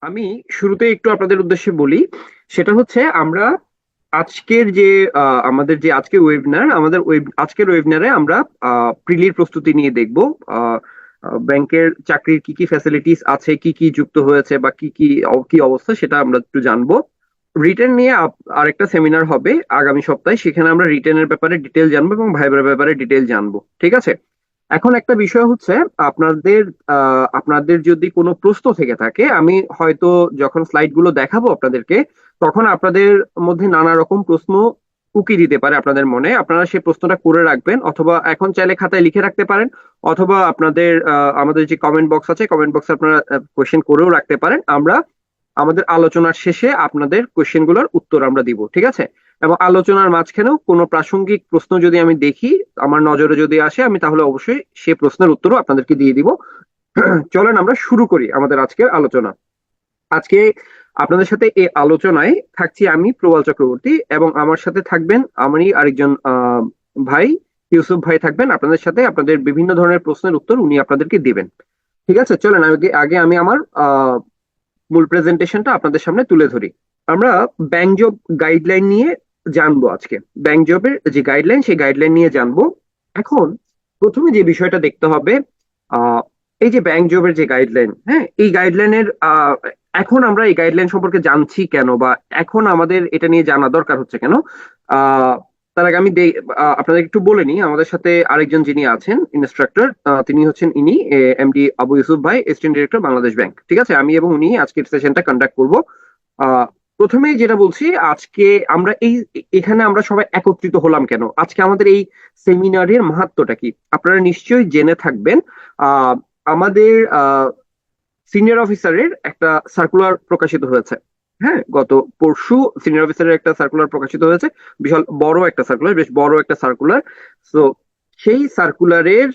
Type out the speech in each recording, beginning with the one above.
আমি শুরুতে একটু আপনাদের উদ্দেশ্যে বলি। সেটা হচ্ছে আমরা আজকের যে আমাদের যে আজকের ওয়েবিনার, আমাদের আজকের ওয়েবিনারে আমরা প্রিলির প্রস্তুতি নিয়ে দেখব। ব্যাংকের চাকরির কি কি ফ্যাসিলিটিস আছে, কি কি যুক্ত হয়েছে বা কি কি কি অবস্থা, সেটা আমরা একটু জানবো। রিটেন নিয়ে আরেকটা সেমিনার হবে আগামী সপ্তাহে, সেখানে আমরা রিটেনের ব্যাপারে ডিটেল জানবো এবং ভাইবার ব্যাপারে ডিটেল জানবো। ঠিক আছে। এখন একটা বিষয় হচ্ছে, আপনাদের আপনাদের যদি কোনো প্রশ্ন থেকে থাকে, আমি হয়তো যখন স্লাইড গুলো দেখাবো আপনাদেরকে, তখন আপনাদের মধ্যে নানা রকম প্রশ্ন উকি দিতে পারে আপনাদের মনে। আপনারা সেই প্রশ্নটা করে রাখবেন, অথবা এখন চাইলে খাতায় লিখে রাখতে পারেন, অথবা আপনাদের আমাদের যে কমেন্ট বক্স আছে, কমেন্ট বক্সে আপনারা কোয়েশ্চেন করেও রাখতে পারেন। আমরা আমাদের আলোচনার শেষে আপনাদের কোয়েশ্চেন গুলোর উত্তর আমরা দিব। ঠিক আছে। এবং আলোচনার মাঝখানেও কোনো প্রাসঙ্গিক প্রশ্ন যদি আমি দেখি, আমার নজরে যদি আসে, আমি তাহলে অবশ্যই সে প্রশ্নের উত্তরও আপনাদেরকে দিয়ে দিব। চলেন আমরা শুরু করি আমাদের আজকের আলোচনা। আজকে আপনাদের সাথে এই আলোচনায় থাকছি আমি, প্রবাল চক্রবর্তী, এবং আমার সাথে থাকবেন আমারই আরেকজন ভাই, ইউসুফ ভাই থাকবেন আপনাদের সাথে। আপনাদের বিভিন্ন ধরনের প্রশ্নের উত্তর উনি আপনাদেরকে দিবেন। ঠিক আছে। চলেন আগে আগে আমি আমার মূল প্রেজেন্টেশনটা আপনাদের সামনে তুলে ধরি। আমরা ব্যাংক জব গাইডলাইন নিয়ে জানবো আজকে। ব্যাংক জবের যে গাইডলাইন, সেই গাইডলাইন নিয়ে জানবো। এখন প্রথমে যে বিষয়টা দেখতে হবে, আহ, এই যে ব্যাংক জবের যে গাইডলাইন, হ্যাঁ, এই গাইডলাইনের এখন আমরা এই গাইডলাইন সম্পর্কে জানছি কেন, বা এখন আমাদের এটা নিয়ে জানা দরকার হচ্ছে কেন। আহ তার আগে আমি আপনাদের একটু বলে নিই, আমাদের সাথে আরেকজন যিনি আছেন ইনস্ট্রাক্টর, তিনি হচ্ছেন ইনি এমডি আবু ইউসুফ ভাই, অ্যাসিস্ট্যান্ট ডিরেক্টর বাংলাদেশ ব্যাংক। ঠিক আছে। আমি এবং উনি আজকের সেশনটা কন্ডাক্ট করব। প্রথমেই যেটা বলছি, আজকে আমরা এখানে আমরা সবাই একত্রিত হলাম কেন, আজকে আমাদের এই সেমিনারের মাহাত্ম্যটা কি, আপনারা নিশ্চয়ই জেনে থাকবেন। আহ আমাদের সিনিয়র অফিসারের একটা সার্কুলার প্রকাশিত হয়েছে। হ্যাঁ, গত পরশু সিনিয়র অফিসারের একটা সার্কুলার প্রকাশিত হয়েছে। বিশাল বড় একটা সার্কুলার, বেশ বড় একটা সার্কুলার। তো সেই সার্কুলারের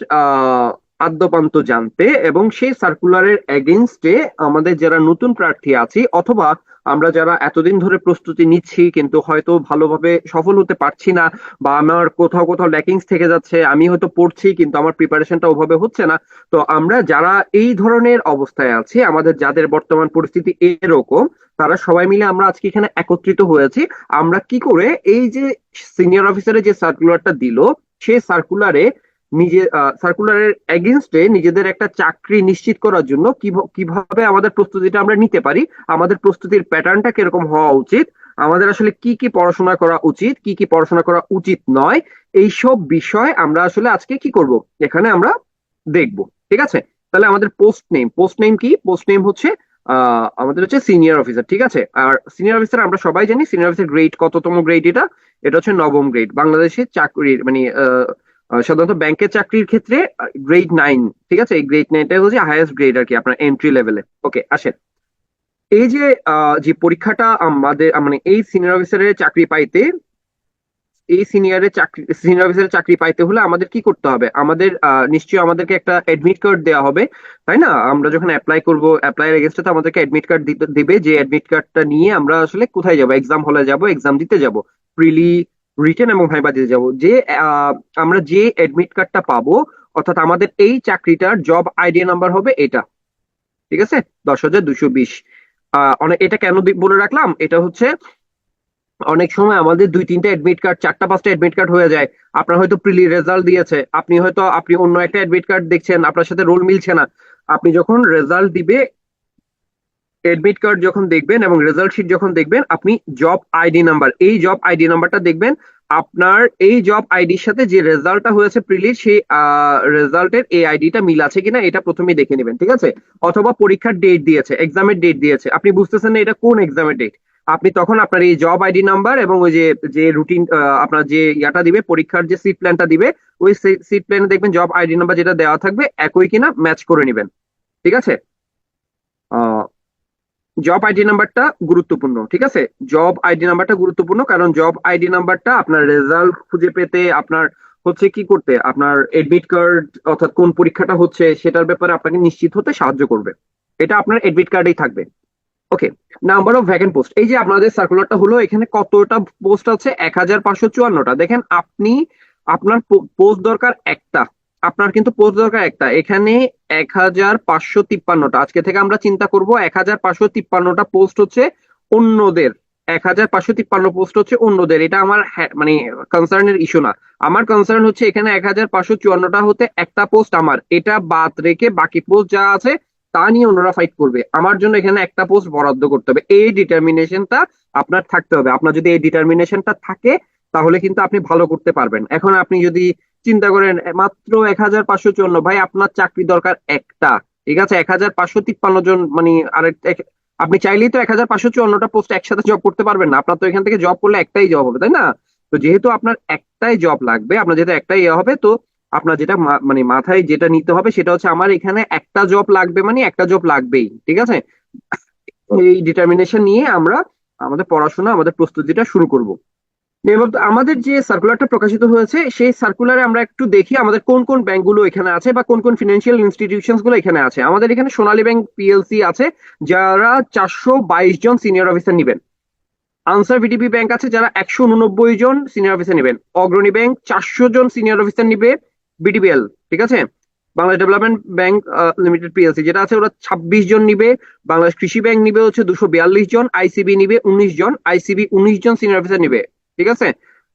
আদ্যপান্ত জানতে এবং সেই সার্কুলারের এগেনস্টে আমাদের যারা নতুন প্রার্থী আছি, অথবা আমরা যারা এতদিন ধরে প্রস্তুতি নিচ্ছি কিন্তু হয়তো ভালোভাবে সফল হতে পারছি না, বা আমার কোথাও কোথাও ল্যাকিংস থেকে যাচ্ছে, আমি হয়তো পড়ছি কিন্তু আমার প্রিপারেশনটা ওভাবে হচ্ছে না। তো আমরা যারা এই ধরনের অবস্থায় আছি, আমাদের যাদের বর্তমান পরিস্থিতি এরকম, তারা সবাই মিলে আমরা আজকে এখানে একত্রিত হয়েছি। আমরা কি করে এই যে সিনিয়র অফিসারের যে সার্কুলারটা দিল, সেই সার্কুলারের এগেনস্টে নিজেদের একটা চাকরি নিশ্চিত করার জন্য কিভাবে আমাদের প্রস্তুতিটা আমরা নিতে পারি, আমাদের প্রস্তুতির প্যাটার্নটা কিরকম হওয়া উচিত, আমাদের আসলে কি কি পড়াশোনা করা উচিত, কি কি পড়াশোনা করা উচিত নয়, এইসব বিষয় আমরা আসলে আজকে কি করব, এখানে আমরা দেখব। ঠিক আছে। তাহলে আমাদের পোস্ট নেম কি, পোস্ট নেম হচ্ছে আমাদের হচ্ছে সিনিয়র অফিসার। ঠিক আছে। আর সিনিয়র অফিসার আমরা সবাই জানি, সিনিয়র অফিসার গ্রেড কততম গ্রেড, এটা এটা হচ্ছে নবম গ্রেড বাংলাদেশের চাকরির, মানে সাধারণত ব্যাংকের চাকরির ক্ষেত্রে গ্রেড 9। ঠিক আছে। এই গ্রেড 9টা হচ্ছে হাইয়েস্ট গ্রেড আর কি, আপনার এন্ট্রি লেভেলে। ওকে, আসেন। এই যে যে পরীক্ষাটা আমাদের, মানে এই সিনিয়র অফিসারের চাকরি পাইতে, সিনিয়র অফিসারের চাকরি পাইতে হলে আমাদের কি করতে হবে, আমাদের নিশ্চয়ই আমাদেরকে একটা অ্যাডমিট কার্ড দেওয়া হবে, তাই না? আমরা যখন অ্যাপ্লাই করব, অ্যাপ্লাইয়ের এগেনস্টে তো আমাদেরকে অ্যাডমিট কার্ড দিবে। যে অ্যাডমিট কার্ডটা নিয়ে আমরা আসলে কোথায় যাব, এক্সাম হলে যাব, এক্সাম দিতে যাব, প্রিলি, রিটেন এবং ভাইবা দিতে যাব। যে আহ, আমরা যে অ্যাডমিট কার্ডটা পাবো, অর্থাৎ আমাদের এই চাকরিটার জব আইডি নাম্বার হবে এটা। ঠিক আছে। 10,220। অনেক, এটা কেন বলে রাখলাম, এটা হচ্ছে অনেক সময় আমাদের 2-3টা অ্যাডমিট কার্ড, 4টা-5টা অ্যাডমিট কার্ড হয়ে যায়। আপনার হয়তো প্রিলি রেজাল্ট দিয়েছে, আপনি অন্য একটা অ্যাডমিট কার্ড দেখছেন, আপনার সাথে রোল মিলছে না। আপনি যখন রেজাল্ট দিবে, অ্যাডমিট কার্ড যখন দেখবেন এবং রেজাল্ট শিট যখন দেখবেন, আপনি জব আইডি নাম্বার, এই জব আইডি নাম্বারটা দেখবেন। আপনার এই জব আইডির সাথে যে রেজাল্টটা হয়েছে প্রিলির, সেই রেজাল্টের এই আইডিটা মিল আছে কিনা, এটা প্রথমেই দেখে নেবেন। ঠিক আছে। অথবা পরীক্ষার ডেট দিয়েছে, এক্সামের ডেট দিয়েছে, আপনি বুঝতেছেন না এটা কোন এক্সামের ডেট, আপনি তখন আপনার এই জব আইডি নাম্বার এবং ওই যে যে রুটিন, আপনার যে ইয়াটা দিবে, পরীক্ষার যে সিট প্ল্যানটা দিবে, ওই সিট প্ল্যানে দেখবেন জব আইডি নাম্বার যেটা দেওয়া থাকবে একই কিনা ম্যাচ করে নেবেন। ঠিক আছে। জব আইডি নাম্বারটা গুরুত্বপূর্ণ। ঠিক আছে। জব আইডি নাম্বারটা গুরুত্বপূর্ণ, কারণ জব আইডি নাম্বারটা আপনার রেজাল্ট খুঁজে পেতে, আপনার হচ্ছে কি করতে, আপনার এডমিট কার্ড অর্থাৎ কোন পরীক্ষাটা হচ্ছে সেটার ব্যাপারে আপনাকে নিশ্চিত হতে সাহায্য করবে। এটা আপনার এডমিট কার্ডেই থাকবে। ওকে। নাম্বার অফ ভ্যাকেন্ট পোস্ট, এই যে আপনাদের সার্কুলারটা হলো, এখানে কতটা পোস্ট আছে? 1,554টা। দেখেন, আপনার পোস্ট দরকার একটা, আপনার কিন্তু পোস্ট দরকার একটা, এখানে 1553টা, আজকে থেকে আমরা চিন্তা করব 1553টা পোস্ট হচ্ছে অন্যদের, 1553 পোস্ট হচ্ছে অন্যদের। এটা আমার মানে কনসার্নের ইস্যু না। আমার কনসার্ন হচ্ছে এখানে 1554টা হতে একটা পোস্ট আমার, এটা বাদ রেখে বাকি পোস্ট যা আছে তা নিয়ে অন্যরা ফাইট করবে। আমার জন্য এখানে একটা পোস্ট বরাদ্দ করতে হবে, এই ডিটারমিনেশনটা আপনার থাকতে হবে। আপনার যদি এই ডিটারমিনেশনটা থাকে তাহলে কিন্তু আপনি ভালো করতে পারবেন। এখন আপনি যদি চিন্তা করেন মাত্র 1554, ভাই আপনার চাকরি দরকার একটা, ঠিক আছে? 1553 জন মানে আপনি চাইলেই তো 1554টা পোস্ট একসাথে জব করতে পারবেন না। আপনার তো এখান থেকে জব করলে একটাই জব হবে, তাই না? তো যেহেতু আপনার একটাই জব লাগবে, আপনার যেহেতু একটাই ইয়ে হবে, তো আপনার যেটা মানে মাথায় যেটা নিতে হবে সেটা হচ্ছে আমার এখানে একটা জব লাগবে, মানে একটা জব লাগবেই, ঠিক আছে? এই ডিটারমিনেশন নিয়ে আমরা আমাদের পড়াশোনা, আমাদের প্রস্তুতিটা শুরু করব। এবার আমাদের যে সার্কুলারটা প্রকাশিত হয়েছে সেই সার্কুলারে আমরা একটু দেখি আমাদের কোন কোন ব্যাংকগুলো এখানে আছে বা কোন কোন ফিনান্সিয়াল ইনস্টিটিউশনস গুলো এখানে আছে। আমাদের এখানে সোনালী ব্যাংক পিএলসি আছে, যারা 422 জন সিনিয়র অফিসার নিবেন। আনসার ভিডিপি ব্যাংক আছে, যারা 189 জন সিনিয়র অফিসার নেবেন। অগ্রণী ব্যাংক 400 জন সিনিয়র অফিসার নিবে বিডিবিএল, ঠিক আছে? Bangladesh development bank limited PLC যেটা আছে, ওরা 26 জন নিবে। বাংলাদেশ কৃষি ব্যাংক নিবে হচ্ছে 242 জন, আইসিবি নিবে 19 জন, আইসিবি 19 জন সিনিয়র অফিসার নিবে, ঠিক আছে?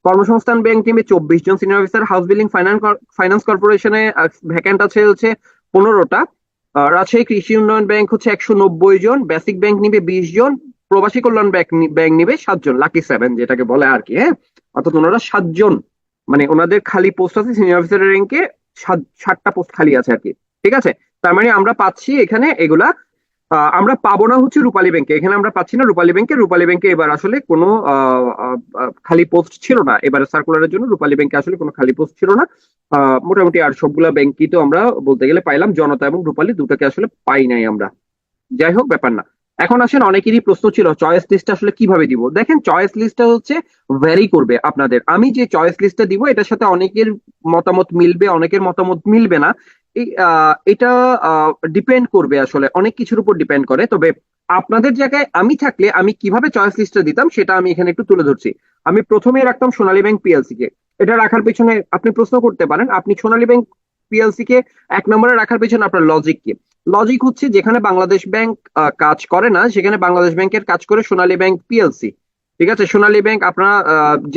কর্মসংস্থান ব্যাংক নিবে 24 জন senior officer. House building finance কর্পোরেশনে ভ্যাকেন্ট আছে হচ্ছে 15টা। রাজশাহী কৃষি উন্নয়ন ব্যাংক হচ্ছে 190 জন, বেসিক ব্যাংক নিবে 20 জন, প্রবাসী কল্যাণ ব্যাংক ব্যাংক নিবে 7 জন, লাকি 7 যেটাকে বলে আর কি, হ্যাঁ? অর্থাৎ ওনারা 7 জন, মানে ওনাদের খালি পোস্ট আছে সিনিয়র অফিসারের র্যাঙ্কে 60টা পোস্ট খালি আছে আর কি, ঠিক আছে? তার মানে আমরা পাচ্ছি এখানে এগুলা। আমরা পাবো না হচ্ছে রূপালী ব্যাংকে, এখানে আমরা পাচ্ছি না রূপালী ব্যাংকে। রূপালী ব্যাংকে এবার আসলে কোনো খালি পোস্ট ছিল না, এবারে সার্কুলারের জন্য রূপালী ব্যাংকে আসলে কোনো খালি পোস্ট ছিল না। মোটামুটি আর সবগুলা ব্যাংকই তো আমরা বলতে গেলে পাইলাম, জনতা এবং রূপালী দুটাকে আসলে পাই নাই আমরা। যাই হোক, ব্যাপার না। এখন আসেন, অনেকেরই প্রশ্ন ছিল চয়েস লিস্ট আসলে কিভাবে দিব। দেখেন, চয়েস লিস্টটা হচ্ছে ভ্যারি করবে আপনাদের। আমি যে চয়েস লিস্টটা দিব এটার সাথে অনেকের মতামত মিলবে, অনেকের মতামত মিলবে না। এটা ডিপেন্ড করবে, আসলে অনেক কিছুর উপর ডিপেন্ড করে। তবে আপনাদের জায়গায় আমি থাকলে আমি কিভাবে চয়েস লিস্টটা দিতাম সেটা আমি এখানে একটু তুলে ধরছি। আমি প্রথমে রাখতাম সোনালী ব্যাংক পিএলসি কে। এটা রাখার পেছনে আপনি প্রশ্ন করতে পারেন, আপনি সোনালী ব্যাংক পিএলসি কে 1 নম্বরে রাখার পেছনে আপনার লজিক কি? লজিক হচ্ছে যেখানে বাংলাদেশ ব্যাংক কাজ করে না সেখানে বাংলাদেশ ব্যাংকের কাজ করে সোনালী ব্যাংক পিএলসি, ঠিক আছে? সোনালী ব্যাংক আপনারা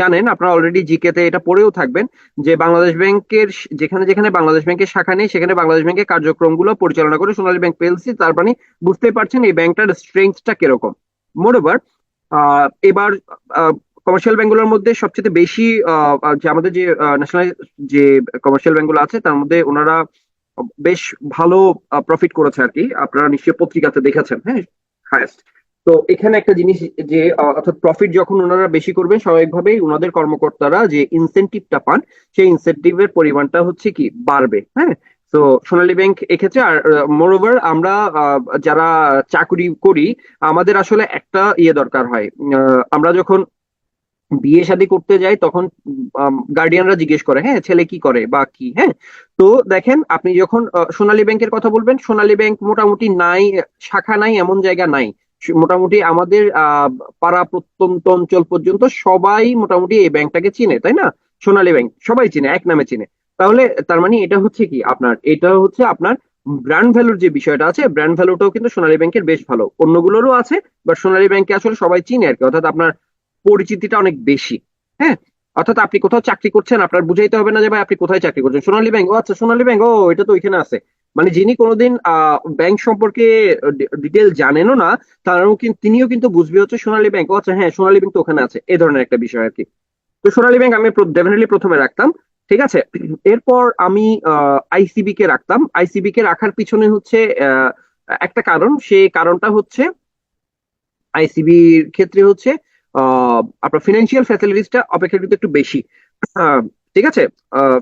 জানেন, আপনারা অলরেডি জিকে তে এটা পড়েও থাকবেন যে বাংলাদেশ ব্যাংকের যেখানে যেখানে বাংলাদেশ ব্যাংকের শাখা নেই সেখানে বাংলাদেশ ব্যাংকের কার্যক্রমগুলো পরিচালনা করে সোনালী ব্যাংক পিএলসি। তার মানে বুঝতেই পারছেন এই ব্যাংকটার স্ট্রেংথটা কিরকম। মোরওভার, এবার কমার্শিয়াল ব্যাংকগুলোর মধ্যে সবচেয়ে বেশি যে আমাদের যে ন্যাশনাল যে কমার্শিয়াল ব্যাংকগুলো আছে তার মধ্যে ওনারা বেশ ভালো প্রফিট করেছে আর কি। আপনারা নিশ্চয়ই পত্রিকাতে দেখেছেন, হ্যাঁ, হায়েস্ট। তো এখানে একটা জিনিস যে অর্থাৎ প্রফিট যখন ওনারা বেশি করবেন স্বাভাবিকভাবেই ওনাদের কর্মকর্তারা যে ইনসেনটিভটা পান সেই ইনসেনটিভের পরিমাণটা হচ্ছে কি বাড়বে, হ্যাঁ? তো সোনালী ব্যাংক এক্ষেত্রে, আর মোরওভার আমরা যারা চাকরি করি আমাদের আসলে একটা ইয়ে দরকার হয়। আমরা যখন বিয়ে শাদী করতে যাই তখন গার্ডিয়ানরা জিজ্ঞেস করে, হ্যাঁ, ছেলে কি করে বা কি, হ্যাঁ? তো দেখেন, আপনি যখন সোনালী ব্যাংকের কথা বলবেন, সোনালী ব্যাংক মোটামুটি নাই, শাখা নাই এমন জায়গা নাই। মোটামুটি আমাদের পাড়া প্রত্যন্ত অঞ্চল পর্যন্ত সবাই মোটামুটি এই ব্যাংকটাকে চিনে, তাই না? সোনালী ব্যাংক সবাই চিনে, এক নামে চিনে। তাহলে তার মানে এটা হচ্ছে কি, আপনার এটা হচ্ছে আপনার ব্র্যান্ড ভ্যালুর যে বিষয়টা আছে, ব্র্যান্ড ভ্যালুটাও কিন্তু সোনালী ব্যাংকের বেশ ভালো, অন্যগুলোরও আছে, বাট সোনালী ব্যাংকে আসলে সবাই চিনে আর কি। অর্থাৎ আপনার পরিচিতিটা অনেক বেশি, হ্যাঁ? অর্থাৎ আপনি কোথাও চাকরি করছেন, আপনার বুঝাইতে হবে না যে ভাই আপনি কোথায় চাকরি করছেন, সোনালী ব্যাংক, ও আচ্ছা সোনালী ব্যাংক, ও এটা তো ওইখানে আছে। মানে যিনি কোনোদিন ব্যাংক সম্পর্কে ডিটেল জানেনও না, তারও কিন্তু তিনিও কিন্তু বুঝবে হচ্ছে সোনালী ব্যাংক, ও আচ্ছা হ্যাঁ সোনালী ব্যাংক তো ওখানে আছে, এই ধরনের একটা বিষয় আর কি। তো সোনালী ব্যাংক আমি ডেফিনেটলি প্রথমে রাখতাম, ঠিক আছে? এরপর আমি আইসিবি কে রাখতাম। আইসিবি কে রাখার পিছনে হচ্ছে একটা কারণ, সেই কারণটা হচ্ছে আইসিবির ক্ষেত্রে হচ্ছে আপনার ফিনান্সিয়াল ফ্যাসিলিটিসটা অপেক্ষাকৃত একটু বেশি, আহ, ঠিক আছে?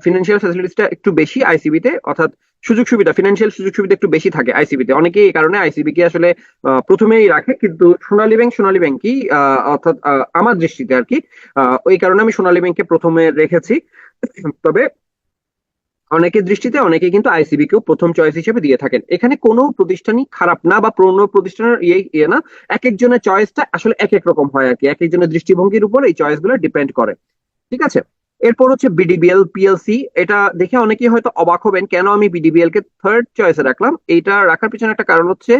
ফিনান্সিয়াল ফ্যাসিলিটিসটা একটু বেশি আইসিবিতে, অর্থাৎ সুযোগ সুবিধা, ফিনান্সিয়াল সুযোগ সুবিধা একটু বেশি থাকে আইসিবিতে। অনেকে এই কারণে আইসিবি কে আসলে প্রথমেই রাখে, কিন্তু সোনালী ব্যাংকই অর্থাৎ আমার দৃষ্টিতে আর কি, ওই কারণে আমি সোনালী ব্যাংককে প্রথমে রেখেছি। তবে অনেকের দৃষ্টিতে অনেকে কিন্তু আইসিবি কেও প্রথম চয়েস হিসেবে দিয়ে থাকেন। এখানে কোনো প্রতিষ্ঠানই খারাপ না বা কোনো প্রতিষ্ঠানের ইয়ে না, এক একজনের চয়েসটা আসলে এক এক রকম হয় আর কি, এক একজনের দৃষ্টিভঙ্গির উপর এই চয়েস গুলো ডিপেন্ড করে, ঠিক আছে? এরপর হচ্ছে বিডিবিএল পিএলসি। এটা দেখে অনেকেই হয়তো অবাক হবেন কেন আমি বিডিবিএল কে থার্ড চয়েসে রাখলাম। এইটা রাখার পিছনে একটা কারণ হচ্ছে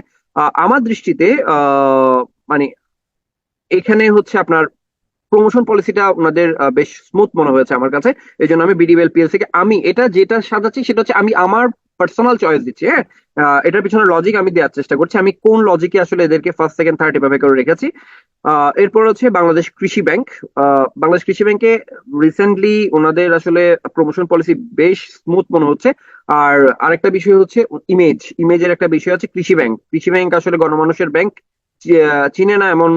আমার দৃষ্টিতে মানে এখানে হচ্ছে আপনার প্রমোশন পলিসিটা ওনাদের বেশ স্মুথ মনে হয়েছে আমার কাছে। এই জন্য আমি বিডিবিএল পিএলসি কে আমি এটা যেটা সাজাচ্ছি সেটা হচ্ছে আমি আমার পার্সোনাল চয়েস দিচ্ছি। হ্যাঁ, এটার পিছনে লজিক আমি দেওয়ার চেষ্টা করছি, আমি কোন লজিকে আসলে এদেরকে ফার্স্ট সেকেন্ড থার্ড এভাবে করে রেখেছি। এরপর হচ্ছে বাংলাদেশ কৃষি ব্যাংক। বাংলাদেশ কৃষি ব্যাংকে রিসেন্টলি ওনাদের আসলে প্রমোশন পলিসি বেশ স্মুথ মনে হচ্ছে। আর আরেকটা বিষয় হচ্ছে ইমেজের একটা বিষয় আছে। কৃষি ব্যাংক আসলে গণমানুষের ব্যাংক, চিনে না এমন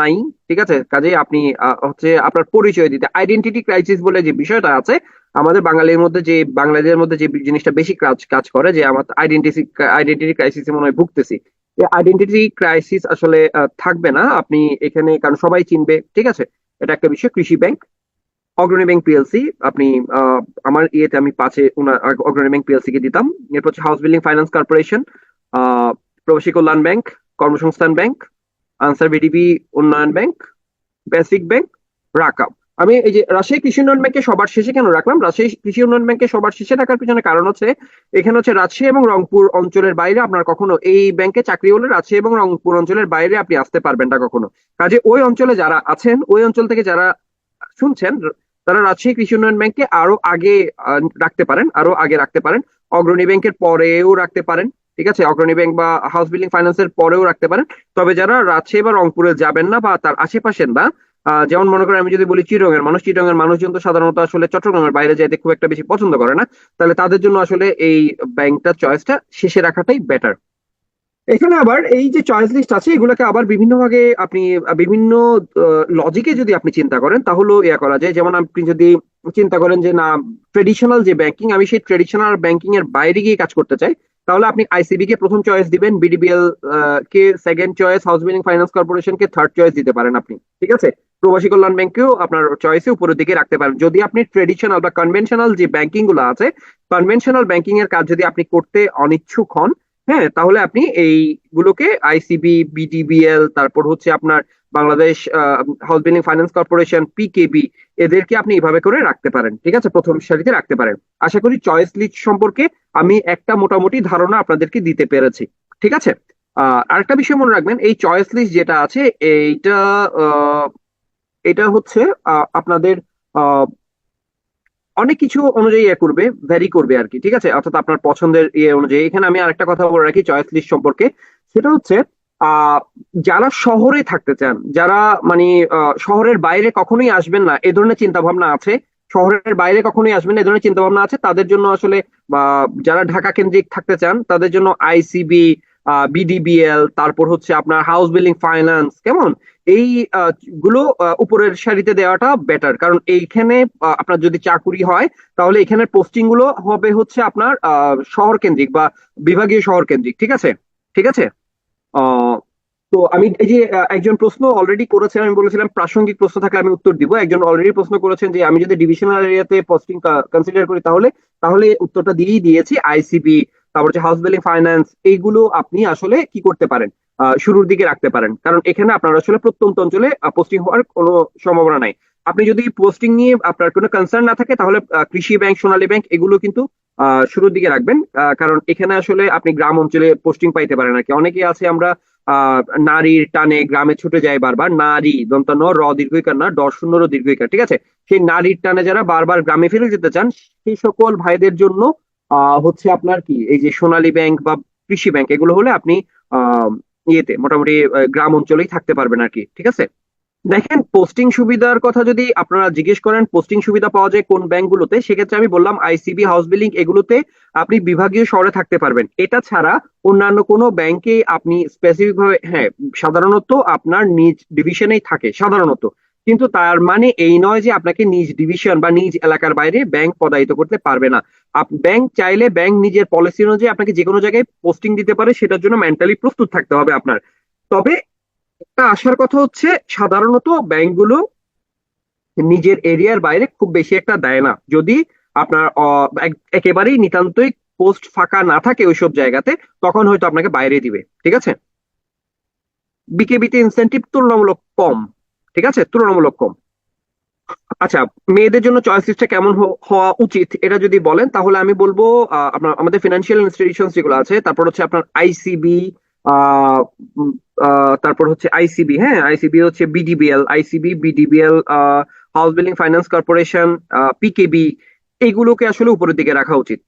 নাই। ঠিক আছে, কাজেই আপনি হচ্ছে আপনার পরিচয় দিতে আইডেন্টিটি ক্রাইসিস বলে যে বিষয়টা আছে আমাদের বাঙালিদের মধ্যে যে জিনিসটা বেশি কাজ কাজ করে, যে আমার আইডেন্টিটি ক্রাইসিস মনে হয় ভুগতেছি। এই আইডেন্টিটি ক্রাইসিস আসলে থাকবে না আপনি এখানে, কারণ সবাই চিনবে। ঠিক আছে, এটা একটা বিষয়। কৃষি ব্যাংক, অগ্রণী ব্যাংক পিএলসি আপনি আমার ইয়েতে আমি পাঁচে অগ্রণী ব্যাংক পিএলসি কে দিতাম। এরপর হচ্ছে হাউস বিল্ডিং ফাইন্যান্স কর্পোরেশন, প্রবাসী কল্যাণ ব্যাংক, কর্মসংস্থান ব্যাংক, আনসার ভিডিপি উন্নয়ন ব্যাংক, বেসিক ব্যাংক, রাকাব। আমি এই যে রাজশাহী কৃষি উন্নয়ন ব্যাংকে সবার শেষে কেন রাখলাম, রাজশাহী কৃষি উন্নয়ন ব্যাংকে সবার শেষে রাখার পিছনে কারণ হচ্ছে এখানে হচ্ছে রাজশাহী এবং রংপুর অঞ্চলের বাইরে আপনার কখনো এই ব্যাংকে চাকরি হলে রাজশাহী এবং রংপুর অঞ্চলের বাইরে আপনি আসতে পারবেন না কখনো। কাজে ওই অঞ্চলে যারা আছেন, ওই অঞ্চল থেকে যারা শুনছেন, তারা রাজশাহী কৃষি উন্নয়ন ব্যাংকে আরো আগে রাখতে পারেন। অগ্রণী ব্যাংকের পরেও রাখতে পারেন। ঠিক আছে, অগ্রণী ব্যাংক বা হাউস বিল্ডিং ফাইন্যান্সের পরেও রাখতে পারেন। তবে যারা রাজশাহী বা রংপুরে যাবেন না বা তার আশেপাশের না, যেমন মনে করেন আমি যদি বলি চিটংয়ের মানুষজন তো সাধারণত আসলে চট্টগ্রামের বাইরে যাইতে খুব একটা বেশি পছন্দ করে না, তাহলে তাদের জন্য আসলে এই ব্যাংকটা চয়েসটা শেষে রাখাটাই বেটার। এখানে আবার এই যে চয়েস লিস্ট আছে এগুলোকে আবার বিভিন্ন ভাগে আপনি বিভিন্ন লজিকে যদি আপনি চিন্তা করেন তাহলে ইয়া করা যায়। যেমন আপনি যদি চিন্তা করেন যে না, ট্রেডিশনাল যে ব্যাংকিং, আমি সেই ট্রেডিশনাল ব্যাংকিং এর বাইরে গিয়ে কাজ করতে চাই, তাহলে আপনি আইসিবি কে প্রথম চয়েস দিবেন, বিডিবিএল কে second choice, house building finance corporation কে থার্ড চয়েস দিতে পারেন আপনি। ঠিক আছে, প্রবাসী কল্যাণ ব্যাংকেও আপনার চয়েসে উপরের দিকে রাখতে পারেন যদি আপনি ট্রেডিশনাল বা কনভেনশনাল যে ব্যাংকিং গুলো আছে, কনভেনশনাল ব্যাংকিং এর কাজ যদি আপনি করতে অনিচ্ছুক হন, হ্যাঁ, তাহলে আপনি এইগুলোকে আইসিবি, বিডিবিএল, তারপর হচ্ছে আপনার Bangladesh house building finance corporation, pKb, এদেরকে আপনি এভাবে করে রাখতে পারেন। ঠিক আছে, প্রথম সারিতে রাখতে পারেন। আশা করি চয়েস লিস্ট সম্পর্কে আমি একটা মোটামুটি ধারণা আপনাদেরকে দিতে পেরেছি। ঠিক আছে, আরেকটা বিষয় মনে রাখবেন, এই চয়েস লিস্ট যেটা আছে এইটা আহ, এটা হচ্ছে আপনাদের অনেক কিছু অনুযায়ী করবে, ভ্যারি করবে আর কি। ঠিক আছে, অর্থাৎ আপনার পছন্দের অনুযায়ী। এখানে আমি আরেকটা কথা বলে রাখি চয়েস লিস্ট সম্পর্কে, সেটা হচ্ছে আহ যারা শহরে থাকতে চান, যারা মানে শহরের বাইরে কখনোই আসবেন না এ ধরনের চিন্তা ভাবনা আছে, শহরের বাইরে কখনোই আসবেন না এ ধরনের চিন্তা ভাবনা আছে, তাদের জন্য আসলে যারা ঢাকা কেন্দ্রিক থাকতে চান তাদের জন্য আইসিবি, বিডিবিএল, তারপর হচ্ছে আপনার হাউস বিল্ডিং ফাইন্যান্স, কেমন এই গুলো উপরের সারিতে দেওয়াটা বেটার। কারণ এইখানে আপনার যদি চাকুরি হয় তাহলে এখানের পোস্টিং গুলো হবে হচ্ছে আপনার শহর কেন্দ্রিক বা বিভাগীয় শহর কেন্দ্রিক। ঠিক আছে, ঠিক আছে। আহ, তো আমি এই যে একজন প্রশ্ন অলরেডি করেছেন, আমি বলেছিলাম প্রাসঙ্গিক প্রশ্ন থাকলে আমি উত্তর দিব। একজন অলরেডি প্রশ্ন করেছেন যে আমি যদি ডিভিশনাল এরিয়াতে পোস্টিং কনসিডার করি তাহলে তাহলে উত্তরটা দিয়েই দিয়েছি। আইসিবি, তারপর হচ্ছে হাউস বিল্ডিং ফাইন্যান্স, এইগুলো আপনি আসলে কি করতে পারেন, শুরুর দিকে রাখতে পারেন, কারণ এখানে আপনার আসলে প্রত্যন্ত অঞ্চলে পোস্টিং হওয়ার কোনো সম্ভাবনা নাই। আপনি যদি পোস্টিং নিয়ে আপনার কোনো কনসার্ন না থাকে তাহলে কৃষি ব্যাংক, সোনালী ব্যাংক এগুলো কিন্তু শুরুর দিকে রাখবেন। কারণ এখানে আসলে আপনি গ্রাম অঞ্চলে পোস্টিং পাইতে পারেন আর কি। অনেকে আছে আমরা নারীর টানে গ্রামে ছুটে যায় বারবার, নারী দন্ত ন র দীর্ঘইকার না, ডর শূন্য র দীর্ঘইকার। ঠিক আছে, সেই নারীর টানে যারা বারবার গ্রামে ফিরে যেতে চান সেই সকল ভাইদের জন্য হচ্ছে আপনার কি এই যে সোনালী ব্যাংক বা কৃষি ব্যাংক এগুলো হলে আপনি আহ ইয়েতে মোটামুটি গ্রাম অঞ্চলেই থাকতে পারবেন আর কি। ঠিক আছে, দেখেন পোস্টিং সুবিধার কথা যদি আপনারা জিজ্ঞেস করেন পোস্টিং সুবিধা পাওয়া যায় কোন ব্যাংকগুলোতে, সেক্ষেত্রে আমি বললাম আইসিবি, হাউস বিল্ডিং এগুলোতে আপনি বিভাগীয় শহরে থাকতে পারবেন। এটা ছাড়া অন্যান্য কোনো ব্যাংকে আপনি স্পেসিফিক ভাবে, হ্যাঁ, সাধারণত আপনার নিজ ডিভিশনেই থাকে সাধারণত, কিন্তু তার মানে এই নয় যে আপনাকে নিজ ডিভিশন বা নিজ এলাকার বাইরে ব্যাংক পদায়িত করতে পারবে না। ব্যাংক চাইলে ব্যাংক নিজের পলিসি অনুযায়ী আপনাকে যে কোনো জায়গায় পোস্টিং দিতে পারে, সেটার জন্য মেন্টালি প্রস্তুত থাকতে হবে আপনার। তবে একটা আসার কথা হচ্ছে সাধারণত ব্যাংকগুলো নিজের এরিয়ার বাইরে খুব বেশি একটা দেয় না। যদি আপনার একেবারেই নিতান্তই পোস্ট ফাঁকা না থাকে ওইসব জায়গাতে, তখন হয়তো আপনাকে বাইরে দিবে। ঠিক আছে, বিকেবিতে ইনসেনটিভ তুলনামূলক কম। ঠিক আছে, তুলনামূলক কম। আচ্ছা, মেয়েদের জন্য চয়েস লিস্টটা কেমন হওয়া উচিত এটা যদি বলেন তাহলে আমি বলবো আপনার আমাদের ফিনান্সিয়াল ইনস্টিটিউশন যেগুলো আছে, তারপর হচ্ছে আপনার আইসিবি, তারপর হচ্ছে আইসিবি, হ্যাঁ আইসিবি হচ্ছে BDBL, ICB BDBL, house building finance corporation, pKb, এইগুলোকে আসলে উপরের দিকে রাখা উচিত,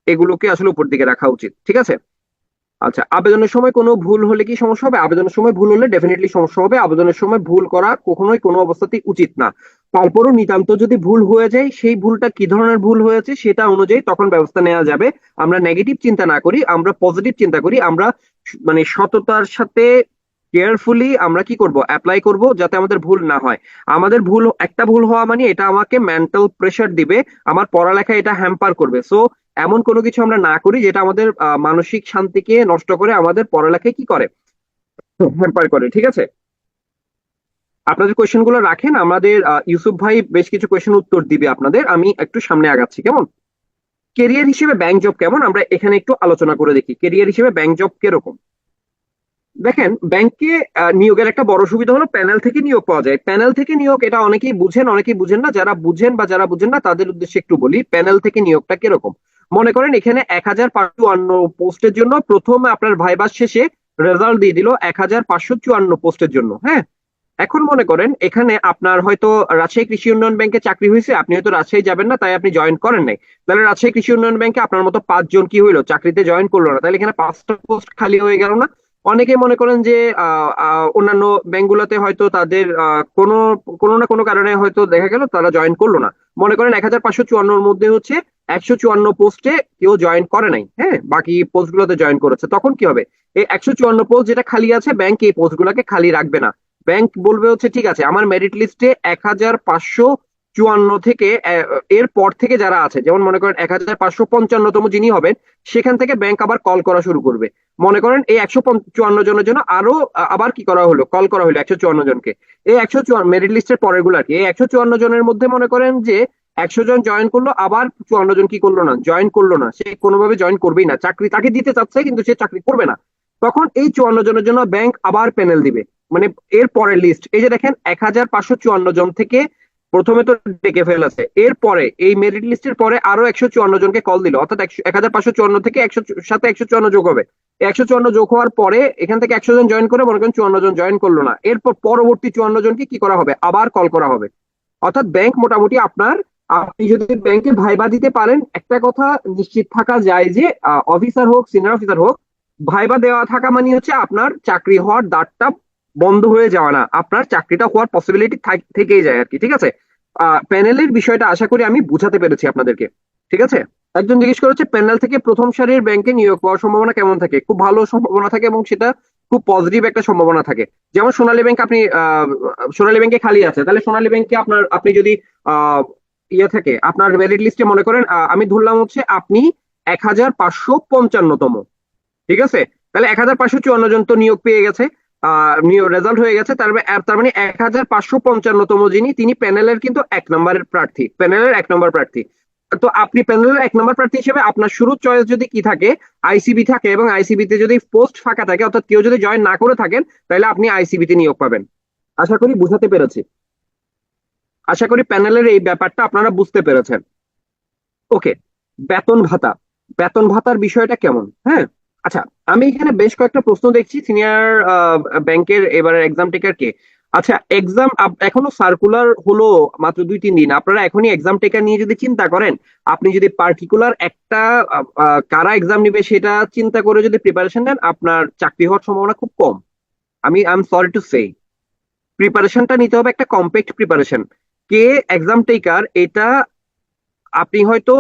এগুলোকে আসলে উপর দিকে রাখা উচিত, ঠিক আছে। আচ্ছা, আবেদনের সময় কোনো ভুল হলে কি সমস্যা হবে? আবেদনের সময় ভুল হলে ডেফিনেটলি সমস্যা হবে। আবেদনের সময় ভুল করা কখনোই কোনো অবস্থাতেই উচিত না। তারপরও নিতান্ত যদি ভুল হয়ে যায়, সেই ভুলটা কি ধরনের ভুল হয়েছে সেটা অনুযায়ী তখন ব্যবস্থা নেওয়া যাবে। আমরা নেগেটিভ চিন্তা না করি, আমরা পজিটিভ চিন্তা করি। আমরা মানে সততার সাথে কেয়ারফুলি আমরা কি করব, অ্যাপ্লাই করব যাতে আমাদের ভুল না হয়। আমাদের ভুল, একটা ভুল হওয়া মানে এটা আমাকে মেন্টাল প্রেশার দিবে, আমার পড়ালেখা এটা হ্যাম্পার করবে। সো এমন কোনো কিছু আমরা না করি যেটা আমাদের মানসিক শান্তিকে নষ্ট করে, আমাদের পড়ালেখায় কি করে, হ্যাম্পার করে, ঠিক আছে। আপনাদের কোয়েশ্চেন গুলো রাখেন, আমাদের ইউসুফ ভাই বেশ কিছু কোয়েশ্চেন উত্তর দিবে আপনাদের। আমি একটু সামনে আগাচ্ছি, কেমন? কেরিয়ার হিসেবে ব্যাংক জব কেমন, আমরা এখানে একটু আলোচনা করে দেখি কেরিয়ার হিসেবে ব্যাংক জব কিরকম। দেখেন, ব্যাংকে নিয়োগের একটা বড় সুবিধা হলো প্যানেল থেকে নিয়োগ পাওয়া যায়। প্যানেল থেকে নিয়োগ এটা অনেকেই বুঝেন, অনেকেই বুঝেন না। যারা বুঝেন বা যারা বুঝেন না তাদের উদ্দেশ্যে একটু বলি প্যানেল থেকে নিয়োগটা কিরকম। মনে করেন এখানে 1554 পোস্টের জন্য প্রথমে আপনার ভাইবার শেষে রেজাল্ট দিয়ে দিল 1554 পোস্টের জন্য, হ্যাঁ। এখন মনে করেন এখানে আপনার হয়তো রাজশাহী কৃষি উন্নয়ন ব্যাংকে চাকরি হয়েছে, আপনি হয়তো রাজশাহী যাবেন না তাই আপনি জয়েন করেন নাই। তাহলে রাজশাহী কৃষি উন্নয়ন ব্যাংকে আপনার মতো 5 জন কি হইলো, চাকরিতে জয়েন করলো না, তাহলে এখানে 5টা পোস্ট খালি হয়ে গেল না। অনেকে মনে করেন যে অন্যান্য ব্যাংকগুলোতে হয়তো তাদের কোনো কোনো না কোনো কারণে হয়তো দেখা গেল তারা জয়েন করলো না। মনে করেন 1554 মধ্যে হচ্ছে 154 পোস্টে কেউ জয়েন করে নাই, হ্যাঁ, বাকি পোস্ট গুলোতে জয়েন করেছে, তখন কি হবে? এই 154 পোস্ট যেটা খালি আছে, ব্যাংক এই পোস্ট গুলাকে খালি রাখবে না। ব্যাংক বলবে হচ্ছে ঠিক আছে, আমার মেরিট লিস্টে 1554 থেকে এর পর থেকে যারা আছে, যেমন মনে করেন 1555তম যিনি হবেন, সেখান থেকে ব্যাংক আবার কল করা শুরু করবে। মনে করেন এই 154 জনের জন্য আরো আবার কি করা হলো, কল করা হলো 154 জনকে। এই 154 মেরিট লিস্টের পরের গুলা কি, এই 154 জনের মধ্যে মনে করেন যে 100 জন জয়েন করলো, আবার 54 জন কি করলো না, জয়েন করলো না। সে কোনোভাবে জয়েন করবেই না, চাকরি তাকে দিতে চাচ্ছে কিন্তু সে চাকরি করবে না। তখন এই 54 জনের জন্য ব্যাংক আবার প্যানেল দিবে। মানে এর পরের লিস্ট, এই যে দেখেন 1554 জন থেকে প্রথমে তো ডেকে ফেলেছে, এরপরে এই মেরিট লিস্টের পরে আরো 154 জনকে কল দিল, অর্থাৎ 1554 থেকে 100 সাথে 154 যোগ হবে। 154 যোগ হওয়ার পরে এখান থেকে 100 জন জয়েন করে, মনে করেন 54 জন জয়েন করলো না, এরপর পরবর্তী 54 জনকে কি করা হবে, আবার কল করা হবে। অর্থাৎ ব্যাংক মোটামুটি আপনার, আপনি যদি ব্যাংকে ভাইবা দিতে পারেন, একটা কথা নিশ্চিত থাকা যায় যে অফিসার হোক সিনিয়র অফিসার হোক, ভাইবা দেওয়া থাকা মানে হচ্ছে আপনার চাকরি হওয়ার দ্বারটা বন্ধ হয়ে যাওয়া না, আপনার চাকরিটা হওয়ার পসিবিলিটি থেকেই যায় আর কি, ঠিক আছে। প্যানেলের বিষয়টা আশা করি আমি বুঝাতে পেরেছি আপনাদেরকে, ঠিক আছে। একজন জিজ্ঞেস করেছে প্যানেল থেকে প্রথম সারির ব্যাংকে নিয়োগ পাওয়ার সম্ভাবনা কেমন থাকে। খুব ভালো সম্ভাবনা থাকে এবং সেটা খুব পজিটিভ একটা সম্ভাবনা থাকে। যেমন সোনালী ব্যাংক, আপনি সোনালী ব্যাংকে খালি আছে, তাহলে সোনালী ব্যাংকে আপনার, আপনি যদি আহ ইয়ে থাকে আপনার মেরিট লিস্টে, মনে করেন আমি ধরলাম হচ্ছে আপনি 1555তম, ঠিক আছে। তাহলে 1554 জন তো নিয়োগ পেয়ে গেছে, নিয়োগ রেজাল্ট হয়ে গেছে, তার মানে 1555তম যিনি, তিনি প্যানেলের কিন্তু 1 নম্বরের প্রার্থী, প্যানেলের 1 নম্বর প্রার্থী। তো আপনি প্যানেলের 1 নম্বর প্রার্থী হিসেবে আপনার শুরুর চয়েস যদি কি থাকে, আইসিবি থাকে, এবং আইসিবিতে যদি পোস্ট ফাঁকা থাকে, অর্থাৎ কেউ যদি জয়েন না করে থাকেন, তাহলে আপনি আইসিবিতে নিয়োগ পাবেন। আশা করি বুঝাতে পেরেছি, আশা করি প্যানেলের এই ব্যাপারটা আপনারা বুঝতে পেরেছেন। ওকে, বেতন ভাতা, বেতন ভাতার বিষয়টা কেমন, হ্যাঁ। আচ্ছা, আমি এখানে বেশ কয়েকটা প্রশ্ন দেখছি সিনিয়র ব্যাংকের এবারের এক্সাম টেকার কে। আচ্ছা, এক্সাম এখনো সার্কুলার হলো মাত্র 2-3 দিন, আপনারা এখনই এক্সাম টেকার নিয়ে যদি চিন্তা করেন, আপনি যদি পার্টিকুলার একটা কারা এক্সাম নিবে সেটা চিন্তা করে যদি প্রিপারেশন নেন, আপনার চাকরি হওয়ার সম্ভাবনা খুব কম। I am sorry to say, প্রিপারেশনটা নিতে হবে একটা কম্প্যাক্ট প্রিপারেশন। কে এক্সাম টেকার এটা আপনি হয়তো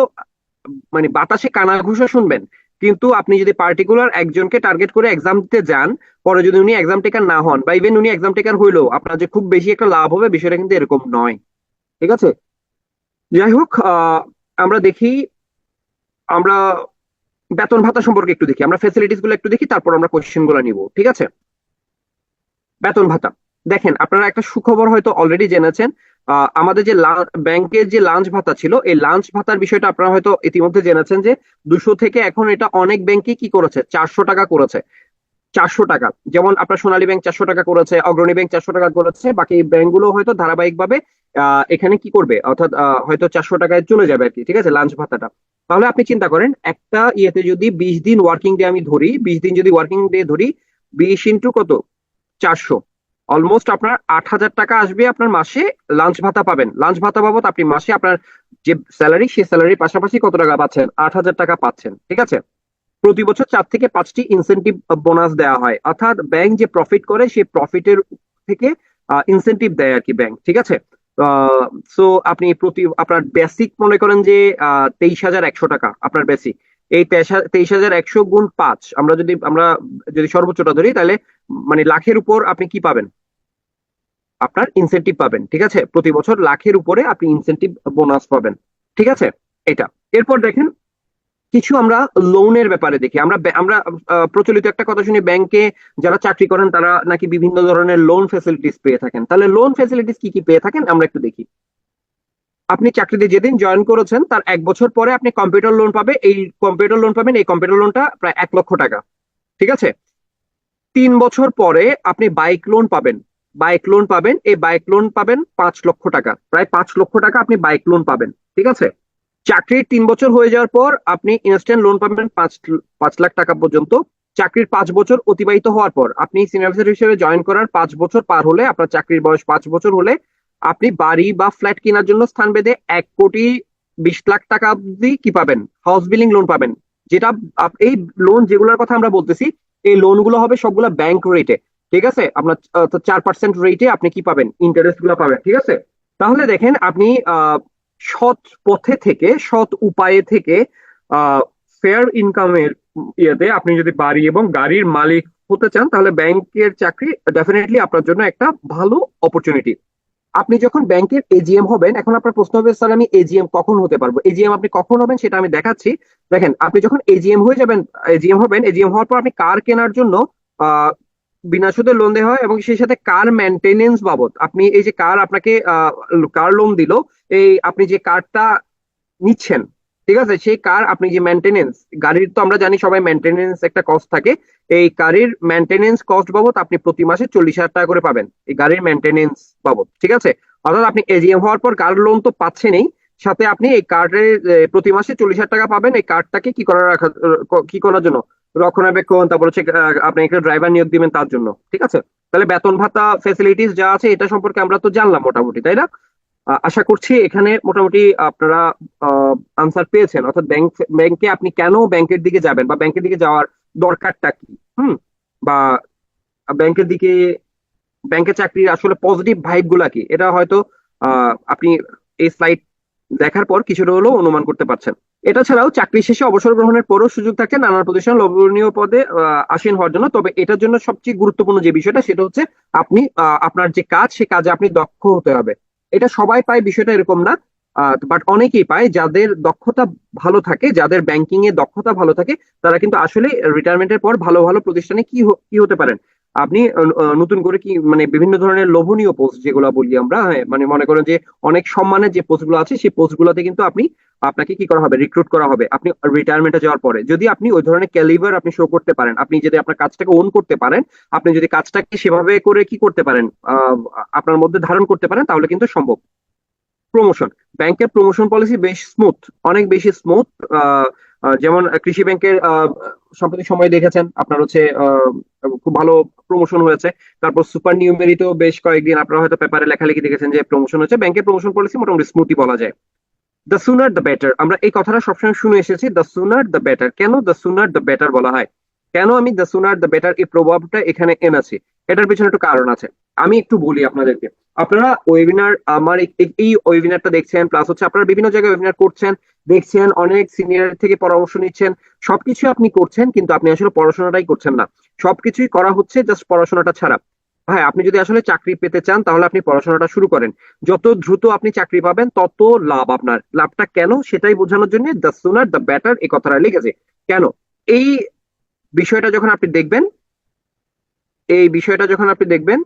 মানে বাতাসে কানা ঘুষা শুনবেন, কিন্তু আপনি যদি পার্টিকুলার একজনকে টার্গেট করে এক্সাম দিতে যান, পরে যদি উনি এক্সাম টেকার না হন, বা ইভেন উনি এক্সাম টেকার হইলেও আপনার যে খুব বেশি একটা লাভ হবে, বিষয়টা কিন্তু এরকম নয়, ঠিক আছে। যাই হোক, আমরা দেখি, আমরা বেতন ভাতা সম্পর্কে একটু দেখি, আমরা ফেসিলিটিস গুলো একটু দেখি, তারপর আমরা কোশ্চেন গুলো নিব, ঠিক আছে। বেতন ভাতা, দেখেন আপনারা একটা সুখবর হয়তো অলরেডি জেনেছেন। আমাদের যে ব্যাংকের যে লাঞ্চ ভাতা ছিল, এই লাঞ্চ ভাতার বিষয়টা আপনারা হয়তো ইতিমধ্যে জেনেছেন যে 200 থেকে এখন এটা অনেক ব্যাংকই কি করেছে, 400 টাকা করেছে। 400 টাকা, যেমন আপনার সোনালী ব্যাংক 400 টাকা করেছে, অগ্রণী ব্যাংক 400 টাকা করেছে, বাকি ব্যাংকগুলো হয়তো ধারাবাহিকভাবে এখানে কি করবে, অর্থাৎ হয়তো 400 টাকায় চলে যাবে আর কি, ঠিক আছে, লাঞ্চ ভাতাটা। তাহলে আপনি চিন্তা করেন একটা ইয়েতে যদি 20 দিন ওয়ার্কিং ডে আমি ধরি, 20 দিন যদি ওয়ার্কিং ডে ধরি, 20 ইন্টু কত, 400, অলমোস্ট আপনার 8,000 টাকা আসবে আপনার মাসে। লাঞ্চ ভাতা পাবেন, লাঞ্চ ভাতা বাবদ আপনি মাসে আপনার যে স্যালারি, সেই স্যালারির পাশাপাশি কত টাকা পাচ্ছেন, 8,000 টাকা পাচ্ছেন, ঠিক আছে। প্রতি বছর 4 থেকে 5টি ইনসেনটিভ বোনাস দেওয়া হয়, অর্থাৎ ব্যাংক যে প্রফিট করে সেই প্রফিটের থেকে ইনসেনটিভ দেয় আর কি ব্যাংক, ঠিক আছে। সো আপনি আপনার বেসিক মনে করেন যে 23,100 টাকা আপনার বেসিক। এই 23,100 গুণ 5, আমরা যদি সর্বোচ্চটা ধরি, তাহলে মানে লাখের উপর আপনি কি পাবেন, আপনার ইনসেনটিভ পাবেন, ঠিক আছে। প্রতি বছর লাখের উপরে আপনি ইনসেনটিভ বোনাস পাবেন, ঠিক আছে। এটা, এরপর দেখেন কিছু আমরা লোনের ব্যাপারে দেখি। আমরা প্রচলিত একটা কথা শুনি, ব্যাংকে যারা চাকরি করেন তারা নাকি বিভিন্ন ধরনের লোন ফ্যাসিলিটিস পেয়ে থাকেন। তাহলে লোন ফ্যাসিলিটিস কি কি পেয়ে থাকেন আমরা একটু দেখি। আপনি চাকরিতে যেদিন জয়েন করেছেন তার 1 বছর পরে আপনি কম্পিউটার লোন পাবে, এই কম্পিউটার লোন পাবেন, এই কম্পিউটার লোনটা প্রায় 1 লক্ষ টাকা, ঠিক আছে। 3 বছর পরে আপনি বাইক লোন পাবেন, বাইক লোন পাবেন, এই বাইক লোন পাবেন 5 লক্ষ টাকা, প্রায় 5 লক্ষ টাকা আপনি বাইক লোন পাবেন, ঠিক আছে। চাকরির 3 বছর হয়ে যাওয়ার পর আপনি ইনস্ট্যান্ট লোন পাবেন 5 লাখ টাকা পর্যন্ত। চাকরির 5 বছর অতিবাহিত হওয়ার পর, আপনি সিনিয়র অফিসার হিসেবে জয়েন করার 5 বছর পার হলে, আপনার চাকরির বয়স 5 বছর হলে, আপনি বাড়ি বা ফ্ল্যাট কেনার জন্য স্থান বেঁধে 1,20,00,000 টাকা অব্দি কি পাবেন, হাউস বিল্ডিং লোন পাবেন। যেটা এই লোন যেগুলোর কথা আমরা বলতেছি, এই লোনগুলো হবে সবগুলো ব্যাংক রেটে, ঠিক আছে। আপনার 4% রেটে আপনি কি পাবেন, ইন্টারেস্ট গুলো পাবেন, ঠিক আছে। তাহলে দেখেন আপনি সৎ পথে থেকে, সৎ উপায়ে থেকে, ফেয়ার ইনকামের ইয়েতে আপনি যদি বাড়ি এবং গাড়ির মালিক হতে চান, তাহলে ব্যাংকের চাকরি ডেফিনেটলি আপনার জন্য একটা ভালো অপরচুনিটি। আপনি যখন ব্যাংকের এজিএম হবেন, এখন আপনার প্রশ্ন হবে স্যার আমি এজিএম কখন হতে পারবো, এজিএম আপনি কখন হবেন সেটা আমি দেখাচ্ছি। দেখেন আপনি যখন এজিএম হয়ে যাবেন, এজিএম হবেন, এজিএম হওয়ার পর আপনি কার কেনার জন্য আহ বিনা সুদে লোন দেওয়া হয়, এবং সেই সাথে কার মেনটেনেন্স বাবদ, আপনি এই যে কার আপনাকে কার লোন দিল, এই আপনি যে কারটা নিচ্ছেন, ঠিক আছে, সেই কার আপনি যে মেনটেনেন্স, গাড়ির তো আমরা জানি সবাই মেনটেনেন্স একটা কস্ট থাকে, এই গাড়ির মেনটেনেন্স কস্ট বাবদ আপনি প্রতি মাসে 40,000 টাকা করে পাবেন এই গাড়ির মেনটেনেন্স বাবদ, ঠিক আছে। অর্থাৎ আপনি এজিএম হওয়ার পর কার লোন তো পাচ্ছেনই, সাথে আপনি এই কার্ডের প্রতি মাসে 40,000 টাকা পাবেন এই কার্ডটাকে কি করার জন্য, রক্ষণাবেক্ষণ, তারপর হচ্ছে আপনি একটা ড্রাইভার নিয়োগ দিবেন তার জন্য, ঠিক আছে। তাহলে বেতন ভাতা ফেসিলিটিস যা আছে এটা সম্পর্কে আমরা তো জানলাম মোটামুটি, তাই না? আশা করছি এখানে মোটামুটি আপনারা আনসার পেয়েছেন, অর্থাৎ ব্যাংকে আপনি কেন ব্যাংকের দিকে যাবেন, বা ব্যাংকের দিকে যাওয়ার দরকারটা কি, হুম, বা ব্যাংকের দিকে, ব্যাংকের চাকরির আসলে পজিটিভ ভাইব গুলা কি, এটা হয়তো আপনি এই স্লাইড দেখার পর কিছুটা হলেও অনুমান করতে পারছেন। এটা ছাড়াও চাকরি শেষে অবসর গ্রহণের পরও সুযোগ থাকে নানা প্রতিষ্ঠান লবণীয় পদে আসীন হওয়ার জন্য। তবে এটার জন্য সবচেয়ে গুরুত্বপূর্ণ যে বিষয়টা সেটা হচ্ছে আপনি আপনার যে কাজ সে কাজে আপনি দক্ষ হতে হবে। এটা সবাই পায় বিষয়টা এরকম না, বাট অনেকেই পায় যাদের দক্ষতা ভালো থাকে, যাদের ব্যাংকিং এ দক্ষতা ভালো থাকে, তারা কিন্তু আসলে রিটায়ারমেন্টের পর ভালো ভালো প্রতিষ্ঠানে কি হতে পারেন। আপনি নতুন করে কি মানে বিভিন্ন ধরনের লোভনীয় পোস্ট যেগুলো বলি আমরা, হ্যাঁ, মানে মনে করেন যে অনেক সম্মানের যে পোস্টগুলো আছে সেই পোস্টগুলোতে কিন্তু আপনাকে কি করা হবে, রিক্রুট করা হবে আপনি রিটায়ারমেন্টে যাওয়ার পরে। যদি আপনি ওই ধরনের ক্যালিবার আপনি শো করতে পারেন, আপনি যদি আপনার কাজটাকে ওন করতে পারেন, আপনি যদি কাজটাকে সেভাবে করে কি করতে পারেন, আপনার মধ্যে ধারণ করতে পারেন, তাহলে কিন্তু সম্ভব। প্রমোশন, ব্যাংকের প্রমোশন পলিসি বেশ স্মুথ, অনেক বেশি স্মুথ। যেমন কৃষি ব্যাংকের সাম্প্রতিক সময় দেখেছেন আপনার হচ্ছে খুব ভালো প্রমোশন হয়েছে। তারপর সুপার নিউমেরিতেও বেশ কয়েকদিন আপনারা হয়তো পেপারে লেখালেখি দেখেছেন যে প্রমোশন হচ্ছে। ব্যাংকের প্রমোশন পলিসি মোটামুটি স্মুথই বলা যায়। দ্য সুনার দ্য বেটার, আমরা এই কথাটা সবসময় শুনে এসেছি, দ্য সুনার দ্য বেটার। কেন দ্য সুনার দ্য বেটার বলা হয়, কেন আমি দ্য সুনার দ্য বেটার এই প্রভাবটা এখানে এনেছি, এটার পিছনে একটু কারণ আছে। আমি একটু বলি আপনাদেরকে। আপনারা ওয়েবিনার, আমার এই ওয়েবিনারটা দেখছেন, প্লাস হচ্ছে আপনারা বিভিন্ন জায়গায় ওয়েবিনার করছেন, দেখছেন, অনেক সিনিয়র থেকে পরামর্শ নিচ্ছেন, সবকিছু আপনি করছেন, কিন্তু আপনি আসলে পড়াশোনাটাই করছেন না। সবকিছুই করা হচ্ছে জাস্ট পড়াশোনাটা ছাড়া। হ্যাঁ, আপনি যদি আসলে চাকরি পেতে চান তাহলে আপনি পড়াশোনাটা শুরু করেন। যত দ্রুত আপনি চাকরি পাবেন তত লাভ আপনার। লাভটা কেন সেটাই বোঝানোর জন্য দ্য সুনার দ্য বেটার এই কথাটা লিখেছে। কেন, এই বিষয়টা যখন আপনি দেখবেন, এই বিষয়টা যখন আপনি দেখবেন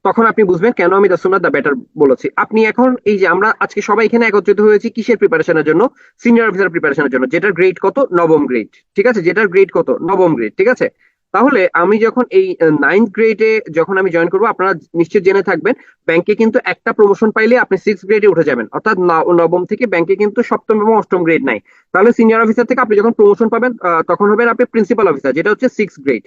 তখন আপনি বুঝবেন কেন আমি দ্য সুনার দ্য বেটার বলেছি। আপনি এখন এই যে আমরা আজকে সবাই এখানে একত্রিত হয়েছি কিসের প্রিপারেশনের জন্য, সিনিয়র অফিসার প্রিপারেশনের জন্য, যেটার গ্রেড কত, নবম গ্রেড, ঠিক আছে, যেটার গ্রেড কত, নবম গ্রেড, ঠিক আছে। তাহলে আমি যখন এই 9th গ্রেডে যখন আমি জয়েন করবো, আপনারা নিশ্চিত জেনে থাকবেন ব্যাংকে কিন্তু একটা প্রমোশন পাইলে আপনি 6th গ্রেডে উঠে যাবেন, অর্থাৎ নবম থেকে ব্যাংকে কিন্তু সপ্তম এবং অষ্টম গ্রেড নাই। তাহলে সিনিয়র অফিসার থেকে আপনি যখন প্রমোশন পাবেন তখন হবেন আপনি প্রিন্সিপাল অফিসার, যেটা হচ্ছে 6th গ্রেড।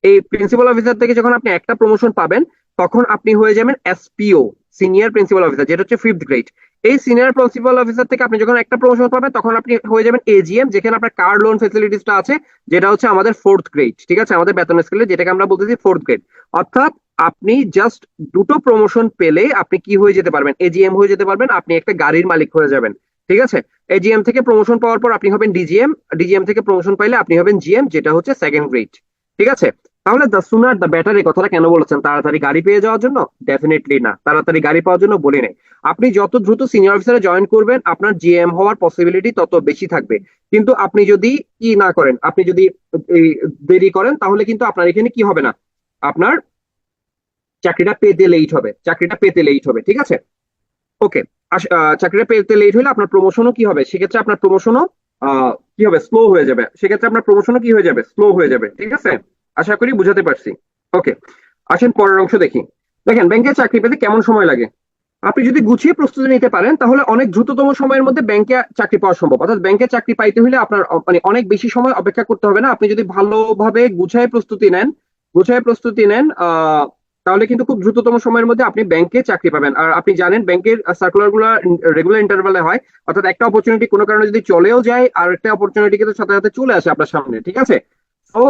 এই প্রিন্সিপাল অফিসার থেকে যখন আপনি একটা প্রমোশন পাবেন তখন আপনি হয়ে যাবেন এসপিও, সিনিয়র প্রিন্সিপাল অফিসার, যেটা হচ্ছে 5th গ্রেড। এই সিনিয়র প্রিন্সিপাল অফিসার থেকে আপনি যখন একটা প্রমোশন পাবেন তখন আপনি হয়ে যাবেন এজিএম, যেখানে আপনার কার লোন ফেসিলিটিসটা আছে, যেটা হচ্ছে আমাদের 4th গ্রেড। ঠিক আছে, আমাদের বেতন স্কেলে যেটাকে আমরা বলতেছি 4th গ্রেড। অর্থাৎ আপনি জাস্ট দুটো প্রমোশন পেলে আপনি কি হয়ে যেতে পারবেন, এজিএম হয়ে যেতে পারবেন, আপনি একটা গাড়ির মালিক হয়ে যাবেন। ঠিক আছে, এজিএম থেকে প্রমোশন পাওয়ার পর আপনি হবেন ডিজিএম, ডিজিএম থেকে প্রমোশন পাইলে আপনি হবেন জিএম, যেটা হচ্ছে 2nd গ্রেড। ঠিক আছে, তাহলে দ্য সুনার দ্য বেটার এই কথাটা কেন বলেছেন? তাড়াতাড়ি গাড়ি পেয়ে যাওয়ার জন্য? ডেফিনেটলি না, তাড়াতাড়ি গাড়ি পাওয়ার জন্য বলি নাই। আপনি যত দ্রুত সিনিয়র অফিসারে জয়েন করবেন আপনার জিএম হওয়ার পসিবিলিটি তত বেশি থাকবে। কিন্তু আপনি যদি কি না করেন, আপনি যদি এই দেরি করেন, তাহলে কিন্তু আপনার এখানে কি হবে না, আপনার চাকরিটা পেতে লেট হবে, চাকরিটা পেতে লেট হবে। ঠিক আছে, ওকে। চাকরিটা পেতে লেট হলে আপনার প্রমোশনও কি হবে, সেক্ষেত্রে আপনার প্রমোশনও কি হবে, স্লো হয়ে যাবে। সেক্ষেত্রে আপনার প্রমোশনও কি হয়ে যাবে, স্লো হয়ে যাবে। ঠিক আছে, আশা করি বুঝাতে পারছি। ওকে, আসেন পরের অংশ দেখি। দেখেন ব্যাংকে চাকরি পেতে কেমন সময় লাগে। আপনি যদি গুছিয়ে প্রস্তুতি নিতে পারেন তাহলে অনেক দ্রুততম সময়ের মধ্যে ব্যাংকে চাকরি পাওয়া সম্ভব। অর্থাৎ ব্যাংকে চাকরি পাইতে হলে আপনার মানে অনেক বেশি সময় অপেক্ষা করতে হবে না। আপনি যদি ভালোভাবে গুছায় প্রস্তুতি নেন, গুছায় প্রস্তুতি নেন তাহলে কিন্তু খুব দ্রুততম সময়ের মধ্যে আপনি ব্যাংকে চাকরি পাবেন। আর আপনি জানেন ব্যাংকের সার্কুলার গুলো রেগুলার ইন্টারভালে হয়, অর্থাৎ একটা অপরচুনিটি কোনো কারণে যদি চলেও যায় আর একটা অপরচুনিটি কিন্তু সাথে সাথে চলে আসে আপনার সামনে। ঠিক আছে, তো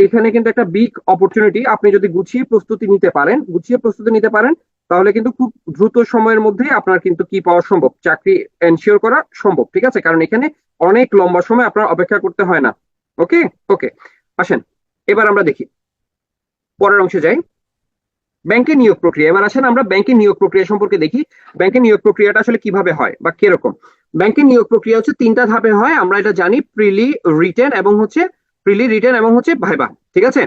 এখানে কিন্তু একটা বিগ অপরচুনিটি, আপনি যদি গুছিয়ে প্রস্তুতি নিতে পারেন, গুছিয়ে প্রস্তুতি নিতে পারেন তাহলে কিন্তু খুব দ্রুত সময়ের মধ্যে আপনার কিন্তু কি পাওয়া সম্ভব, চাকরি এনশিওর করা সম্ভব। ঠিক আছে, কারণ এখানে অনেক লম্বা সময় আপনার অপেক্ষা করতে হয় না। ওকে, ওকে, আসেন এবার আমরা দেখি, পরের অংশে যাই। ব্যাংকের নিয়োগ প্রক্রিয়া। এবার আসেন আমরা ব্যাংকের নিয়োগ প্রক্রিয়া সম্পর্কে দেখি। ব্যাংকের নিয়োগ প্রক্রিয়াটা আসলে কিভাবে হয় বা কিরকম। ব্যাংকের নিয়োগ প্রক্রিয়া হচ্ছে 3টা ধাপে হয়, আমরা এটা জানি, প্রিলি, রিটেন এবং হচ্ছে ভাইবা। ঠিক আছে,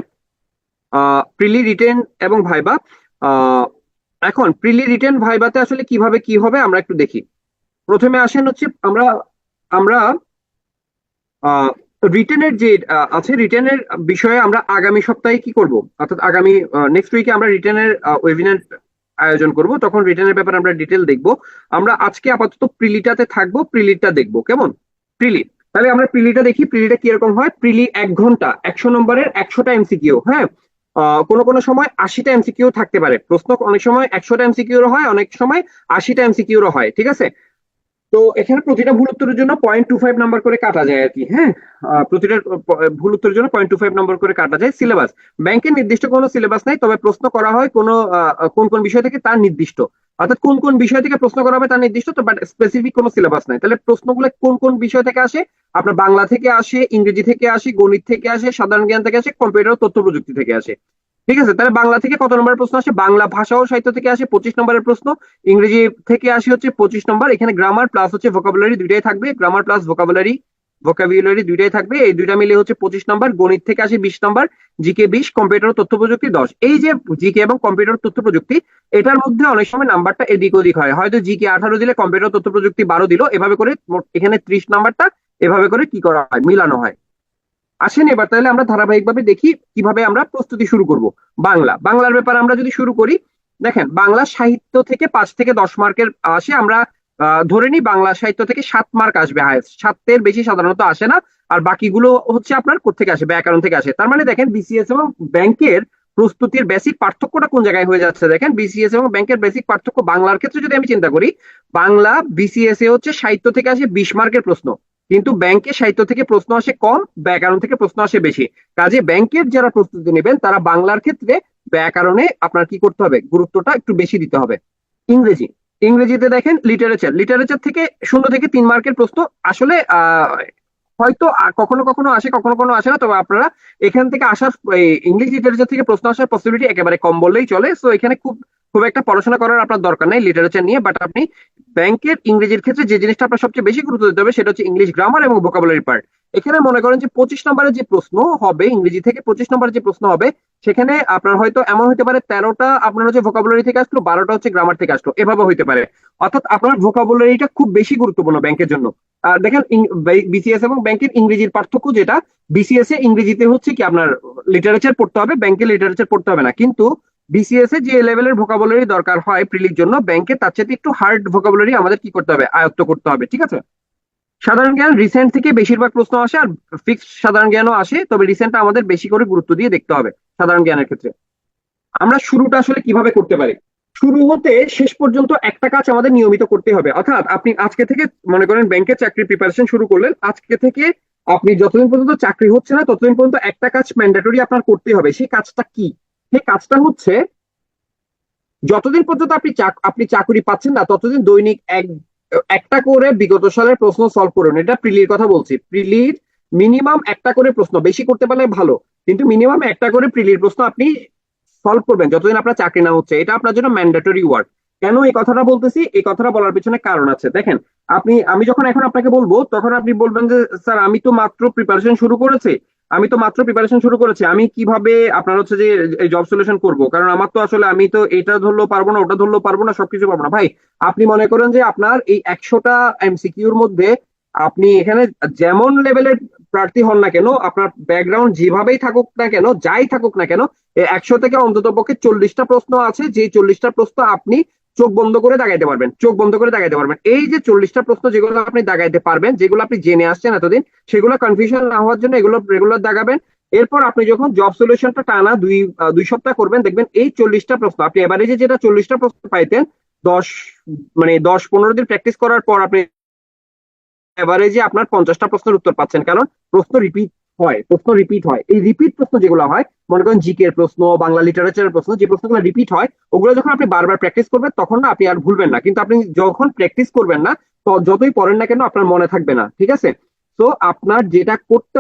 প্রিলি, রিটেন এবং ভাইবা। আহ এখন প্রিলি, রিটেন, ভাইবাতে আসলে কিভাবে কি হবে আমরা একটু দেখি। প্রথমে আসেন হচ্ছে আমরা আমরা রিটেনের যে আছে, রিটেনের বিষয়ে আমরা আগামী সপ্তাহে কি করব, অর্থাৎ আগামী নেক্সট উইকে আমরা রিটেনের ওয়েবিনার আয়োজন করব, তখন রিটেনের ব্যাপারে আমরা ডিটেল দেখব। আমরা আজকে আপাতত প্রিলিটাতে থাকবো, প্রিলিটা দেখবো কেমন। প্রিলি, তাহলে আমরা প্রিলিটা দেখি, প্রিলিটা কিরকম হয়। প্রিলি 1 ঘন্টা, 100 নম্বরের 100টা এমসিকিউ। হ্যাঁ, কোনো কোনো সময় 80টা এমসিকিউ থাকতে পারে প্রশ্ন, অনেক সময় 100টা এমসিকিউরও হয়, অনেক সময় 80টা এমসিকিউরও হয়। ঠিক আছে, তো এখানে প্রতিটা ভুল উত্তরের জন্য 0.25 নাম্বার করে কাটা যায় আর কি। হ্যাঁ, প্রতিটা ভুল উত্তরের জন্য 0.25 নাম্বার করে কাটা যায়। সিলেবাস, ব্যাংকের নির্দিষ্ট কোনো সিলেবাস নাই, তবে প্রশ্ন করা হয় কোনো কোন কোন বিষয় থেকে তার নির্দিষ্ট, অর্থাৎ কোন কোন বিষয় থেকে প্রশ্ন করা হবে তার নির্দিষ্ট, তো বাট স্পেসিফিক কোনো সিলেবাস নাই। তাহলে প্রশ্নগুলো কোন কোন বিষয় থেকে আসে, আপনার বাংলা থেকে আসে, ইংরেজি থেকে আসে, গণিত থেকে আসে, সাধারণ জ্ঞান থেকে আসে, কম্পিউটার ও তথ্য প্রযুক্তি থেকে আসে। ঠিক আছে, তাহলে বাংলা থেকে কত নম্বরের প্রশ্ন আসে, বাংলা ভাষা ও সাহিত্য থেকে আসে 25 নম্বরের প্রশ্ন, ইংরেজি থেকে আসে হচ্ছে 25 নম্বর। এখানে গ্রামার প্লাস হচ্ছে ভোকাবুলারি দুইটাই থাকবে, গ্রামার প্লাস ভোকাবুলারি, ভোকাবুলারি দুইটাই থাকবে, এই দুইটা মিলে হচ্ছে 25 নম্বর। গণিত থেকে আসে 20 নম্বর, জিকে 20, কম্পিউটার ও তথ্য প্রযুক্তি 10। এই যে জিকে এবং কম্পিউটার তথ্য প্রযুক্তি, এটার মধ্যে অনেক সময় নাম্বারটা এদিক ওদিক হয়, হয়তো জিকে 18 দিলে কম্পিউটার তথ্য প্রযুক্তি 12 দিল, এভাবে করে এখানে 30 নাম্বারটা এভাবে করে কি করা হয়, মিলানো হয়। আসেন এবার তাহলে আমরা ধারাবাহিকভাবে দেখি কিভাবে আমরা প্রস্তুতি শুরু করব। বাংলার ব্যাপারে আমরা যদি শুরু করি, দেখেন বাংলা সাহিত্য থেকে 5 থেকে 10 মার্কের আসে। আমরা ধরে নিই বাংলা সাহিত্য থেকে 7 মার্ক আসবে, হায়েস্ট 7-এর বেশি সাধারণত আসে না। আর বাকিগুলো হচ্ছে আপনার কোত্থেকে আসে, ব্যাকরণ থেকে আসে। তার মানে দেখেন বিসিএস এবং ব্যাংকের প্রস্তুতির বেসিক পার্থক্যটা কোন জায়গায় হয়ে যাচ্ছে। দেখেন বিসিএস এবং ব্যাংকের বেসিক পার্থক্য, বাংলার ক্ষেত্রে যদি আমি চিন্তা করি, বাংলা বিসিএস এ হচ্ছে সাহিত্য থেকে আসে 20 মার্কের প্রশ্ন, কিন্তু ব্যাংকে সাহিত্য থেকে প্রশ্ন আসে কম, ব্যাকরণ থেকে প্রশ্ন আসে বেশি। কাজে ব্যাংকের যারা প্রস্তুতি নেবেন তারা বাংলার ক্ষেত্রে ব্যাকরণে আপনার কি করতে হবে, গুরুত্বটা একটু বেশি দিতে হবে। ইংরেজি, ইংরেজিতে দেখেন লিটারেচার, লিটারেচার থেকে 0 থেকে 3 মার্কের প্রশ্ন আসলে হয়তো কখনো কখনো আসে, কখনো কখনো আসে না, তবে আপনারা এখান থেকে আসার ইংলিশ লিটারেচার থেকে প্রশ্ন আসার পসিবিলিটি একেবারে কম বললেই চলে। সো এখানে খুব খুব একটা পড়াশোনা করার আপনার দরকার নাই লিটারেচার নিয়ে, বাট আপনি ব্যাংকের ইংরেজির ক্ষেত্রে যে জিনিসটা আপনার সবচেয়ে বেশি গুরুত্ব দিতে হবে সেটা হচ্ছে ইংলিশ গ্রামার এবং ভোকাবুলারি পার্ট। এখানে মনে করেন যে 25 নম্বরের যে প্রশ্ন হবে, ইংরেজি থেকে 25 নম্বরের যে প্রশ্ন হবে, সেখানে আপনার হয়তো এমন হতে পারে 13টা আপনার হচ্ছে ভোকাবুলারি থেকে আসলো, 12টা হচ্ছে গ্রামার থেকে আসলো, এভাবে হইতে পারে। অর্থাৎ আপনার ভোকাবুলারিটা খুব বেশি গুরুত্বপূর্ণ ব্যাংকের জন্য। আর দেখেন বিসিএস এবং ব্যাংকের ইংরেজির পার্থক্য যেটা, বিসিএস এ ইংরেজিতে হচ্ছে কি আপনার লিটারেচার পড়তে হবে, ব্যাংকে লিটারেচার পড়তে হবে না। কিন্তু বিসিএস এ যে লেভেলের ভোকাবুলারি দরকার হয় প্রিলির জন্য, ব্যাংকে তার চাইতে একটু হার্ড ভোকাবুলারি আমাদের কি করতে হবে, আয়ত্ত করতে হবে। ঠিক আছে? সাধারণ জ্ঞান রিসেন্ট থেকে বেশিরভাগ প্রশ্ন আসে, আর ফিক্সড সাধারণ জ্ঞানও আসে, তবে রিসেন্টটা আমাদের বেশি করে গুরুত্ব দিয়ে দেখতে হবে সাধারণ জ্ঞানের ক্ষেত্রে। আমরা শুরুটা আসলে কিভাবে করতে পারি? শুরু হতে শেষ পর্যন্ত একটা কাজ আমাদের নিয়মিত করতে হবে। অর্থাৎ আপনি আজকে থেকে মনে করেন ব্যাংকের চাকরির প্রিপারেশন শুরু করলেন, আজকে থেকে আপনি যতদিন পর্যন্ত চাকরি হচ্ছে না ততদিন পর্যন্ত একটা কাজ ম্যান্ডেটরি আপনার করতে হবে। সেই কাজটা কি? সেই কাজটা হচ্ছে, যতদিন পর্যন্ত আপনি চাকরি পাচ্ছেন না ততদিন দৈনিক একটা করে বিগত সালের প্রশ্ন সলভ করুন। এটা প্রিলির কথা বলছি। প্রিলির মিনিমাম একটা করে প্রশ্ন, বেশি করতে পারলে ভালো, কিন্তু মিনিমাম একটা করে প্রিলির প্রশ্ন আপনি সলভ করবেন যতদিন আপনার চাকরি না হচ্ছে। এটা আপনার জন্য ম্যান্ডেটরি ওয়ার্ক। কেন এই কথাটা বলতেছি? এই কথাটা বলার পিছনে কারণ আছে। দেখেন, আমি যখন এখন আপনাকে বলবো তখন আপনি বলবেন যে স্যার আমি তো মাত্র প্রিপারেশন শুরু করেছি, আমি কিভাবে আপনার হচ্ছে যে এই জব সলিউশন করব, কারণ আমার তো আসলে আমি তো এটা ধরলেও পারবো না, ওটা ধরলেও পারবো না, সবকিছু পারবো না। ভাই, আপনি মনে করেন যে আপনার এই 100টা এমসিকিউর মধ্যে আপনি এখানে যেমন লেভেলের প্রার্থী হন না কেন, আপনার ব্যাকগ্রাউন্ড যেভাবেই থাকুক না কেন, যাই থাকুক না কেন, 100 থেকে অন্তত পক্ষে 40টা প্রশ্ন আছে, যে 40টা প্রশ্ন আপনি চোখ বন্ধ করে দাগাইতে পারবেন, চোখ বন্ধ করে দাগাইতে পারবেন। এই যে 40টা প্রশ্ন যেগুলো আপনি দাগাইতে পারবেন, যেগুলো আপনি জেনে আসছেন এতদিন, সেগুলো কনফিউশন না হওয়ার জন্য এগুলো রেগুলার দাগাবেন। এরপর আপনি যখন জব সলিউশনটা টানা দুই সপ্তাহ করবেন, দেখবেন এই 40টা প্রশ্ন আপনি এভারেজে যেটা 40টা প্রশ্ন পাইতেন 10 10-15 দিন প্র্যাকটিস করার পর, আপনি এভারেজে আপনার 50টা প্রশ্নের উত্তর পাচ্ছেন। কারণ প্রশ্ন রিপিট হয়। এই রিপিট প্রশ্ন যেগুলো হয়, মনে করেন জিকে এর প্রশ্ন, বাংলা লিটারেচারের প্রশ্ন, যে প্রশ্নগুলো রিপিট হয়, ওগুলো যখন আপনি বারবার প্র্যাকটিস করবেন তখন না আপনি আর ভুলবেন না। কিন্তু আপনি যখন প্র্যাকটিস করবেন না, তো যতই পড়েন না কেন আপনার মনে থাকবে না। ঠিক আছে? তো আপনার যেটা করতে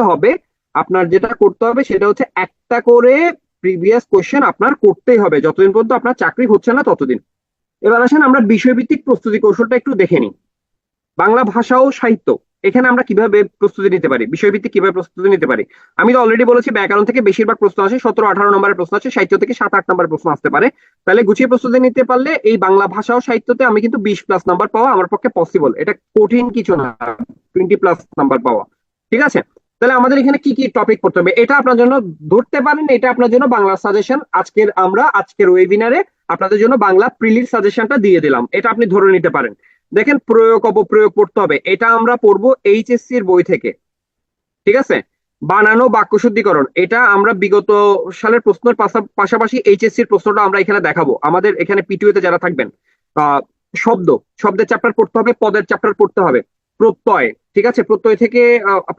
হবে সেটা হচ্ছে একটা করে প্রিভিয়াস কোশ্চেন আপনার করতেই হবে যতদিন পর্যন্ত আপনার চাকরি হচ্ছে না ততদিন। এবার আসেন আমরা বিষয়ভিত্তিক প্রস্তুতি কৌশলটা একটু দেখে নিই। বাংলা ভাষা ও সাহিত্য, এখানে আমরা কিভাবে প্রস্তুতি নিতে পারি, বিষয়ভিত্তিক কিভাবে প্রস্তুতি নিতে পারি? আমি তো অলরেডি বলেছি ব্যাকরণ থেকে বেশিরভাগ প্রশ্ন আসে, 17-18 নম্বরের প্রশ্ন আছে, সাহিত্য থেকে 7-8 নম্বরের প্রশ্ন আসতে পারে। তাহলে গুছিয়ে প্রস্তুতি নিতে পারলে এই বাংলা ভাষা ও সাহিত্যতে আমি কিন্তু 20+ নাম্বার পাওয়া আমার পক্ষে পসিবল। এটা কঠিন কিছু না, 20+ নাম্বার পাওয়া। ঠিক আছে? তাহলে আমাদের এখানে কি কি টপিক পড়তে হবে এটা আপনার জন্য ধরতে পারেন, এটা আপনার জন্য বাংলা সাজেশন। আজকের ওয়েবিনারে আপনাদের জন্য বাংলা প্রিলির সাজেশনটা দিয়ে দিলাম, এটা আপনি ধরে নিতে পারেন। দেখেন, প্রয়োগ অপপ্রয়োগ পড়তে হবে, এটা আমরা পড়বো এইচএসসি এর বই থেকে। ঠিক আছে? বানানো বাক্য শুদ্ধিকরণ, এটা আমরা বিগত সালের প্রশ্নের পাশাপাশি এইচএসসি এর প্রশ্নটা আমরা এখানে দেখাবো আমাদের এখানে পিটিওতে যারা থাকবেন। আহ শব্দের চ্যাপ্টার পড়তে হবে, পদের চ্যাপ্টার পড়তে হবে। প্রত্যয়, ঠিক আছে, প্রত্যয় থেকে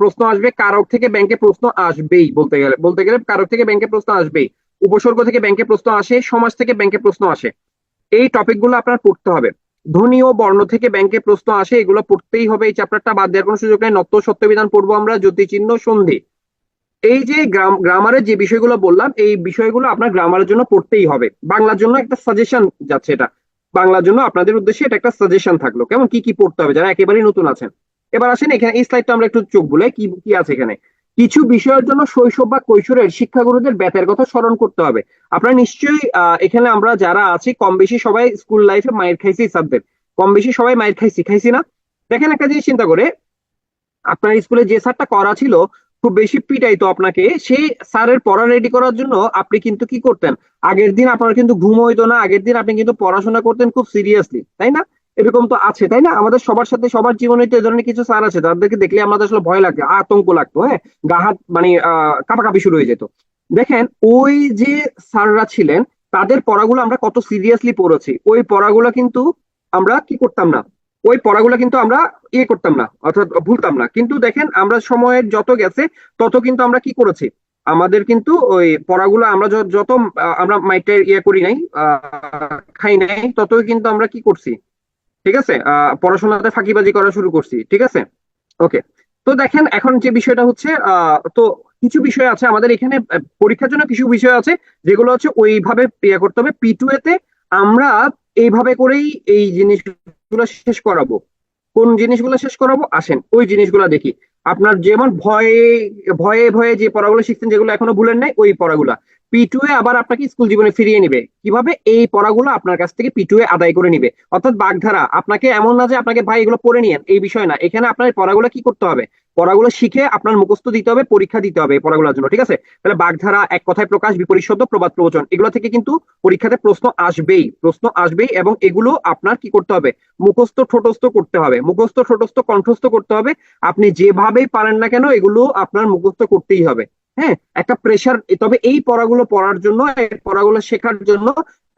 প্রশ্ন আসবে, কারক থেকে ব্যাংকে প্রশ্ন আসবেই, বলতে গেলে কারক থেকে ব্যাংকে প্রশ্ন আসবেই, উপসর্গ থেকে ব্যাংকে প্রশ্ন আসে, সমাজ থেকে ব্যাংকে প্রশ্ন আসে। এই টপিক গুলো আপনার পড়তে হবে। ধ্বনি ও বর্ণ থেকে ব্যাংকে প্রশ্ন আসে, এগুলো পড়তেই হবে, এই চ্যাপ্টারটা বাদ দেওয়ার কোনো সুযোগ নেই। নত্য সত্যবিধান পড়বো আমরা, জ্যোতিচিহ্ন, সন্ধি। এই যে গ্রামারের যে বিষয়গুলো বললাম, এই বিষয়গুলো আপনার গ্রামারের জন্য পড়তেই হবে। বাংলার জন্য একটা সাজেশন যাচ্ছে, এটা বাংলার জন্য আপনাদের উদ্দেশ্যে এটা একটা সাজেশন থাকলো, কেমন কি কি পড়তে হবে যারা একেবারেই নতুন আছেন। এবার আসেন এখানে এই স্লাইডটা আমরা একটু চোখ বুলাই, কি কি আছে এখানে। কিছু বিষয়ের জন্য শৈশব বা কৈশোরের শিক্ষাগুরুদের ব্যাতের কথা স্মরণ করতে হবে। আপনারা নিশ্চয়ই এখানে আমরা যারা আছি কম বেশি সবাই স্কুল লাইফে মায়ের খাইছি, স্যারদের কম বেশি সবাই মায়ের খাইছি না? দেখেন, একটা জিনিস চিন্তা করে, আপনার স্কুলে যে স্যারটা করা ছিল, খুব বেশি পিটাইতো আপনাকে, সেই স্যারের পড়া রেডি করার জন্য আপনি কিন্তু কি করতেন, আগের দিন আপনার কিন্তু ঘুম হইতো না, আগের দিন আপনি কিন্তু পড়াশোনা করতেন খুব সিরিয়াসলি, তাই না? এরকম তো আছে, তাই না? আমাদের সবার সাথে সবার জীবনে তো এই ধরনের কিছু স্যার আছে যাদেরকে দেখলে আমাদের আসলে ভয় লাগতো, আতঙ্ক লাগতো, হ্যাঁ, গা হাত মানে কাঁপাকাঁপি শুরু হয়ে যেত। দেখেন, ওই যে স্যাররা ছিলেন, তাদের পড়াগুলো আমরা কত সিরিয়াসলি পড়েছি। ওই পড়াগুলো কিন্তু আমরা কি করতাম না, ওই পড়াগুলো কিন্তু আমরা করতাম না, অর্থাৎ ভুলতাম না। কিন্তু দেখেন, আমরা সময়ের যত গেছে তত কিন্তু আমরা কি করেছি, আমাদের কিন্তু ওই পড়াগুলো আমরা যত আমরা মাইটের করি নাই, খাই নাই, ততই কিন্তু আমরা কি করছি, ঠিক আছে, পড়াশোনাতে ফাঁকিবাজি করা শুরু করছি। ঠিক আছে? ওকে। তো দেখেন, এখন যে বিষয়টা হচ্ছে, তো কিছু বিষয় আছে আমাদের এখানে, পরীক্ষার জন্য কিছু বিষয় আছে যেগুলো হচ্ছে ওইভাবে করতে হবে। P2A তে আমরা এইভাবে করেই এই জিনিস জিনিসগুলো শেষ করাবো। কোন জিনিসগুলো শেষ করাবো, আসেন ওই জিনিসগুলো দেখি। আপনার যেমন ভয়ে ভয়ে ভয়ে যে পড়াগুলো শিখছেন, যেগুলো এখনো ভুলেন নাই, ওই পড়াগুলা P2 এ আবার আপনাকে স্কুল জীবনে ফিরিয়ে নিবে। কিভাবে? এই পড়াগুলো আপনার কাছ থেকে P2 এ আদায় করে নিবে। অর্থাৎ বাগধারা, আপনাকে এমন না যে আপনাকে ভাই এগুলো পড়ে নিয়েন, এই বিষয় না। এখানে আপনার এই পড়াগুলো কি করতে হবে, পড়াগুলো শিখে আপনার মুখস্থ দিতে হবে, পরীক্ষা দিতে হবে এই পড়াগুলোর জন্য, ঠিক আছে? তাহলে বাগধারা, এক কথায় প্রকাশ, বিপরীত শব্দ, প্রবাদ প্রবচন, এগুলো থেকে কিন্তু পরীক্ষাতে প্রশ্ন আসবেই, প্রশ্ন আসবেই। এবং এগুলো আপনার কি করতে হবে, মুখস্থ ঠোঁটস্থ করতে হবে, মুখস্থ ঠোঁটস্থ কণ্ঠস্থ করতে হবে। আপনি যেভাবেই পারেন না কেন, এগুলো আপনার মুখস্থ করতেই হবে। হ্যাঁ, একটা প্রেশার, তবে এই পড়াগুলো পড়ার জন্য, এই পড়াগুলো শেখার জন্য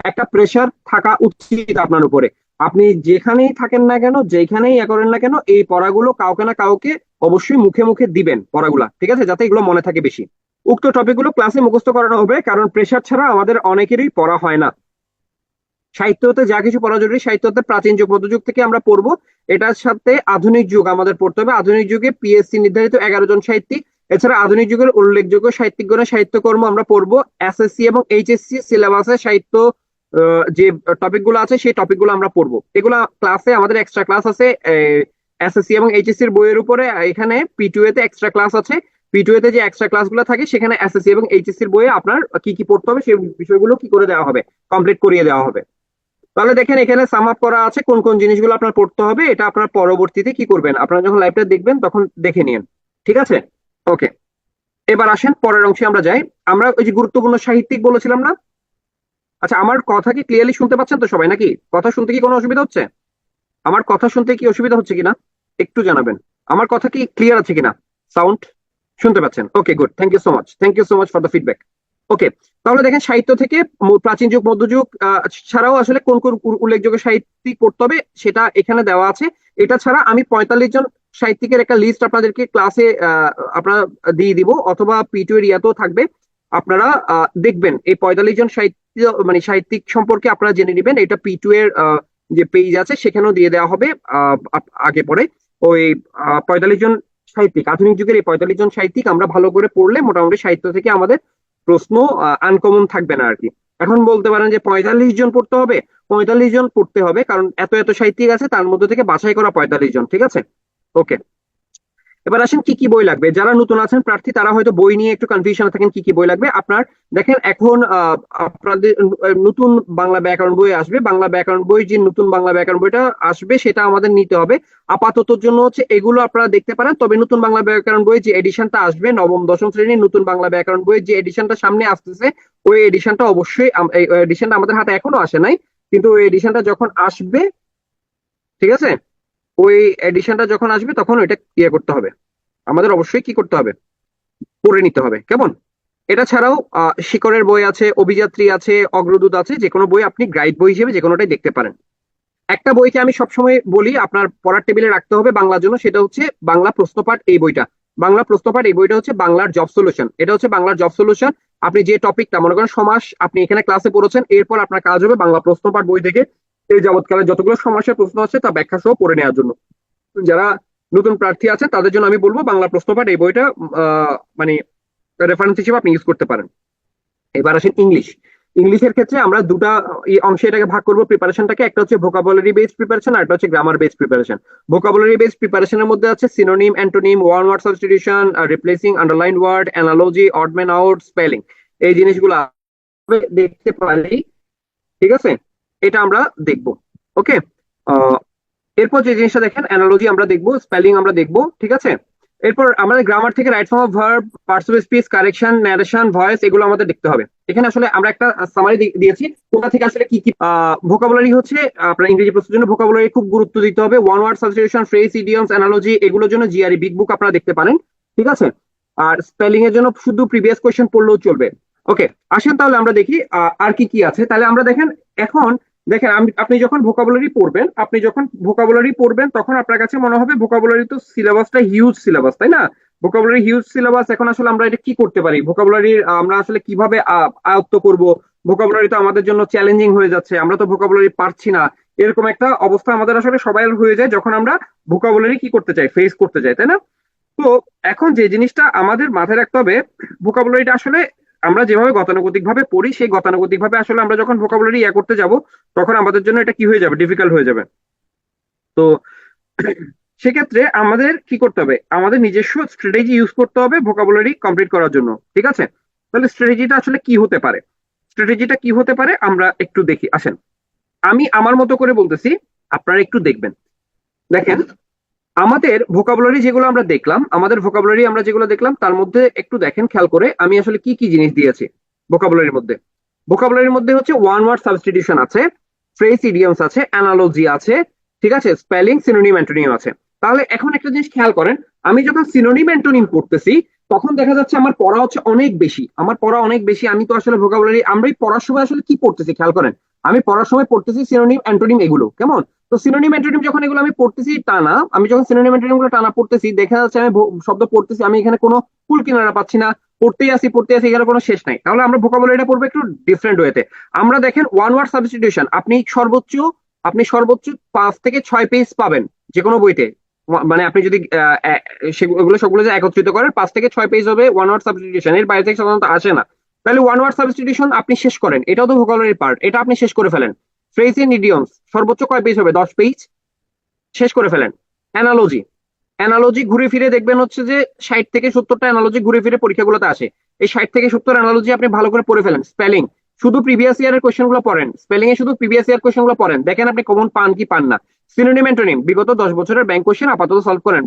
একটা প্রেশার থাকা উচিত আপনার উপরে। আপনি যেখানেই থাকেন না কেন, যেখানেই করেন না কেন, এই পড়াগুলো কাউকে না কাউকে অবশ্যই মুখে মুখে দিবেন পড়াগুলা, ঠিক আছে, যাতে এগুলো মনে থাকে বেশি। উক্ত টপিকগুলো ক্লাসে মুখস্থ করানো হবে, কারণ প্রেশার ছাড়া আমাদের অনেকেরই পড়া হয় না। সাহিত্যতে যা কিছু পড়া জরুরি, সাহিত্যতে প্রাচীন যুগ মধ্যযুগ থেকে আমরা পড়বো। এটার সাথে আধুনিক যুগ আমাদের পড়তে হবে। আধুনিক যুগে পিএসসি নির্ধারিত 11 জন সাহিত্যিক, এছাড়া আধুনিক যুগের উল্লেখযোগ্য সাহিত্যিকগণের সাহিত্যকর্ম আমরা পড়বো। এসএসসি এবং এইচএসসি সিলেবাসে সাহিত্য যে টপিক গুলো আছে, সেই টপিক গুলো আমরা পড়বো। এগুলা ক্লাসে আমাদের এক্সট্রা ক্লাস আছে এসএসসি এবং এইচএসসি এর বইয়ের উপরে। এখানে P2 তে এক্সট্রা ক্লাস আছে। P2 তে যে এক্সট্রা ক্লাসগুলো থাকে, সেখানে এসএসসি এবং এইচএসসি এর বইয়ে আপনার কি কি পড়তে হবে সেই বিষয়গুলো কি করে দেওয়া হবে, কমপ্লিট করিয়ে দেওয়া হবে। তাহলে দেখেন এখানে সাম আপ করা আছে কোন কোন জিনিসগুলো আপনার পড়তে হবে। এটা আপনার পরবর্তীতে কি করবেন, আপনারা যখন লাইভটা দেখবেন তখন দেখে নিন, ঠিক আছে? ওকে, এবার আসেন পরের অংশে আমরা যাই। আমরা ওই যে গুরুত্বপূর্ণ সাহিত্যিক বলেছিলাম না? আচ্ছা, আমার কথা কি ক্লিয়ারলি শুনতে পাচ্ছেন তো সবাই, নাকি কথা শুনতে কি কোনো অসুবিধা হচ্ছে? আমার কথা শুনতে কি অসুবিধা হচ্ছে কিনা একটু জানাবেন। আমার কথা কি ক্লিয়ার আছে কিনা, সাউন্ড শুনতে পাচ্ছেন? Okay, good, thank you so much, thank you so much for the feedback. Okay, তাহলে দেখেন সাহিত্য থেকে প্রাচীন যুগ মধ্যযুগ ছাড়াও আসলে কোন কোন উল্লেখযোগ্য সাহিত্যিক পড়তে হবে সেটা এখানে দেওয়া আছে। এটা ছাড়া আমি 45 জন সাহিত্যিকের একটা লিস্ট আপনাদেরকে ক্লাসে আপনারা দিয়ে দিব, অথবা P2 এর ইয়াতেও থাকবে। আপনারা দেখবেন এই 45 জন সাহিত্য, মানে সাহিত্যিক সম্পর্কে আপনারা জেনে নেবেন। এটা P2 এর যে পেজ আছে সেখানেও দিয়ে দেওয়া হবে আগে পরে। ওই 45 জন সাহিত্যিক, আধুনিক যুগের এই 45 জন সাহিত্যিক আমরা ভালো করে পড়লে মোটামুটি সাহিত্য থেকে আমাদের প্রশ্ন আনকমন থাকবে না আর কি। এখন বলতে পারেন যে 45 জন পড়তে হবে, 45 জন পড়তে হবে, কারণ এত এত সাহিত্যিক আছে, তার মধ্যে থেকে বাছাই করা 45 জন, ঠিক আছে? ওকে, এবার আসেন কি কি বই লাগবে। যারা নতুন আছেন প্রার্থী, তারা হয়তো বই নিয়ে একটু কনফিউশন থাকেন কি কি বই লাগবে আপনার। দেখেন এখন আপনাদের নতুন বাংলা ব্যাকরণ বই আসবে। বাংলা ব্যাকরণ বই, যে নতুন বাংলা ব্যাকরণ বইটা আসবে সেটা আমাদের নিতে হবে। আপাততর জন্য হচ্ছে এগুলো আপনারা দেখতে পারেন। তবে নতুন বাংলা ব্যাকরণ বই যে এডিশনটা আসবে, নবম দশম শ্রেণীর নতুন বাংলা ব্যাকরণ বই যে এডিশনটা সামনে আসতেছে, ওই এডিশনটা অবশ্যই এই এডিশনটা আমাদের হাতে এখনো আসে নাই, কিন্তু ওই এডিশনটা যখন আসবে, ঠিক আছে, ওই এডিশনটা যখন আসবে তখন ওইটা ইয়ে করতে হবে, আমাদের অবশ্যই কি করতে হবে, পড়ে নিতে হবে, কেমন? এটা ছাড়াও শিকরের বই আছে, অভিযাত্রী আছে, অগ্রদূত আছে। যে কোনো বই আপনি গাইড বই হিসেবে যে কোনোটাই দেখতে পারেন। একটা বইকে আমি সবসময় বলি আপনার পড়ার টেবিলে রাখতে হবে বাংলার জন্য, সেটা হচ্ছে বাংলা প্রশ্নপাঠ এই বইটা। বাংলা প্রশ্নপাঠ এই বইটা হচ্ছে বাংলার জব সলিউশন। এটা হচ্ছে বাংলার জব সলিউশন। আপনি যে টপিকটা মনে করেন সমাস, আপনি এখানে ক্লাসে পড়েছেন, এরপর আপনার কাজ হবে বাংলা প্রশ্নপাঠ বই থেকে এই যাবৎকালে যতগুলো সমাসের প্রশ্ন আছে তা ব্যাখ্যা সহ পড়ে নেওয়ার জন্য। যারা নতুন প্রার্থী আছে তাদের জন্য আমি বলবো বাংলা প্রশ্নপাঠ এই বইটা মানে রেফারেন্স হিসেবে আপনি ইউজ করতে পারেন। এবার আসেন ইংলিশ। ইংলিশের ক্ষেত্রে আমরা দুটা অংশে এটাকে ভাগ করবো প্রিপারেশনটাকে। একটা হচ্ছে ভোকাবুলারি বেসড প্রিপারেশন, আর একটা হচ্ছে grammar based preparation. Vocabulary based প্রিপারেশনের মধ্যে আছে synonym, antonym, one word substitution, replacing underline word, analogy, odd man out, spelling. এই জিনিসগুলো দেখতে পারি, ঠিক আছে? এটা আমরা দেখবো। ওকে, এরপর যে জিনিসটা দেখেন, অ্যানালজি আমরা দেখবো, স্পেলিং আমরা দেখবো, ঠিক আছে? এরপর আমাদের গ্রামার থেকে right form of verb, parts of speech, correction, narration, voice, এগুলো আমাদের দেখতে হবে। এখানে আসলে আমরা একটা সামারি দিয়েছি কোথা থেকে আসলে কি কি। ভোকাবুলারি হচ্ছে আপনার ইংরেজি প্রশ্নের জন্য ভোকাবুলারি খুব গুরুত্ব দিতে হবে। One word substitution, phrase, idioms, analogy, এগুলোর জন্য জিআরই বিগ বুক আপনারা দেখতে পারেন, ঠিক আছে? আর স্পেলিং এর জন্য শুধু প্রিভিয়াস কোয়েশ্চেন পড়লেও চলবে। ওকে, আসেন তাহলে আমরা দেখি আর কি কি আছে। তাহলে আমরা দেখেন এখন, দেখেন আপনি যখন ভোকাবুলারি পড়বেন, তখন আপনার কাছে মনে হবে ভোকাবুলারি তো সিলেবাসটা হিউজ সিলেবাস, তাই না? Vocabulary huge syllabus. এখন আসলে আমরা এটা কি করতে পারি, ভোকাবুলারি আমরা আসলে কিভাবে আয়ত্ত করব? ভোকাবুলারি তো আমাদের জন্য চ্যালেঞ্জিং হয়ে যাচ্ছে, আমরা তো ভোকাবুলারি পারছি না। এরকম একটা অবস্থা আমাদের আসলে সবাই হয়ে যায় যখন আমরা ভোকাবুলারি কি করতে চাই, ফেস করতে চাই, তাই না? তো এখন যে জিনিসটা আমাদের মাথায় রাখতে হবে, ভোকাবুলারিটা আসলে আমরা যেভাবে গতানুগতিক ভাবে পড়ি, সেই গতানুগতিক ভাবে আসলে আমরা যখন ভোকাবুলারি করতে যাব, তখন আমাদের জন্য এটা কি হয়ে যাবে, ডিফিকাল্ট হয়ে যাবে। তো সেক্ষেত্রে আমাদের কি করতে হবে, আমাদের নিজস্ব স্ট্র্যাটেজি ইউজ করতে হবে ভোকাবুলারি কমপ্লিট করার জন্য, ঠিক আছে? তাহলে স্ট্র্যাটেজিটা আসলে কি হতে পারে? স্ট্র্যাটেজিটা কি হতে পারে আমরা একটু দেখি, আসেন। আমি আমার মতো করে বলতেছি, আপনারা একটু দেখবেন। দেখেন, আমাদের ভোকাবুলারি যেগুলো আমরা দেখলাম, আমাদের ভোকাবুলারি আমরা যেগুলো দেখলাম তার মধ্যে একটু দেখেন খেয়াল করে আমি আসলে কি কি জিনিস দিয়েছি ভোকাবুলারির মধ্যে। ভোকাবুলারির মধ্যে হচ্ছে ওয়ান ওয়ার্ড সাবস্টিটিউশন আছে, ফ্রেজ ইডিয়মস আছে, অ্যানালজি আছে, ঠিক আছে, স্পেলিং, সিনোনিম, অ্যান্টোনিম আছে। তাহলে এখন একটা জিনিস খেয়াল করেন, আমি যখন সিনোনিম অ্যান্টোনিম পড়তেছি তখন দেখা যাচ্ছে আমার পড়া হচ্ছে অনেক বেশি, আমার পড়া অনেক বেশি। আমি তো আসলে ভোকাবুলারি, আমরা এই পড়ার সময় আসলে কি পড়তেছি খেয়াল করেন, আমি পড়ার সময় পড়তেছি সিনোনিম অ্যান্টোনিম এগুলো, কেমন? তো সিনোনিম অ্যান্টোনিম যখন এগুলো আমি পড়তেছি টানা, আমি যখন সিনোনিম অ্যান্টোনিম গুলো টানা পড়তেছি দেখা যাচ্ছে আমি শব্দ পড়তেছি, আমি এখানে কোনো কুল কিনারা পাচ্ছি না, পড়তেই আসি এখানে কোনো শেষ নাই। তাহলে আমরা ভোকাবুলারিটা পড়বো একটু ডিফারেন্ট ওয়েতে। আমরা দেখেন ওয়ান ওয়ার্ড সাবস্টিটিউশন আপনি সর্বোচ্চ 5 থেকে 6 পেজ পাবেন যে কোনো বইতে। মানে আপনি যদি সেগুলো সবগুলো যে একত্রিত করেন 5 থেকে 6 পেজ হবে ওয়ান ওয়ার্ড সাবস্টিটিউশন, এর বাইরে থেকে সাধারণত আসে না। তাহলে ওয়ান ওয়ার্ড সাবস্টিটিউশন আপনি শেষ করেন, এটাও তো ভোকাবুলারি পার্ট, এটা আপনি শেষ করে ফেলেন। ফ্রেজ এন্ড ইডিয়মস সর্বোচ্চ কয় পেজ হবে, 10 পেজ, শেষ করে ফেলেন। অ্যানালজি, অ্যানালজি ঘুরে ফিরে দেখবেন হচ্ছে যে 60 থেকে 70টা অ্যানালজি ঘুরে ফিরে পরীক্ষাগুলোতে আসে, এই 60 থেকে 70 অ্যানালজি আপনি ভালো করে পড়ে ফেলেন। স্পেলিং, শুধু প্রিভিয়াস ইয়ারের কোয়েশ্চেন গুলো পড়েন, স্পেলিং এ শুধু প্রিভিয়াস ইয়ার কোয়েশ্চেন গুলো পড়েন, দেখেন আপনি কমন পান কি পান না। সিনোনিম অ্যান্টোনিম বিগত 10 বছরের ব্যাংক কোয়েশ্চেন আপাতত সলভ করেন।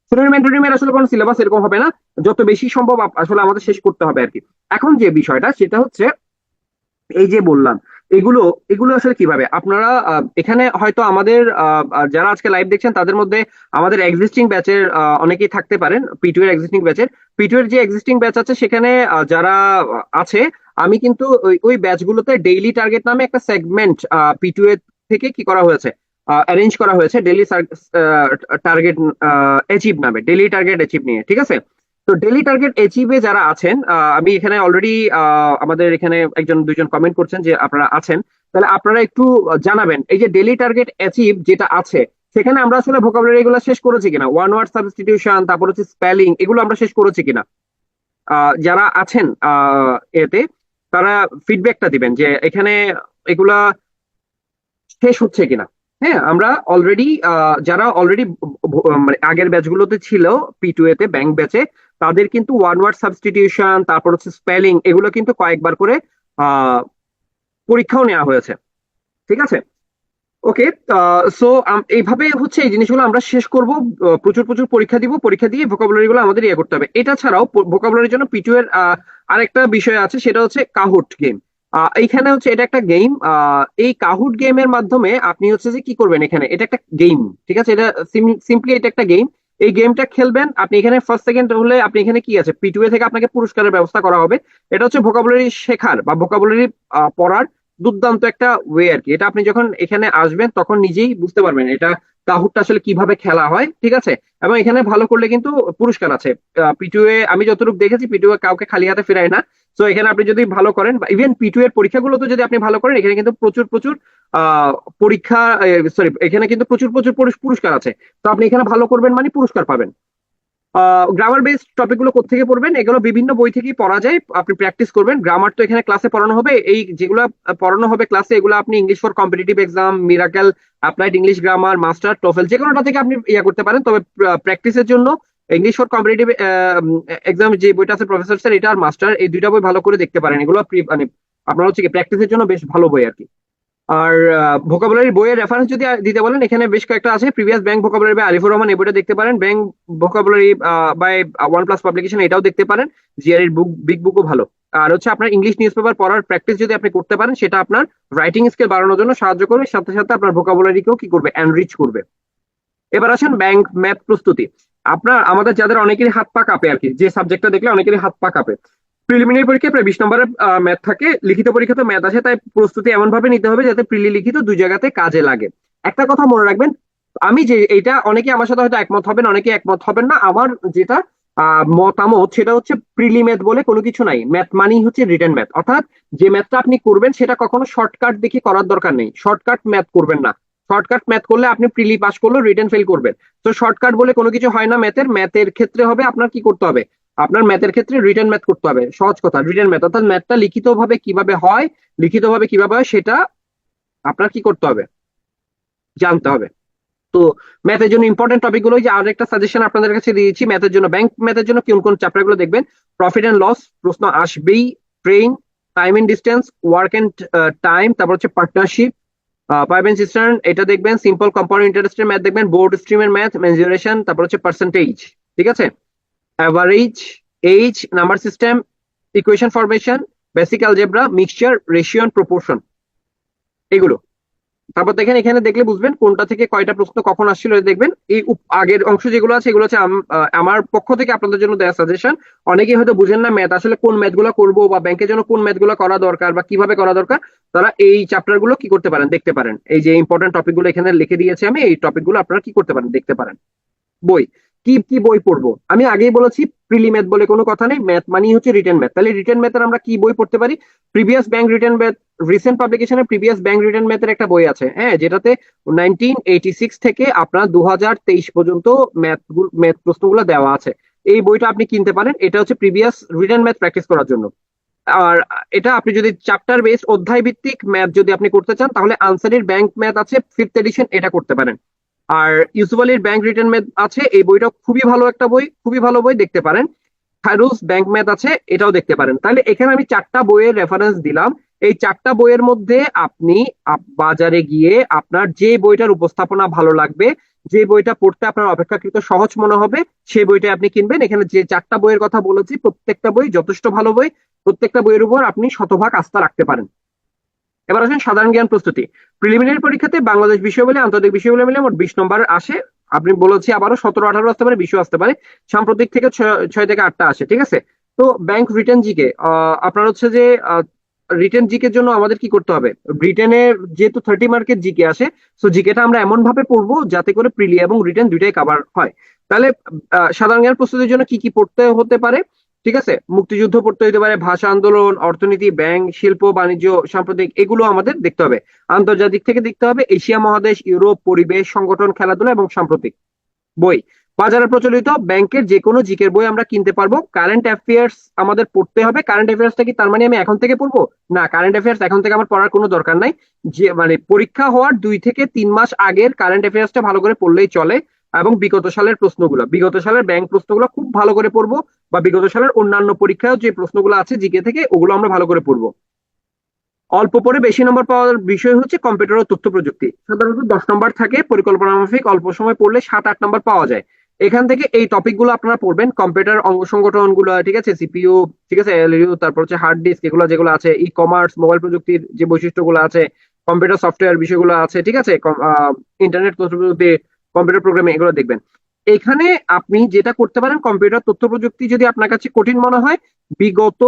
সিনোনিম অ্যান্টোনিমের আসলে কোনো সিলেবাস এরকম হবে না, যত বেশি সম্ভব আসলে আমাদের শেষ করতে হবে আর কি। এখন যে বিষয়টা সেটা হচ্ছে এই যে বললাম, এগুলো এগুলো আসলে কিভাবে আপনারা এখানে হয়তো আমাদের যারা আজকে লাইভ দেখছেন তাদের মধ্যে আমাদের এক্সিস্টিং ব্যাচের অনেকেই থাকতে পারেন, পিটু এর এক্সিস্টিং ব্যাচের। পিটু এর যে এক্সিস্টিং ব্যাচ আছে সেখানে যারা আছে, আমি কিন্তু ওই ব্যাচগুলোতে ডেইলি টার্গেট নামে একটা সেগমেন্ট পিটু এর থেকে কি করা হয়েছে, অ্যারেঞ্জ করা হয়েছে ডেইলি টার্গেট অ্যাচিভ নামে, ডেইলি টার্গেট অ্যাচিভ নিয়ে, ঠিক আছে? তো ডেইলি টার্গেট অ্যাচিভে যারা আছেন, আমি এখানে অলরেডি আমাদের এখানে একজন দুইজন কমেন্ট করছেন যে আপনারা আছেন, তাহলে আপনারা একটু জানাবেন এই যে ডেইলি টার্গেট অ্যাচিভ যেটা আছে সেখানে আমরা আসলে ভোকাবুলারি এগুলো শেষ করেছি কিনা, ওয়ান ওয়ার্ড সাবস্টিটিউশন, তারপর হচ্ছে স্পেলিং, এগুলো আমরা শেষ করেছি কিনা। যারা আছেন এতে তারা ফিডব্যাকটা দিবেন যে এখানে এগুলা শেষ হচ্ছে কিনা। হ্যাঁ, আমরা অলরেডি যারা অলরেডি মানে আগের ব্যাচগুলোতে ছিল, P2 তে ব্যাংক ব্যাচে, তাদের কিন্তু ওয়ান ওয়ার্ড সাবস্টিটিউশন তারপর হচ্ছে স্পেলিং এগুলো কিন্তু কয়েকবার করে আহ পরীক্ষাও নেওয়া হয়েছে, ঠিক আছে? ওকে, সো এইভাবে হচ্ছে এই জিনিসগুলো আমরা শেষ করব। প্রচুর প্রচুর পরীক্ষা দিব, পরীক্ষা দিয়ে ভোকাবুলারি গুলো আমাদের ইয়ে করতে হবে। এটা ছাড়াও ভোকাবুলারির জন্য P2 এর আরেকটা বিষয় আছে, সেটা হচ্ছে কাহুট গেম। এইখানে হচ্ছে এটা একটা গেম, এই কাহুট গেমের মাধ্যমে আপনি হচ্ছে যে কি করবেন, এখানে এটা একটা গেম, ঠিক আছে? এটা সিম্পলি এটা একটা গেম। এই গেমটা খেলবেন আপনি, এখানে ফার্স্ট সেকেন্ড হলে আপনি এখানে কি আছে, P2 থেকে আপনাকে পুরস্কারের ব্যবস্থা করা হবে। এটা হচ্ছে ভোকাবুলারি শেখার বা ভোকাবুলারি পড়ার দুর্দান্ত একটা ওয়ে আর কি। এটা আপনি যখন এখানে আসবেন তখন নিজেই বুঝতে পারবেন এটা কাহুটটা আসলে কিভাবে খেলা হয়, ঠিক আছে? এবং এখানে ভালো করলে কিন্তু পুরস্কার আছে। P2 আমি যতটুকু দেখেছি P2 কাউকে খালি হাতে ফেরায় না। তো এখানে আপনি যদি ভালো করেন বা ইভেন P2 এর পরীক্ষাগুলোতে যদি আপনি ভালো করেন, এখানে কিন্তু প্রচুর প্রচুর আহ পরীক্ষা, সরি, এখানে কিন্তু প্রচুর প্রচুর পুরস্কার আছে। তো আপনি এখানে ভালো করবেন মানে পুরস্কার পাবেন। গ্রামার বেসড টপিক গুলো কোত্থেকে পড়বেন, এগুলো বিভিন্ন বই থেকেই পড়া যায়, আপনি প্র্যাকটিস করবেন। গ্রামার তো এখানে ক্লাসে পড়ানো হবে, এই যেগুলো পড়ানো হবে ক্লাসে এগুলো আপনি English for competitive exam, miracle, applied English grammar, master, TOEFL, যে কোনোটা থেকে আপনি ইয়া করতে পারেন। তবে প্র্যাকটিসের জন্য ইংলিশ ফর কম্পিটিটিভ এক্সাম যে বইটা আছে প্রফেসর স্যার, এটা আর মাস্টার, এই দুইটা বই ভালো করে দেখতে পারেন। এগুলো মানে আপনার হচ্ছে কি প্র্যাকটিসের জন্য বেশ ভালো বই আর কি। আর ভোকাবুলারি বইয়ের রেফারেন্স যদি দিতে বলেন, এখানে বেশ কয়েকটা আছে। Previous bank vocabulary by Alifur Rahman, এই বইটা দেখতে পারেন। Bank vocabulary by one plus publication, এটাও দেখতে পারেন। জিআর এর বুক, বিগ বুকও ভালো। আর হচ্ছে আপনার ইংলিশ নিউজ পেপার পড়ার প্র্যাকটিস যদি আপনি করতে পারেন, সেটা আপনার রাইটিং স্কিল বাড়ানোর জন্য সাহায্য করবে, সাথে সাথে আপনার ভোকাবুলারিকেও কি করবে, এনরিচ করবে। এবার আসেন ব্যাংক ম্যাথ প্রস্তুতি। আমাদের যাদের অনেকেরই হাত পা কাঁপে আর কি, যে সাবজেক্টটা দেখলে অনেকেরই হাত পা কাঁপে। প্রিলিমিনারি পরীক্ষায় প্রায় 20 নম্বরের ম্যাথ থাকে, লিখিত পরীক্ষা তো ম্যাথ আসে, তাই প্রস্তুতি এমন ভাবে নিতে হবে যাতে প্রিলি লিখিত দুই জায়গাতে কাজে লাগে। একটা কথা মনে রাখবেন, আমি যে এটা, অনেকে আমার সাথে হয়তো একমত হবেন, অনেকে একমত হবেন না, আমার যেটা মতামত সেটা হচ্ছে প্রিলি ম্যাথ বলে কোনো কিছু নাই। ম্যাথ মানেই হচ্ছে রিটেন ম্যাথ, অর্থাৎ যে ম্যাথটা আপনি করবেন সেটা কখনো শর্টকাট দেখে করার দরকার নেই। শর্টকাট ম্যাথ করবেন না, শর্টকাট ম্যাথ করলে আপনি প্রিলি পাস করলেও রিটেন ফেল করবেন। তো শর্টকাট বলে কোনো কিছু হয় না ম্যাথের। ম্যাথের ক্ষেত্রে হবে আপনার কি করতে হবে, আপনার ম্যাথের ক্ষেত্রে রিটেন ম্যাথ করতে হবে। সহজ কথা, রিটেন ম্যাথ অর্থাৎ ম্যাথটা লিখিত ভাবে কিভাবে হয়, লিখিত ভাবে কিভাবে হয় সেটা আপনার কি করতে হবে, জানতে হবে। তো ম্যাথের জন্য ইম্পর্টেন্ট টপিক গুলো, যে আরেকটা সাজেশন আপনাদের কাছে দিয়েছি ম্যাথের জন্য, ব্যাংক ম্যাথের জন্য কোন কোন চ্যাপ্টার গুলো দেখবেন। প্রফিট এন্ড লস প্রশ্ন আসবেই, train, time and distance, work and time, তারপর হচ্ছে পার্টনারশিপ, পাইপ এন্ড সিস্টার্ন এটা দেখবেন, সিম্পল কম্পাউন্ড ইন্টারেস্টের ম্যাথ দেখবেন, বোর্ড স্ট্রিমের ম্যাথ, মেনজুরেশন, তারপর হচ্ছে পার্সেন্টেজ, ঠিক আছে, average, age, number system, equation formation, basic algebra, mixture, ratio and proportion, এগুলো। তারপর দেখেন এখানে দেখলে বুঝবেন কোনটা থেকে কয়টা প্রশ্ন কখন আসছিল, এটা দেখবেন। এই আগের অংশ যেগুলো আছে এগুলো হচ্ছে আমার পক্ষ থেকে আপনাদের জন্য দেওয়া সাজেশন। অনেকেই হয়তো বুঝেন না ম্যাথ আসলে কোন ম্যাথ গুলো করবো বা ব্যাংকের জন্য কোন ম্যাথ গুলো করা দরকার বা কিভাবে করা দরকার, তারা এই চ্যাপ্টার গুলো কি করতে পারেন, দেখতে পারেন। এই যে ইম্পর্টেন্ট টপিক গুলো এখানে লিখে দিয়েছি আমি, এই টপিক গুলো আপনারা কি করতে পারেন, দেখতে পারেন। বই, কি কি বই পড়বো, আমি আগেই বলেছি প্রিলি ম্যাথ বলে কোনো কথা নেই, ম্যাথ মানে হচ্ছে রিটেন ম্যাথ। তাহলে রিটেন ম্যাথের আমরা কি বই পড়তে পারি? Previous bank written math, recent পাবলিকেশনের প্রিভিয়াস ব্যাংক রিটেন ম্যাথের একটা বই আছে, হ্যাঁ, যেটাতে 1986 থেকে আপনার 2023 পর্যন্ত ম্যাথ প্রশ্নগুলো দেওয়া আছে। এই বইটা আপনি কিনতে পারেন, এটা হচ্ছে প্রিভিয়াস রিটেন ম্যাথ প্র্যাকটিস করার জন্য। আর এটা আপনি যদি চ্যাপ্টার বেস অধ্যায় ভিত্তিক ম্যাথ যদি আপনি করতে চান, তাহলে আনসারির ব্যাংক ম্যাথ আছে 5th এডিশন, এটা করতে পারেন। আর ইউসুফ আলীর ব্যাংক রিটার্ন ম্যাথ আছে, এই বইটা খুবই ভালো একটা বই, খুবই ভালো বই, দেখতে পারেন। খায়রুজ ব্যাংক ম্যাথ আছে, এটাও দেখতে পারেন। তাহলে এখানে আমি 4টা বইয়ের রেফারেন্স দিলাম। এই 4টা বইয়ের মধ্যে আপনি বাজারে গিয়ে আপনার যে বইটার উপস্থাপনা ভালো লাগবে, যে বইটা পড়তে আপনার অপেক্ষাকৃত সহজ মনে হবে, সেই বইটা আপনি কিনবেন। এখানে যে 4টা বইয়ের কথা বলেছি প্রত্যেকটা বই যথেষ্ট ভালো বই, প্রত্যেকটা বইয়ের উপর আপনি শতভাগ আস্থা রাখতে পারেন। এবার আসেন সাধারণ জ্ঞান প্রস্তুতি। প্রিলিমিনারি পরীক্ষাতে বাংলাদেশ বিষয় বলে আন্তর্জাতিক বিষয় বলে মিলে মোট 20 নম্বর আসে। আপনি বলেছি আবারও 17-18 আসতে পারে, 20 আসতে পারে, সাম্প্রতিক থেকে 6 থেকে 8টা আসে, ঠিক আছে। তো ব্যাংক রিটেন জিকে আপনার হচ্ছে যে রিটেন জিকে জন্য আমাদের কি করতে হবে, ব্রিটেনের যেহেতু 30 মার্কের জিকে আসে, তো জিকেটা আমরা এমন ভাবে পড়বো যাতে করে প্রিলি এবং রিটেন দুইটাই কভার হয়। তাহলে সাধারণ জ্ঞান প্রস্তুতির জন্য কি কি পড়তে হতে পারে, ঠিক আছে, মুক্তিযুদ্ধ পড়তে হতে পারে, ভাষা আন্দোলন, অর্থনীতি, ব্যাংক, শিল্প, বাণিজ্য, সাম্প্রতিক, এগুলো আমাদের দেখতে হবে। আন্তর্জাতিক থেকে দেখতে হবে এশিয়া মহাদেশ, ইউরোপ, পরিবেশ, সংগঠন, খেলাধুলা এবং সাম্প্রতিক। বই, বাজারে প্রচলিত ব্যাংকের যে কোনো জিকের বই আমরা কিনতে পারবো। কারেন্ট অ্যাফেয়ার্স আমাদের পড়তে হবে। কারেন্ট অ্যাফেয়ার্সটা কি তার মানে আমি এখন থেকে পড়বো? না, কারেন্ট অ্যাফেয়ার্স এখন থেকে আমার পড়ার কোনো দরকার নাই। যে মানে পরীক্ষা হওয়ার 2 থেকে 3 মাস আগের কারেন্ট অ্যাফেয়ার্সটা ভালো করে পড়লেই চলে। এবং বিগত সালের প্রশ্নগুলো, বিগত সালের ব্যাংক প্রশ্নগুলো খুব ভালো করে পড়বো, বা বিগত সালের অন্যান্য পরীক্ষায় যে প্রশ্নগুলো আছে জিকে থেকে, ওগুলো আমরা ভালো করে পড়বো। অল্প পড়ে বেশি নম্বর পাওয়ার বিষয় হচ্ছে কম্পিউটার ও তথ্য প্রযুক্তি। সাধারণত 10 নম্বর থাকে, পরিকল্পনা মাফিক অল্প সময় পড়লে 7-8 নম্বর পাওয়া যায়। এখান থেকে এই টপিক গুলো আপনারা পড়বেন, কম্পিউটার অঙ্গ সংগঠন গুলো, ঠিক আছে, সিপিইউ, ঠিক আছে, এলইউ, তারপর হচ্ছে হার্ড ডিস্ক, এগুলো যেগুলো আছে, ই কমার্স, মোবাইল প্রযুক্তির যে বৈশিষ্ট্যগুলো আছে, কম্পিউটার সফটওয়্যার বিষয়গুলো আছে, ঠিক আছে, ইন্টারনেট তথ্য প্রযুক্তি, কম্পিউটার প্রোগ্রামিং, এগুলো দেখবেন। এখানে আপনি যেটা করতে পারেন, কম্পিউটার তথ্য প্রযুক্তি যদি আপনার কাছে কঠিন মনে হয়, বিগত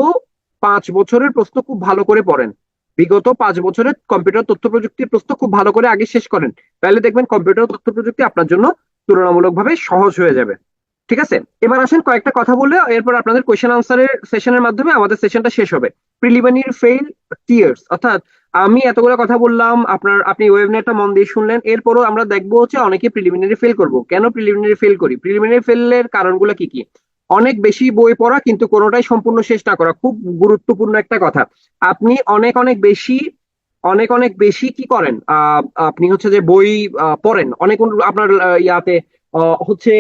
5 বছরের প্রশ্ন খুব ভালো করে পড়েন। বিগত 5 বছরের কম্পিউটার তথ্য প্রযুক্তির প্রশ্ন খুব ভালো করে আগে শেষ করেন, তাহলে দেখবেন কম্পিউটার তথ্য প্রযুক্তি আপনার জন্য তুলনামূলকভাবে সহজ হয়ে যাবে। ঠিক আছে, এবার আসেন কয়েকটা কথা বললে এরপর আপনাদের কোয়েশ্চেন আনসারের সেশনের মাধ্যমে আমাদের সেশনটা শেষ হবে। প্রিলিমিনারি ফেল টিয়ার্স, অর্থাৎ আমি এতগুলো কথা বললাম, আপনি ওয়েবনেটটা মন দিয়ে শুনলেন, এরপরও আমরা দেখবো হচ্ছে অনেকে প্রিলিমিনারি ফেল করবো। কেন প্রিলিমিনারি ফেল করি, প্রিলিমিনারি ফেলের কারণগুলো কি কি? অনেক বেশি বই পড়া কিন্তু কোনোটাই সম্পূর্ণ শেষ না করা, খুব গুরুত্বপূর্ণ একটা কথা। আপনি অনেক অনেক বেশি কি করেন, আপনি হচ্ছে যে বই পড়েন অনেক, আপনার ইয়াতে হচ্ছে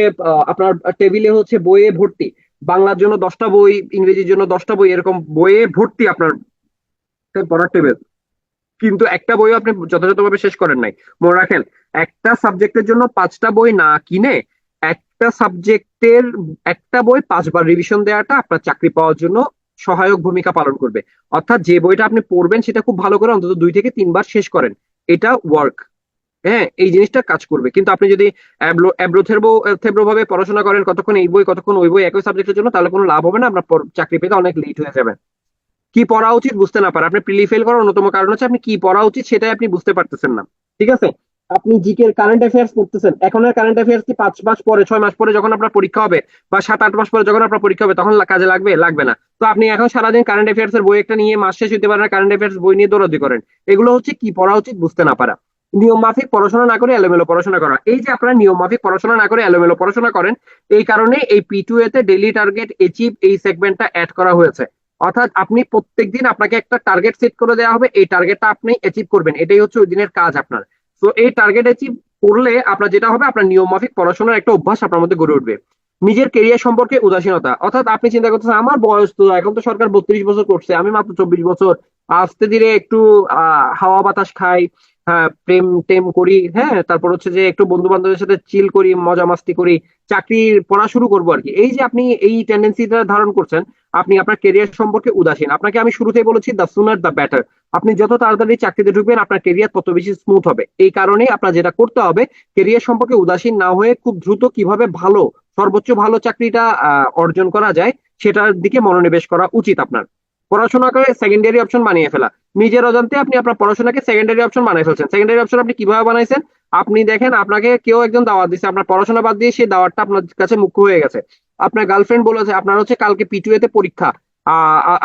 আপনার টেবিলে হচ্ছে বইয়ে ভর্তি, বাংলার জন্য 10টা বই, ইংরেজির জন্য 10টা বই, এরকম বইয়ে ভর্তি আপনার পড়ার টেবিল, কিন্তু একটা বইও আপনি যথাযথভাবে শেষ করেন নাই। মনে রাখেন, একটা সাবজেক্টের জন্য 5টা বই না কিনে একটা সাবজেক্টের একটা বই 5বার রিভিশন দেওয়াটা আপনার চাকরি পাওয়ার জন্য সহায়ক ভূমিকা পালন করবে। অর্থাৎ যে বইটা আপনি পড়বেন সেটা খুব ভালো করে অন্তত 2 থেকে 3 বার শেষ করেন, এটা ওয়ার্ক, হ্যাঁ, এই জিনিসটা কাজ করবে। কিন্তু আপনি যদি অ্যাব্রো থেব্রো থেব্রো ভাবে পড়াশোনা করেন, কতক্ষণ এই বই কতক্ষণ ওই বই একই সাবজেক্টের জন্য, তাহলে কোনো লাভ হবে না, আপনার চাকরি পেতে অনেক লেট হয়ে যাবে। কি পড়া উচিত বুঝতে না পারে, আপনি প্রিলি ফেল করার অন্যতম কারণ হচ্ছে আপনি কি পড়া উচিত সেটাই আপনি বুঝতে পারতেছেন না। ঠিক আছে, আপনি জিকে কারেন্ট অ্যাফেয়ার্স পড়তেছেন, এখন আর কারেন্ট অ্যাফেয়ার্স কি 5 মাস পরে, 6 মাস পরে যখন আপনার পরীক্ষা হবে, বা 7-8 মাস পরে যখন আপনার পরীক্ষা হবে তখন কাজে লাগবে? লাগবে না। তো আপনি এখন সারাদিন কারেন্ট অ্যাফেয়ার্স এর বই একটা নিয়ে মাস শেষ হতে পারে না, কারেন্ট অ্যাফেয়ার্স বই নিয়ে দৌড়াদৌড়ি করেন। এগুলো হচ্ছে কি পড়া উচিত বুঝতে না পারা। নিয়ম মাফিক পড়াশোনা না করে এলোমেলো পড়াশোনা করা, এই যে আপনারা নিয়ম মাফিক পড়াশোনা না করে এলোমেলো পড়াশোনা করেন, এই কারণে এই P2A তে ডেইলি টার্গেট অ্যাচিভ এই সেগমেন্টটা অ্যাড করা হয়েছে। অর্থাৎ আপনি প্রত্যেকদিন আপনাকে একটা টার্গেট সেট করে দেওয়া হবে, এই টার্গেটটা আপনি অ্যাচিভ করবেন, এটাই হচ্ছে ওই দিনের কাজ আপনার। তো এই টার্গেট অ্যাচিভ করলে আপনার যেটা হবে, আপনার নিয়ম মাফিক পড়াশোনার একটা অভ্যাস আপনার মধ্যে গড়ে উঠবে। নিজের কেরিয়ার সম্পর্কে উদাসীনতা, অর্থাৎ আপনি চিন্তা করতেছেন আমার বয়স তো এখন, তো সরকার 32 বছর করছে, আমি মাত্র 24 বছর, আস্তে ধীরে একটু হাওয়া বাতাস খাই, হ্যাঁ প্রেম টেম করি, হ্যাঁ তারপর হচ্ছে যে একটু বন্ধু বান্ধবের সাথে চিল করি, মজা মাস্তি করি, চাকরির পড়া শুরু করবো আর কি। এই যে আপনি এই টেন্ডেন্সিটা ধারণ করছেন, আপনি আপনার কেরিয়ার সম্পর্কে উদাসীন। আপনাকে আমি শুরুতেই বলেছি দ্য সুনার দ্য ব্যাটার। আপনি যত তাড়াতাড়ি চাকরিতে ঢুকবেন আপনার কেরিয়ার তত বেশি স্মুথ হবে। এই কারণেই আপনার যেটা করতে হবে, কেরিয়ার সম্পর্কে উদাসীন না হয়ে খুব দ্রুত কিভাবে ভালো, সর্বোচ্চ ভালো চাকরিটা অর্জন করা যায় সেটার দিকে মনোনিবেশ করা উচিত আপনার। পড়াশোনাকে সেকেন্ডারি অপশন বানিয়ে ফেলা, নিজের অজান্তে আপনি আপনার পড়াশোনাকে সেকেন্ডারি অপশন বানিয়ে ফেলছেন। সেকেন্ডারি অপশন আপনি কিভাবে বানাইছেন? আপনি দেখেন, আপনাকে কেউ একজন দাওয়াত দিচ্ছে, আপনার পড়াশোনা বাদ দিয়ে সেই দাওয়াতটা আপনার কাছে মুখ্য হয়ে গেছে। আপনার গার্লফ্রেন্ড বলেছে আপনার হচ্ছে কালকে পিটুএ তে পরীক্ষা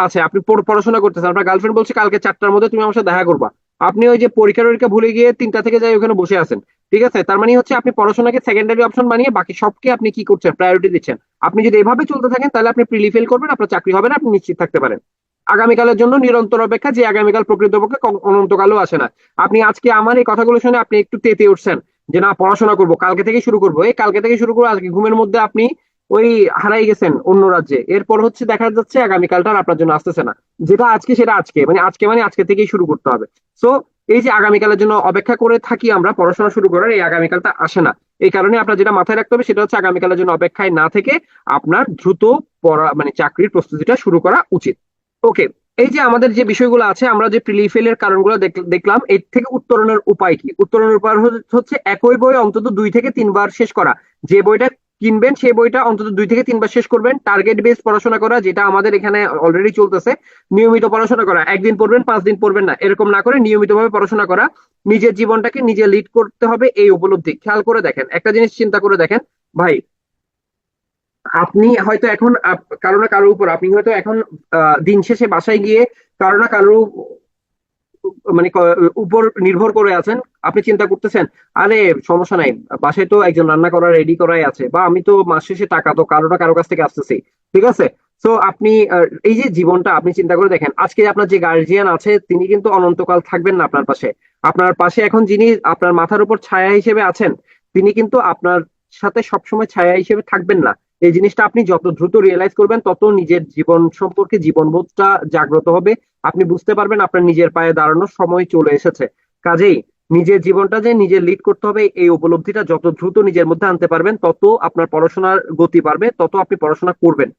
আছে, আপনি পড়াশোনা করতেছেন, আপনার গার্লফ্রেন্ড বলছে কালকে 4টার মধ্যে তুমি আমার সাথে দেখা করবা। আপনি ওই যে পরীক্ষা টরীক্ষা ভুলে গিয়ে 3টা থেকে যাই ওখানে বসে আছেন। ঠিক আছে, তার মানে হচ্ছে আপনি পড়াশোনাকে সেকেন্ডারি অপশন বানিয়ে বাকি সবকে আপনি কি করছেন, প্রায়োরিটি দিচ্ছেন। আপনি যদি এভাবে চলতে থাকেন তাহলে আপনি প্রিলি ফেল করবেন, আপনার চাকরি হবে না, আপনি নিশ্চিত থাকতে পারেন। আগামীকালের জন্য নিরন্তর অপেক্ষা, যে আগামীকাল প্রকৃতপক্ষে অনন্তকালও আসে না। আপনি আজকে আমার এই কথাগুলো শুনে আপনি একটু তেতে উঠছেন যে না পড়াশোনা করবো, কালকে থেকে শুরু করবো, এই কালকে থেকে শুরু করবো, আজকে ঘুমের মধ্যে আপনি ওই হারাই গেছেন অন্য রাজ্যে। এরপর হচ্ছে দেখা যাচ্ছে আগামীকালটা আর আপনার জন্য আসতেছে না। যেটা আজকে সেটা আজকে, মানে আজকে থেকেই শুরু করতে হবে। সো এই যে আগামীকালের জন্য অপেক্ষা করে থাকি আমরা পড়াশোনা শুরু করার, এই আগামীকালটা আসে না। এই কারণে আপনার যেটা মাথায় রাখতে হবে সেটা হচ্ছে আগামীকালের জন্য অপেক্ষায় না থেকে আপনার দ্রুত পড়া মানে চাকরির প্রস্তুতিটা শুরু করা উচিত। ওকে, এই যে আমাদের যে বিষয়গুলো আছে, আমরা যে প্রিলিফেলের কারণগুলো দেখলাম, এর থেকে উত্তরণের উপায় কি? উত্তরণের উপায় হচ্ছে একই বই অন্তত 2 থেকে 3 বার শেষ করা। যে বইটা কিনবেন সেই বইটা অন্তত 2 থেকে 3 বার শেষ করবেন। টার্গেট বেস পড়াশোনা করা, যেটা আমাদের এখানে অলরেডি চলতেছে। নিয়মিত পড়াশোনা করা, একদিন পড়বেন 5 দিন পড়বেন না, এরকম না করে নিয়মিতভাবে পড়াশোনা করা। নিজের জীবনটাকে নিজে লিড করতে হবে, এই উপলব্ধি। খেয়াল করে দেখেন, একটা জিনিস চিন্তা করে দেখেন ভাই, আপনি হয়তো এখন কারো না কারোর উপর, আপনি হয়তো এখন দিন শেষে বাসায় গিয়ে কারো না কারো মানে উপর নির্ভর করে আছেন। আপনি চিন্তা করতেছেন আরে সমস্যা নাই, বাসায় তো একজন রান্না করা রেডি করাই আছে, বা আমি তো মাস শেষে টাকা তো কারো না কারো কাছ থেকে আসতেছি। ঠিক আছে, তো আপনি এই যে জীবনটা আপনি চিন্তা করে দেখেন, আজকে আপনার যে গার্জিয়ান আছে তিনি কিন্তু অনন্তকাল থাকবেন না আপনার পাশে। আপনার পাশে এখন যিনি আপনার মাথার উপর ছায়া হিসেবে আছেন, তিনি কিন্তু আপনার সাথে সবসময় ছায়া হিসেবে থাকবেন না। এই জিনিসটা আপনি যত দ্রুত রিয়েলাইজ করবেন, তত নিজের জীবন সম্পর্কে জীবনবোধটা জাগ্রত হবে। আপনি বুঝতে পারবেন আপনার নিজের পায়ে দাঁড়ানোর সময় চলে এসেছে। কাজেই নিজের জীবনটা যে নিজে লিড করতে হবে, এই উপলব্ধিটা যত দ্রুত নিজের মধ্যে আনতে পারবেন, তত আপনার পড়াশোনার গতি বাড়বে, তত আপনি পড়াশোনা করবেন।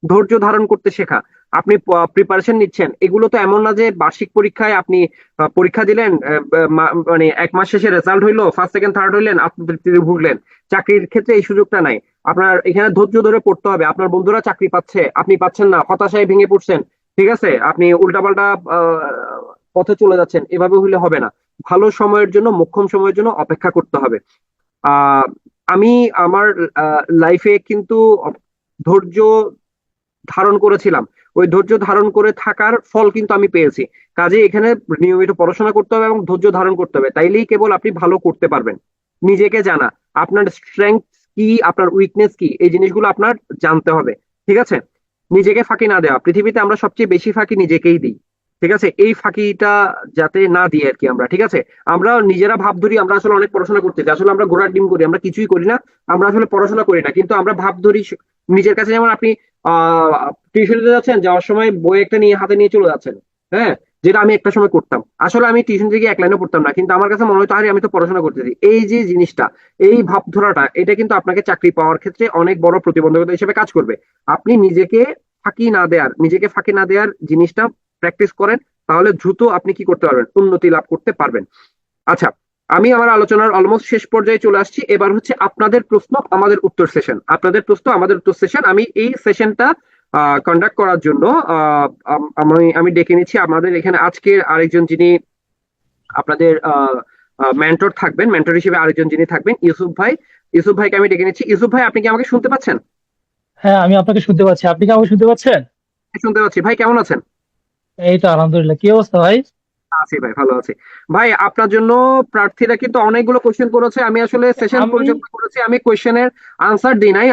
ধৈর্য ধারণ করতে শেখা, আপনি প্রিপারেশন নিচ্ছেন, এগুলো তো এমন না যে বার্ষিক পরীক্ষায় আপনি পরীক্ষা দিলেন, মানে 1 মাস শেষে রেজাল্ট হইলো, ফার্স্ট সেকেন্ড থার্ড হইলেন, আত্মতৃপ্তিতে ভুগলেন। চাকরির ক্ষেত্রে এই সুযোগটা নাই। আপনার এখানে ধৈর্য ধরে পড়তে হবে। আপনার বন্ধুরা চাকরি পাচ্ছে, আপনি পাচ্ছেন না, হতাশায় ভেঙে পড়ছেন, ঠিক আছে, আপনি উল্টাপাল্টা পথে চলে যাচ্ছেন, এভাবে হইলে হবে না। ভালো সময়ের জন্য, মোক্ষম সময়ের জন্য অপেক্ষা করতে হবে। আহ আমি আমার লাইফে কিন্তু ধৈর্য ধারণ করেছিলাম। ওই ধৈর্য ধারণ করে থাকার ফল কিন্তু আমি পেয়েছি। কাজে এখানে নিয়মিত পড়াশোনা করতে হবে এবং ধৈর্য ধারণ করতে হবে, তাইলেই কেবল আপনি ভালো করতে পারবেন। নিজেকে জানা, আপনার স্ট্রেংথ কি, আপনার উইকনেস কি, এই জিনিসগুলো আপনার জানতে হবে। ঠিক আছে, নিজেকে ফাঁকি না দেওয়া, পৃথিবীতে আমরা সবচেয়ে বেশি ফাঁকি নিজেকেই দিই। ঠিক আছে, এই ফাঁকিটা যাতে না দিই আর কি আমরা। ঠিক আছে, আমরা নিজেরা ভাব ধরি আমরা আসলে অনেক পড়াশোনা করতেছি, আসলে আমরা ঘোড়ার ডিম করি, আমরা কিছুই করি না। আমরা আসলে পড়াশোনা করি না, কিন্তু আমরা ভাব ধরি নিজের কাছে। যেমন আপনি টিউশনিতে যাচ্ছেন, যাওয়ার সময় বই একটা নিয়ে হাতে নিয়ে চলে যাচ্ছেন, হ্যাঁ, যেটা আমি একটা সময় করতাম। আসলে আমি টিউশন থেকে 1 লাইনও পড়তাম না, কিন্তু আমার কাছে মনে হতো আরে আমি তো পড়াশোনা করতেছি। এই যে জিনিসটা, এই ভাব ধরাটা, এটা কিন্তু আপনাকে চাকরি পাওয়ার ক্ষেত্রে অনেক বড় প্রতিবন্ধকতা হিসেবে কাজ করবে। আপনি নিজেকে ফাঁকি না দেওয়ার জিনিসটা প্র্যাকটিস করেন, তাহলে দ্রুত আপনি কি করতে পারবেন, উন্নতি লাভ করতে পারবেন। আচ্ছা, আমি আমার আলোচনার অলমোস্ট শেষ পর্যায়ে চলে আসছি। এবার হচ্ছে আপনাদের প্রশ্ন আমাদের উত্তর সেশন, আপনাদের প্রশ্ন আমাদের উত্তর সেশন। আমি এই সেশনটা কন্ডাক্ট করার জন্য আমি ডেকে নিচ্ছি আমাদের এখানে আজকে আরেকজন, যিনি আপনাদের মেন্টর থাকবেন, মেন্টর হিসেবে আরেকজন যিনি থাকবেন, ইউসুফ ভাই। ইউসুফ ভাইকে আমি ডেকে নিচ্ছি। ইউসুফ ভাই, আপনি কি আমাকে শুনতে পাচ্ছেন? হ্যাঁ, আমি আপনাকে শুনতে পাচ্ছি। আপনি কি আমাকে শুনতে পাচ্ছেন? শুনতে পাচ্ছি ভাই, কেমন আছেন? এই তো আলহামদুলিল্লাহ। কি অবস্থা ভাই? আছি ভাই, ভালো আছি। ভাই আপনার জন্য প্রার্থীরা কিন্তু অনেকগুলো কোশ্চেন করেছে। আমি আসলে সেশন আমি পরিচালনা করেছি, আমি কোশ্চেনের আনসার দিই নাই।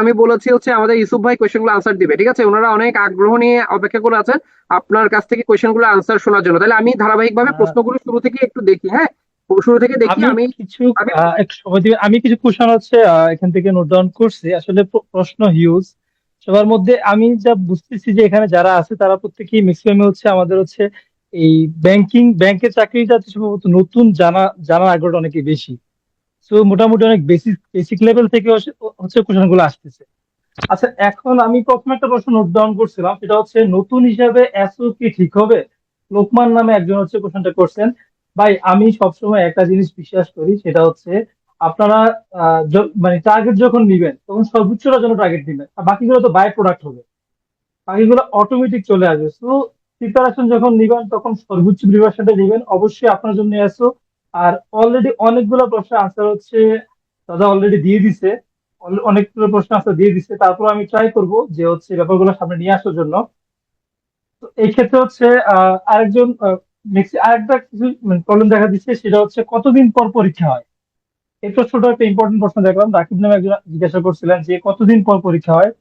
আমি বলেছি হচ্ছে আমাদের ইউসুফ ভাই কোশ্চেন গুলো আনসার দিবে। ঠিক আছে, ওনারা অনেক আগ্রহ নিয়ে অপেক্ষা করে আছেন আপনার কাছ থেকে কোশ্চেন গুলো আনসার শোনার জন্য। তাহলে আমি ধারাবাহিক ভাবে আহ, প্রশ্নগুলো শুরু থেকে একটু দেখি, হ্যাঁ। শুরু থেকে দেখি আমি আমি। কিছু আমি একটু সময় দিবেন, আমি কিছু কোশ্চেন হচ্ছে এখান থেকে নোট ডাউন করছি। আসলে প্রশ্ন হিউজ সবার মধ্যে। আমি যা বুঝতেছি যে এখানে যারা আছে তারা প্রত্যেকেই ম্যাক্সিমাম হচ্ছে আমাদের হচ্ছে এই ব্যাংকের চাকরিটা হচ্ছে সম্ভবত নতুন জানার আগ্রহটা অনেক বেশি। তো মোটামুটি অনেক বেসিক বেসিক লেভেল থেকে হচ্ছে কোশ্চেন গুলো আসতেছে। আচ্ছা, এখন আমি প্রথম একটা প্রশ্ন নোট ডাউন করছিলাম, সেটা হচ্ছে নতুন হিসাবে এসও কি ঠিক হবে? লোকমান নামে একজন হচ্ছে কোশ্চেনটা করছেন। ভাই, আমি সবসময় একটা জিনিস বিশ্বাস করি, সেটা হচ্ছে আপনারা মানে টার্গেট যখন নিবেন তখন সর্বোচ্চটার জন্য টার্গেট দিবেন, আর বাকিগুলো তো বাই প্রোডাক্ট হবে, বাকিগুলো অটোমেটিক চলে আসবে। তো প্রিপারেশন যখন নিবেন তখন সর্বোচ্চ প্রিপারেশনটা নিবেন, অবশ্যই আপনার জন্য এসো। আর অলরেডি অনেকগুলো প্রশ্নের আনসার হচ্ছে দাদা অলরেডি দিয়ে দিছে, অনেকগুলো প্রশ্ন আনসার দিয়ে দিছে। তারপর আমি ট্রাই করব যে হচ্ছে ব্যাপারগুলো সামনে নিয়ে আসার জন্য। তো এই ক্ষেত্রে হচ্ছে আরেকজন আরেকটা কিছু প্রবলেম দেখা দিচ্ছে, সেটা হচ্ছে কতদিন পর পরীক্ষা হয়। এই প্রশ্নটা একটা ইম্পর্টেন্ট প্রশ্ন দেখলাম, রাকিব নামে একজন জিজ্ঞাসা করছিলেন যে কতদিন পর পরীক্ষা হয়।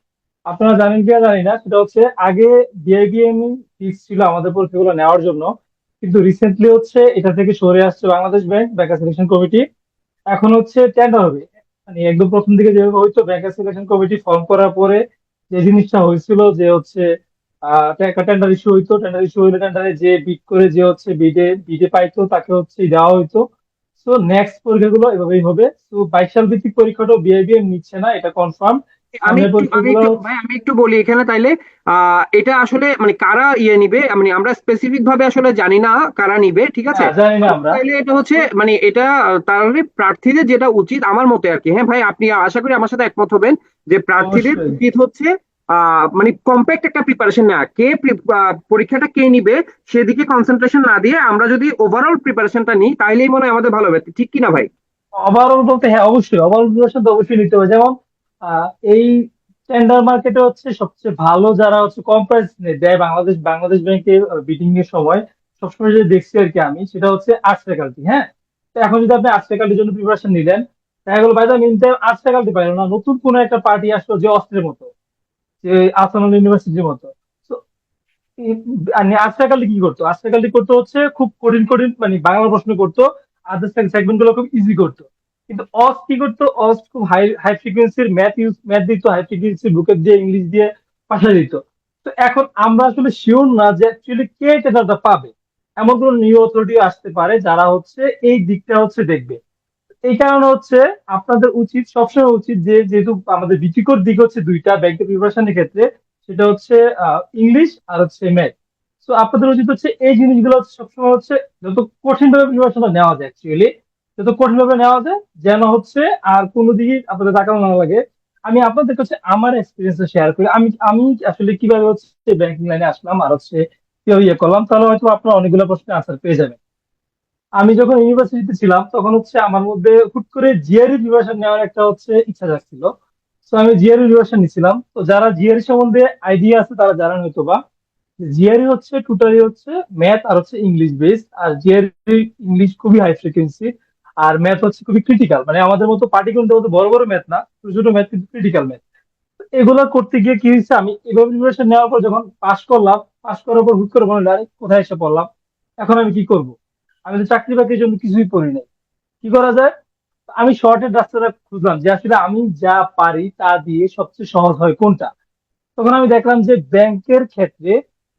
আপনারা জানেন কি জানি না, সেটা হচ্ছে আগে বিআইবিএম ফিক্স ছিল আমাদের পরীক্ষাগুলো নেওয়ার জন্য, কিন্তু রিসেন্টলি হচ্ছে এটা থেকে সরে আসছে বাংলাদেশ ব্যাংক ব্যাংকার সিলেকশন কমিটি। এখন হচ্ছে টেন্ডার হবে। মানে একদম প্রথম দিকে যেভাবে হয়তো ব্যাংকার সিলেকশন কমিটি ফর্ম করার পরে যে জিনিসটা হয়েছিল যে হচ্ছে একটা টেন্ডার ইস্যু হইতো, টেন্ডার ইস্যু হইলে টেন্ডারে যে বিড করে যে হচ্ছে বিডে বিডে পাইতো তাকে হচ্ছে দেওয়া হইতো। সো নেক্সট পরীক্ষাগুলো এভাবেই হবে। তো 22 সাল ভিত্তিক পরীক্ষাটাও বিআইবিএম নিচ্ছে না, এটা কনফার্ম। সামনের পরীক্ষাগুলো আমি একটু বলি এখানে তাইলে। এটা আসলে মানে কারা নিবে, মানে আমরা স্পেসিফিক ভাবে আসলে জানি না কারা নিবে, ঠিক আছে। হ্যাঁ, জানি না আমরা। তাইলে এটা হচ্ছে মানে এটা তাহলে প্রার্থীদের যেটা উচিত আমার মতে আর কি, হ্যাঁ ভাই আপনি আশা করি আমার সাথে একমত হবেন, যে প্রার্থীদের অবশ্যই উচিত হচ্ছে মানে কম্প্যাক্ট একটা প্রিপারেশন নেওয়া, পরীক্ষাটা কে নিবে সেদিকে কনসেন্ট্রেশন না দিয়ে আমরা যদি ওভারঅল প্রিপারেশনটা নিই তাইলেই মনে হয় আমাদের ভালো হবে, ঠিক কি না ভাই? ওভারঅল বলতে হ্যাঁ, অবশ্যই ওভারঅল প্রিপারেশন তো অবশ্যই নিতে হবে। যেমন এই টেন্ডার মার্কেটে হচ্ছে সবচেয়ে ভালো যারা হচ্ছে কম প্রাইস দেয় বাংলাদেশ ব্যাংকের বিডিং এর সময় সবসময় যে দেখছি আর কি আমি, সেটা হচ্ছে আর্টস ফ্যাকাল্টি। হ্যাঁ, তো এখন যদি আপনি আর্টস ফ্যাকাল্টির জন্য প্রিপারেশন নিলেন, দেখা গেলো by the mean arts faculty পাইলো না, নতুন কোনো একটা পার্টি আসলো যে অস্ত্রের মতো, যে আসানুল ইউনিভার্সিটির মতো। তো আর্টস ফ্যাকাল্টি কি করতো? আর্টস ফ্যাকাল্টি করতো হচ্ছে খুব কঠিন কঠিন মানে বাংলা প্রশ্ন করতো, আদার্স সেগমেন্ট গুলো খুব ইজি করতো। কিন্তু অস কি করতো? অস খুব হাই হাই ফ্রিকোয়েন্সির ম্যাথ দিত, হাই ফ্রিকোয়েন্সির বুকেট দিয়ে ইংলিশ দিয়ে পাঠিয়ে দিত। তো এখন আমরা আসলে শিওর না যে অ্যাকচুয়ালি কে টেন্ডারটা পাবে। এমন কোন নিউ অথরিটি আসতে পারে যারা হচ্ছে এই দিকটা হচ্ছে দেখবে। এই কারণে হচ্ছে আপনাদের উচিত, সবসময় উচিত, যে যেহেতু আমাদের ভীতিকর দিক হচ্ছে দুইটা ব্যাংকের প্রিপারেশনের ক্ষেত্রে, সেটা হচ্ছে ইংলিশ আর হচ্ছে ম্যাথ। তো আপনাদের উচিত হচ্ছে এই জিনিসগুলো হচ্ছে সবসময় হচ্ছে যত কঠিন ভাবে প্রিপারেশনটা নেওয়া যায়, অ্যাকচুয়ালি যত কঠিন ভাবে নেওয়া যায়, যেন হচ্ছে আর কোনো দিকে আপনাদের তাকানো না লাগে। আমি আপনাদের কাছে আমার এক্সপিরিয়েন্স শেয়ার করি, আমি আমি আসলে কিভাবে হচ্ছে ব্যাংকিং লাইনে আসলাম আর হচ্ছে কিভাবে ইয়ে করলাম, তাহলে হয়তো আপনারা অনেকগুলো প্রশ্নের আনসার পেয়ে যাবেন। আমি যখন ইউনিভার্সিটিতে ছিলাম তখন হচ্ছে আমার মধ্যে হুট করে জিআরই প্রিপারেশন নেওয়ার একটা হচ্ছে ইচ্ছা যাচ্ছিল। তো আমি জিআরই প্রিপারেশন নিছিলাম। তো যারা জিআরই সম্বন্ধে আইডিয়া আছে তারা জানেন হয়তো বা, জিআরই হচ্ছে টোটালি হচ্ছে ম্যাথ আর হচ্ছে ইংলিশ বেসড। আর জিআরই ইংলিশ খুবই হাই ফ্রিকোয়েন্সি, আর ম্যাথ হচ্ছে খুবই ক্রিটিক্যাল। মানে আমাদের মতো পাটিগণিতের মতো বড় বড় ম্যাথ না, ছোট ছোট ম্যাথ, কিন্তু ক্রিটিক্যাল ম্যাথ। এগুলো করতে গিয়ে কি হয়েছে, আমি এভাবে প্রিপারেশন নেওয়ার পর যখন পাশ করলাম, পাশ করার পর হুট করে মনে হলো, আরে কোথায় এসে পড়লাম, এখন আমি কি করব? আমি তো চাকরি বাকরির জন্য কিছুই পড়ি নাই, কি করা যায়? আমি শর্টের রাস্তাটা খুঁজলাম যে আসলে আমি যা পারি তা দিয়ে সবচেয়ে সহজ হয় কোনটা। তখন আমি দেখলাম যে ব্যাংকের ক্ষেত্রে,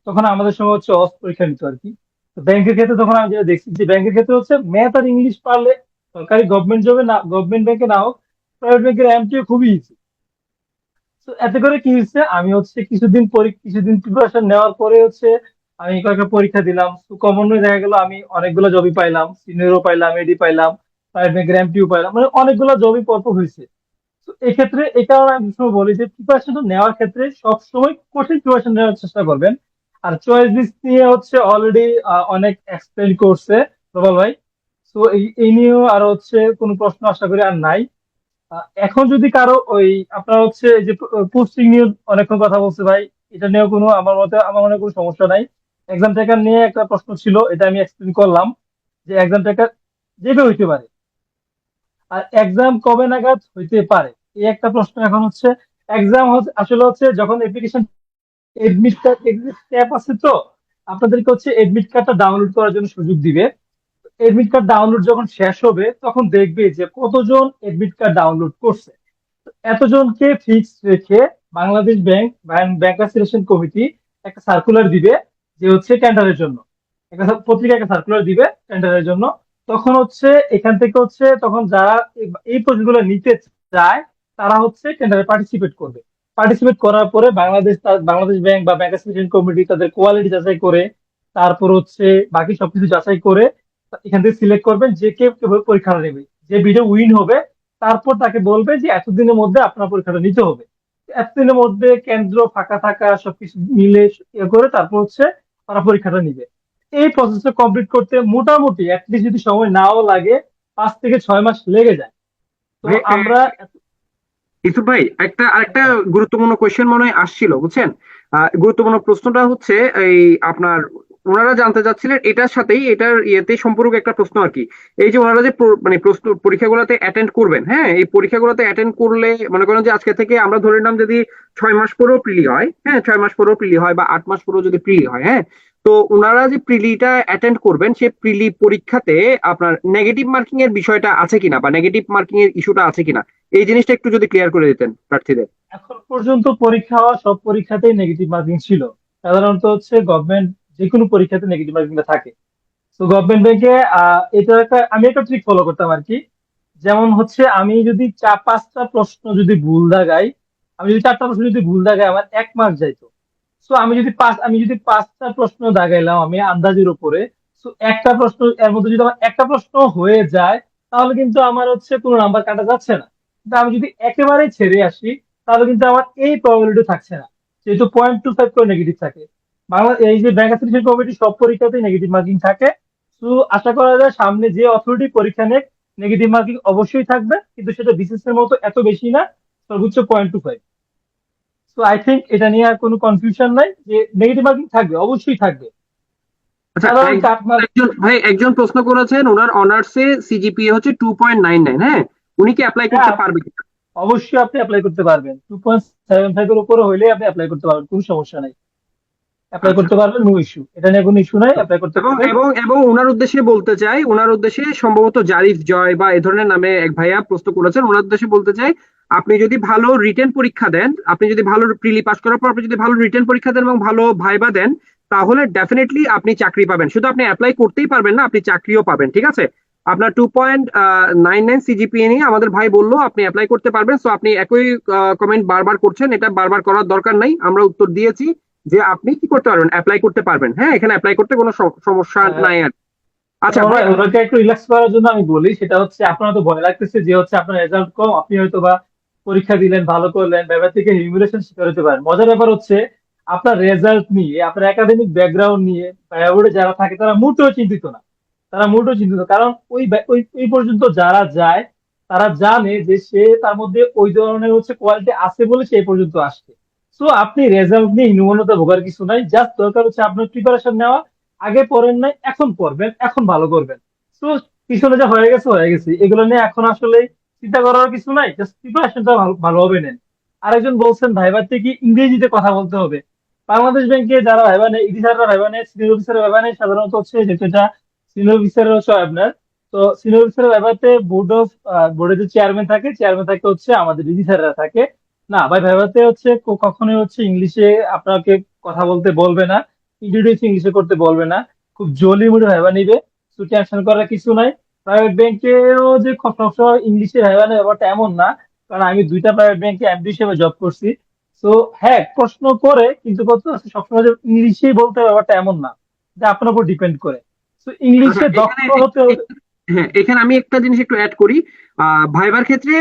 তখন আমাদের সময় হচ্ছে অস পরীক্ষা নিত আর কি। তো ব্যাংকের ক্ষেত্রে তখন আমি যেটা দেখছি যে ব্যাংকের ক্ষেত্রে হচ্ছে ম্যাথ আর ইংলিশ পারলে সরকারি গভর্নমেন্ট জবে না, গভর্নমেন্ট ব্যাংকে না হোক, প্রাইভেট ব্যাংকের এমটিও খুবই ইজি। তো এতে করে কি হচ্ছে, আমি হচ্ছে কিছুদিন প্রিপারেশন নেওয়ার পরে হচ্ছে আমি কয়েকটা পরীক্ষা দিলাম। তো কমনলি দেখা গেল আমি অনেকগুলো জবই পাইলাম, সিনিয়রও পাইলাম, এডি পাইলাম, প্রাইভেট ব্যাংকের এমটিও পাইলাম, মানে অনেকগুলো জবই পরপর হয়েছে। তো এক্ষেত্রে এই কারণে আমি সবসময় বলি যে প্রিপারেশন নেওয়ার ক্ষেত্রে সবসময় কঠিন প্রিপারেশন নেওয়ার চেষ্টা করবেন। আর চয়েস লিস্ট নিয়ে হচ্ছে অলরেডি অনেক এক্সপ্লেন করছে প্রবল ভাই। তো এই নিয়েও আর হচ্ছে কোনো প্রশ্ন আশা করি আর নাই। এখন যদি কারো ওই আপনার হচ্ছে এই যে পোস্টিং নিয়ে অনেকক্ষণ কথা বলছে ভাই, এটা নিয়েও কোনো আমার মনে হয় কোনো সমস্যা নাই। এক্সাম ট্র্যাকার নিয়ে একটা প্রশ্ন ছিল, এটা আমি এক্সপ্লেন করলাম যে এক্সাম ট্র্যাকার যেটা হইতে পারে, আর এক্সাম কবে নাগাদ হইতে পারে এই একটা প্রশ্ন। এখন হচ্ছে এক্সাম আসলে হচ্ছে যখন application, admit card, admit tab আছে, তো আপনাদেরকে হচ্ছে এডমিট কার্ডটা ডাউনলোড করার জন্য সুযোগ দিবে। এডমিট কার্ড ডাউনলোড যখন শেষ হবে তখন দেখবে যে কতজন এডমিট কার্ড ডাউনলোড করছে। এতজনকে ফিক্স রেখে বাংলাদেশ ব্যাংক ব্যাংকার সিলেকশন কমিটি একটা সার্কুলার দিবে যে হচ্ছে টেন্ডারের জন্য, একটা পত্রিকা একটা সার্কুলার দিবে টেন্ডারের জন্য। তখন হচ্ছে এখান থেকে হচ্ছে তখন যারা এই প্রজেক্টগুলো নিতে চায় তারা হচ্ছে টেন্ডারে পার্টিসিপেট করবে। পার্টিসিপেট করার পরে বাংলাদেশ ব্যাংক বা ব্যাংকার সিলেকশন কমিটি তাদের কোয়ালিটি যাচাই করে, তারপর হচ্ছে বাকি সবকিছু যাচাই করে এখান থেকে সিলেক্ট করবেন যে কে কিভাবে পরীক্ষাটা নেবে। যে বিডে উইন হবে তারপর তাকে বলবে যে এতদিনের মধ্যে আপনার পরীক্ষাটা নিতে হবে। এতদিনের মধ্যে কেন্দ্র ফাঁকা থাকা সবকিছু মিলে ইয়ে করে তারপর হচ্ছে তারা পরীক্ষাটা নিবে। এই প্রসেসটা কমপ্লিট করতে মোটামুটি অ্যাটলিস্ট যদি সময় নাও লাগে 5 থেকে 6 মাস লেগে যায়। তো ভাই, আমরা ইসুফ ভাই, আরেকটা গুরুত্বপূর্ণ কোয়েশ্চেন মনে হয় আসছিল, বুঝছেন? গুরুত্বপূর্ণ প্রশ্নটা হচ্ছে এই আপনার, ওনারা জানতে চাচ্ছিলেন এটার সাথেই এটার ইয়েতে সম্পর্ক একটা প্রশ্ন আর কি। এই যে ওনারা যে মানে প্রশ্ন পরীক্ষাগুলোতে অ্যাটেন্ড করবেন, হ্যাঁ, এই পরীক্ষাগুলোতে অ্যাটেন্ড করলে মনে করেন যে আজকে থেকে আমরা ধরে নিলাম যদি 6 মাস পরেও প্রিলি হয়, হ্যাঁ, 6 মাস পরেও প্রিলি হয় বা 8 মাস পরেও যদি প্রিলি হয়, হ্যাঁ, তো ওনারা যে প্রিলিটা অ্যাটেন্ড করবেন সে প্রিলি পরীক্ষাতে আপনার নেগেটিভ মার্কিং এর বিষয়টা আছে কিনা বা নেগেটিভ মার্কিং এর ইস্যুটা আছে কিনা, এই জিনিসটা একটু যদি ক্লিয়ার করে দিতেন প্রার্থীদের। এখন পর্যন্ত পরীক্ষা হওয়া সব পরীক্ষাতেই নেগেটিভ মার্কিং ছিল। সাধারণত হচ্ছে গভর্নমেন্ট যে কোনো পরীক্ষাতে নেগেটিভ মার্কিংটা থাকে। তো গভর্নমেন্ট ব্যাংকে এটা একটা আমি একটা ট্রিক ফলো করতাম আর কি। যেমন হচ্ছে আমি যদি 4-5টা প্রশ্ন যদি ভুল দাগাই, আমি যদি 4টা প্রশ্ন যদি ভুল দাগাই আমার 1 মার্ক যাইতো। সো আমি যদি 5টা প্রশ্ন দাগাইলাম আমি আন্দাজের উপরে, সো একটা প্রশ্ন এর মধ্যে যদি আমার একটা প্রশ্ন হয়ে যায় তাহলে কিন্তু আমার হচ্ছে কোনো নাম্বার কাটা যাচ্ছে না। কিন্তু আমি যদি একেবারে ছেড়ে আসি তাহলে কিন্তু আমার এই প্রবাবিলিটি থাকছে না, যেহেতু 0.25 করে নেগেটিভ থাকে। এই যে ব্যাংক অ্যাপ্লিকেশন কমিটি সব পরীক্ষাতেই নেগেটিভ মার্কিং থাকে। তো আশা করা যায় সামনে যে অথরিটি পরীক্ষা নেক নেগেটিভ মার্কিং অবশ্যই থাকবে, কিন্তু সেটা বিসিএস এর মতো এত বেশি না, সর্বোচ্চ 0.25। তো আই থিঙ্ক এটা নিয়ে আর কোনো কনফিউশন নাই যে নেগেটিভ মার্কিং থাকবে, অবশ্যই থাকবে। আচ্ছা, সাধারণ কাট মার্ক একজন প্রশ্ন করেছেন ওনার অনার্সে সিজিপিএ হচ্ছে 2.99, হ্যাঁ, উনি কি অ্যাপ্লাই করতে পারবে কিনা? অবশ্যই আপনি অ্যাপ্লাই করতে পারবেন। 2.75 এর উপরে হইলে আপনি অ্যাপ্লাই করতে পারবেন, কোনো সমস্যা নাই। অ্যাপ্লাই আচ্ছা, করতে পারবেন, নো ইস্যু, এটা নিয়ে কোনো ইস্যু নাই, অ্যাপ্লাই করতে এবং পারবেন। এবং এবং ওনার উদ্দেশ্যে বলতে চাই, ওনার উদ্দেশ্যে সম্ভবত জারিফ জয় বা এই ধরনের নামে এক ভাইয়া প্রশ্ন করেছেন, ওনার উদ্দেশ্যে বলতে চাই আপনি যদি ভালো রিটেন পরীক্ষা দেন, আপনি যদি ভালো প্রিলি পাস করার পর আপনি যদি ভালো রিটেন পরীক্ষা দেন এবং ভালো ভাইবা দেন, তাহলে ডেফিনেটলি আপনি চাকরি পাবেন। শুধু আপনি অ্যাপ্লাই করতেই পারবেন না, আপনি চাকরিও পাবেন, ঠিক আছে? আপনার 2.99 সিজিপিএ নিয়ে আমাদের ভাই বললো আপনি অ্যাপ্লাই করতে পারবেন। সো আপনি একই কমেন্ট বারবার করছেন, এটা বারবার করার দরকার নাই, আমরা উত্তর দিয়েছি যে আপনি কি করতে পারবেন, অ্যাপ্লাই করতে পারবেন, হ্যাঁ, এখানে অ্যাপ্লাই করতে কোনো সমস্যা নাই আর কি। আচ্ছা ভাই, ওনাকে একটু রিল্যাক্স করার জন্য আমি বলি, সেটা হচ্ছে আপনার তো ভয় লাগতেছে যে হচ্ছে আপনার রেজাল্ট কম, আপনি হয়তো বা পরীক্ষা দিলেন ভালো করলেন, ব্যাপার থেকে হিউমিলেশন শিকার হতে পারেন। মজার ব্যাপার হচ্ছে আপনার রেজাল্ট নিয়ে আপনার একাডেমিক ব্যাকগ্রাউন্ড নিয়ে বোর্ডে যারা থাকে তারা মোটেও চিন্তিত না। তারা মোটেও চিন্তিত, কারণ ওই পর্যন্ত যারা যায় তারা জানে যে সে তার মধ্যে ওই ধরনের হচ্ছে কোয়ালিটি আছে বলে সে এই পর্যন্ত আসছে। সো আপনি রেজাল্ট নিয়ে নিউনতা ভোগার কিছু নাই, জাস্ট দরকার হচ্ছে আপনার প্রিপারেশন নেওয়া। আগে পড়েন নাই, এখন পড়বেন, এখন ভালো করবেন। তো পিছনে যা হয়ে গেছে হয়ে গেছে, এগুলো নিয়ে এখন আসলে চিন্তা করার কিছু নাই, জাস্ট প্রিপারেশনটা ভালোভাবে নেন। আরেকজন বলছেন ভাইবাতে কি ইংরেজিতে কথা বলতে হবে। বাংলাদেশ ব্যাংকে যারা ভাইবা নেয়, ইডি স্যাররা ভাইবা নেয়, সিনিয়র অফিসার ভাইবা নেয়, সাধারণত হচ্ছে যেটা সিনিয়র অফিসার হচ্ছে আপনার। তো সিনিয়র অফিসার ভাইবাতে বোর্ডের যে চেয়ারম্যান থাকে, চেয়ারম্যান থাকে হচ্ছে আমাদের ইডি স্যাররা থাকে। না ভাই, ভাইবাতে হচ্ছে কখনোই হচ্ছে ইংলিশে আপনাকে কথা বলতে বলবে না, ইন্ট্রোডিউস ইংলিশে করতে বলবে না, খুব জলি মুডে ভাইবা নিবে। তো টেনশন করার কিছু নাই। প্রাইভেট ব্যাংকেও যে সবসময় ইংলিশে ভাইবা নেয় ব্যাপারটা এমন না, কারণ আমি 2টা প্রাইভেট ব্যাংকে এমডি হিসেবে জব করছি। তো হ্যাঁ, প্রশ্ন করে, কিন্তু কথা হচ্ছে সবসময় যে ইংলিশেই বলতে হবে ব্যাপারটা এমন না, যে আপনার উপর ডিপেন্ড করে। তো আচ্ছা, ইংলিশে এখানে দক্ষ হতে হবে। হ্যাঁ, এখানে আমি একটা জিনিস একটু অ্যাড করি। ভাইবার ক্ষেত্রে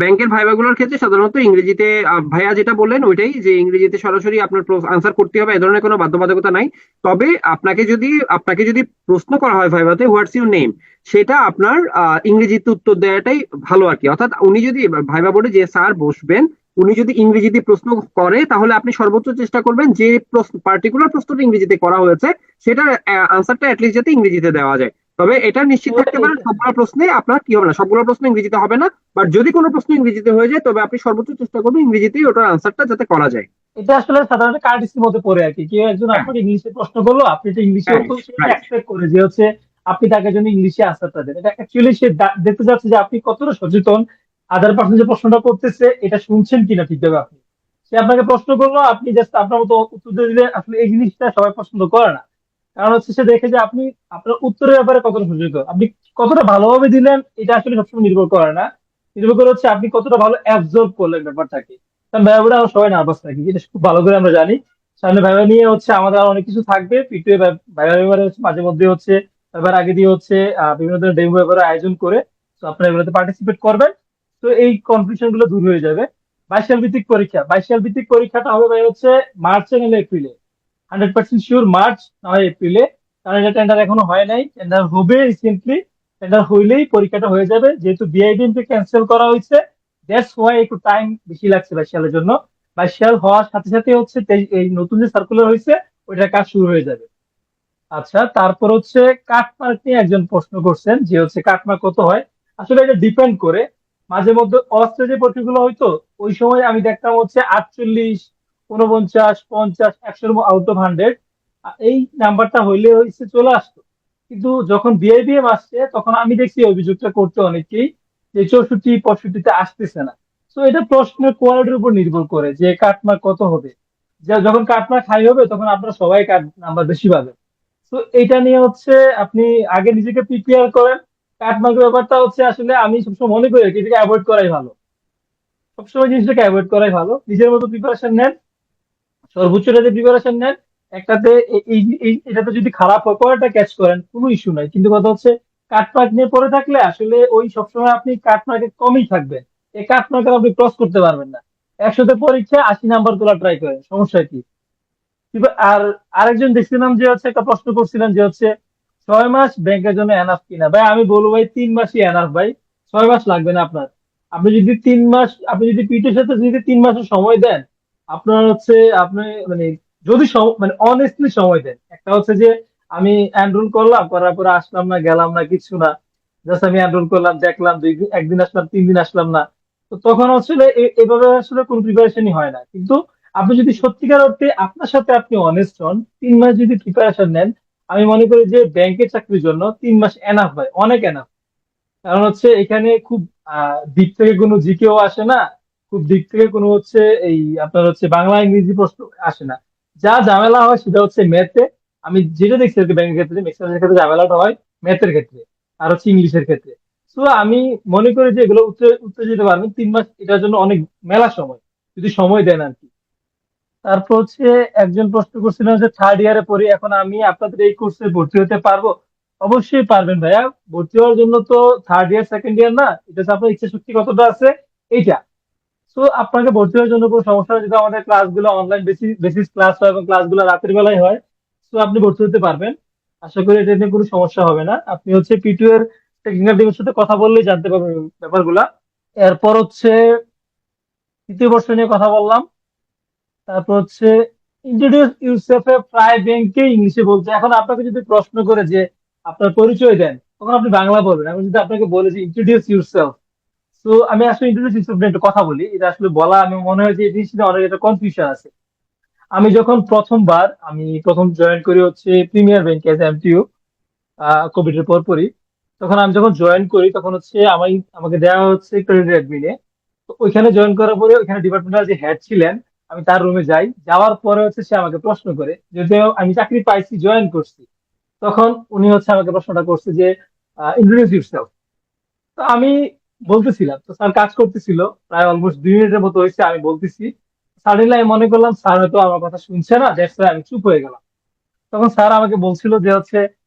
ব্যাংকের ভাইবাগুলোর ক্ষেত্রে সাধারণত ইংরেজিতে, ভাইয়া যেটা বললেন ওইটাই, যে ইংরেজিতে সরাসরি আপনার আনসার করতে হবে, এ ধরনের কোনো বাধ্যবাধকতা নাই। তবে আপনাকে যদি প্রশ্ন করা হয় ভাইবাতে হোয়াটস ইউর নেম, সেটা আপনার ইংরেজিতে উত্তর দেওয়াটাই ভালো আর কি। অর্থাৎ উনি যদি ভাইবা বোর্ডে যে স্যার বসবেন উনি যদি ইংরেজিতে প্রশ্ন করে তাহলে আপনি সর্বোচ্চ চেষ্টা করবেন যে প্রশ্ন পার্টিকুলার প্রশ্নটা ইংরেজিতে করা হয়েছে সেটার আনসারটা অ্যাটলিস্ট যাতে ইংরেজিতে দেওয়া যায়। তবে এটা নিশ্চিত তো থাকতে পারেন সবগুলো প্রশ্নে আপনার কি হবে না, সবগুলো প্রশ্ন ইংরেজিতে হবে না, বাট যদি কোনো প্রশ্ন ইংরেজিতে হয়ে যায় তবে আপনি সর্বোচ্চ চেষ্টা করবেন ইংরেজিতেই ওটার আনসারটা যাতে করা যায়। এটা আসলে সাধারণত কার্টিসির মধ্যে পড়ে আর কি। কেউ একজন আপনাকে ইংলিশে প্রশ্ন করলো, আপনি তো ইংলিশে উত্তর রাইট। এক্সপেক্ট করে যে হচ্ছে আপনি তাকে জন্য ইংলিশে আনসারটা দেন। এটা অ্যাকচুয়ালি সে দেখতে যাচ্ছে যে আপনি কতটা সচেতন, আদার পার্সন যে প্রশ্নটা করতেছে এটা শুনছেন কিনা ঠিকভাবে আপনি। সে আপনাকে প্রশ্ন করলো, আপনি জাস্ট আপনার মতো উত্তর দিয়ে দিলে, আসলে এই জিনিসটা সবাই পছন্দ করে না। কারণ হচ্ছে সে দেখে যে আপনি আপনার উত্তরের ব্যাপারে কতটা সচেতন, আপনি কতটা ভালোভাবে দিলেন এটা আসলে সবসময় নির্ভর করে না, নির্ভর করে হচ্ছে আপনি কতটা ভালো অ্যাবজর্ব করলেন ব্যাপারটাকে। কারণ ভাইবা আমরা সবাই নার্ভাস থাকি, এটা খুব ভালো করে আমরা জানি। সামনে ভাইবা নিয়ে হচ্ছে আমাদের আরো অনেক কিছু থাকবে, পিটিএ ভাইবা ব্যাপারে হচ্ছে মাঝে মধ্যে হচ্ছে ভাইবার আগে দিয়ে হচ্ছে বিভিন্ন ধরনের ডেমো ব্যাপারে আয়োজন করে, তো আপনারা এগুলোতে পার্টিসিপেট করবেন। তো এই কনফিউশন গুলো দূর হয়ে যাবে। 22 সাল ভিত্তিক পরীক্ষা, 22 সাল ভিত্তিক পরীক্ষাটা হবে ভাই হচ্ছে মার্চে নাহলে এপ্রিলে। 100% শিওর মার্চ না হয় এপ্রিলে, কারণ এটা টেন্ডার এখনো হয় নাই, টেন্ডার হবে রিসেন্টলি। টেন্ডার হইলেই পরীক্ষাটা হয়ে যাবে, যেহেতু বিআইবিএম কে ক্যান্সেল করা হয়েছে, দ্যাটস ওয়াই একটু টাইম বেশি লাগছে 22 সালের জন্য। 22 সাল হওয়ার সাথে সাথে হচ্ছে এই নতুন যে সার্কুলার হয়েছে ওইটার কাজ শুরু হয়ে যাবে। আচ্ছা, তারপর হচ্ছে কাটমার্ক নিয়ে একজন প্রশ্ন করছেন যে হচ্ছে কাটমার্ক কত হয়। আসলে এটা ডিপেন্ড করে, মাঝে মধ্যে অস্ত্রে যে পরীক্ষাগুলো হয়তো ওই সময় আমি দেখতাম হচ্ছে 48, 49, 50, 100 আউট অফ 100 এই নাম্বারটা হইলে হচ্ছে চলে আসতো। কিন্তু যখন বিআইবিএম আসছে তখন আমি দেখছি এই অভিযোগটা করতে অনেকেই, যে 64, 65-তে আসতেছে না। তো এটা প্রশ্নের কোয়ালিটির উপর নির্ভর করে যে কাটমার্ক কত হবে। যখন কাটমার্ক হাই হবে তখন আপনারা সবাই কাট নাম্বার বেশি পাবেন। তো এটা নিয়ে হচ্ছে আপনি আগে নিজেকে প্রিপেয়ার করেন। কাটমার্কের ব্যাপারটা হচ্ছে আসলে আমি সবসময় মনে করি কি, এটাকে অ্যাভয়েড করাই ভালো। সবসময় জিনিসটাকে অ্যাভয়েড করাই ভালো, নিজের মতো প্রিপারেশন নেন, সর্বোচ্চটাতে প্রিপারেশন নেন। একটাতে এটাতে যদি খারাপ হয় পরেরটা ক্যাচ করেন, কোনো ইস্যু নাই। কিন্তু কথা হচ্ছে কাটমার্ক নিয়ে পড়ে থাকলে আসলে ওই সবসময় আপনি কাটমার্কে কমই থাকবেন, এই কাটমার্কে আপনি ক্রস করতে পারবেন না। 100তে পরীক্ষা 80 নাম্বার তোলা ট্রাই করেন, সমস্যা কি? আর আরেকজন দেখছিলাম যে হচ্ছে একটা প্রশ্ন করছিলেন যে হচ্ছে 6 মাস ব্যাংকের জন্য এনাফ কিনা। ভাই আমি বলবো ভাই 3 মাসই এনাফ ভাই, 6 মাস লাগবে না আপনার। আপনি যদি পিটের সাথে যদি 3 মাসের সময় দেন, আপনার হচ্ছে আপনি মানে যদি মানে অনেস্টলি সময় দেন, একটা হচ্ছে যে আমি এনরোল করলাম, করার পরে আসলাম না, গেলাম না, কিছু না, জাস্ট আমি এনরোল করলাম, দেখলাম, একদিন আসলাম, 3 দিন আসলাম না, তো তখন আসলে এভাবে আসলে কোনো প্রিপারেশনই হয় না। কিন্তু আপনি যদি সত্যিকার অর্থে আপনার সাথে আপনি অনেস্ট হন, 3 মাস যদি প্রিপারেশন নেন, আমি মনে করি যে ব্যাংকের চাকরির জন্য 3 মাস এনাফ ভাই, অনেক এনাফ। কারণ হচ্ছে এখানে খুব দিক থেকে কোনো জিকেও আসে না, খুব দিক থেকে কোনো হচ্ছে এই আপনার হচ্ছে বাংলা ইংরেজি প্রশ্ন আসে না। যা ঝামেলা হয় সেটা হচ্ছে ম্যাথে। আমি যেটা দেখছি আর কি ব্যাংকের ক্ষেত্রে ম্যাক্সিমাম ক্ষেত্রে ঝামেলাটা হয় ম্যাথের ক্ষেত্রে আর হচ্ছে ইংলিশের ক্ষেত্রে। তো আমি মনে করি যে এগুলো উত্তরে উত্তরে যেতে পারবেন 3 মাস, এটার জন্য অনেক মেলা সময়, যদি সময় দেন আর কি। তারপর হচ্ছে একজন প্রশ্ন করছিলেন যে থার্ড ইয়ারে পড়ি এখন, আমি আপনাদের এই কোর্সে ভর্তি হতে পারবো? অবশ্যই পারবেন ভাইয়া। ভর্তি হওয়ার জন্য তো থার্ড ইয়ার সেকেন্ড ইয়ার না, এটা তো আপনার ইচ্ছা শক্তি কতটা আছে এইটা। তো আপনাকে ভর্তি হওয়ার জন্য কোনো সমস্যা হয়, যদি আমাদের ক্লাসগুলো অনলাইন বেসিস ক্লাস হয় এবং ক্লাসগুলো রাতের বেলায় হয়, তো আপনি ভর্তি হতে পারবেন। আশা করি এটা নিয়ে কোনো সমস্যা হবে না। আপনি হচ্ছে পিটিও এর টেকনিক্যাল টিমের সাথে কথা বললেই জানতে পারবেন ব্যাপারগুলা। এরপর হচ্ছে তৃতীয় বর্ষ নিয়ে কথা বললাম। তারপর হচ্ছে ইন্ট্রোডিউস ইউরসেলফ এ প্রায় ব্যাংকে ইংলিশে বলছে। এখন আপনাকে যদি প্রশ্ন করে যে আপনার পরিচয় দেন, তখন আপনি বাংলা বলবেন। আমি যদি আপনাকে বলে যে ইন্ট্রোডিউস ইউরসেলফ, তো আমি আসলে ইন্ট্রোডিউস ইউরসেলফ নিয়ে একটু কথা বলি। এটা আসলে বলা আমি মনে হয় যে এই জিনিসটা অনেক একটা কনফিউশন আছে। আমি প্রথম জয়েন করি হচ্ছে premier bank age MTU, Covid এর পরপরই। তখন আমি যখন জয়েন করি তখন হচ্ছে আমাকে দেওয়া হচ্ছে ক্রেডিট অ্যাডমিনে। তো ওইখানে জয়েন করার পরে ওইখানে ডিপার্টমেন্টাল যে হেড ছিলেন, আমি তার রুমে যাই, যাওয়ার পরে হচ্ছে সে আমাকে প্রশ্ন করে, যদিও আমি চাকরি পাইছি, জয়েন করছি, তখন উনি হচ্ছে আমাকে প্রশ্নটা করছে যে ইন্ট্রোডিউস ইউরসেলফ। তো আমি বলতেছিলাম, তো স্যার কাজ করতেছিল, প্রায় অলমোস্ট 2 মিনিটের মতো হয়েছে আমি বলতেছি। সাডেনলি আমি মনে করলাম স্যার হয়তো আমার কথা শুনছে না, দ্যাটস ওয়াই আমি চুপ হয়ে গেলাম। তখন স্যার আমাকে বলছিল যে হচ্ছে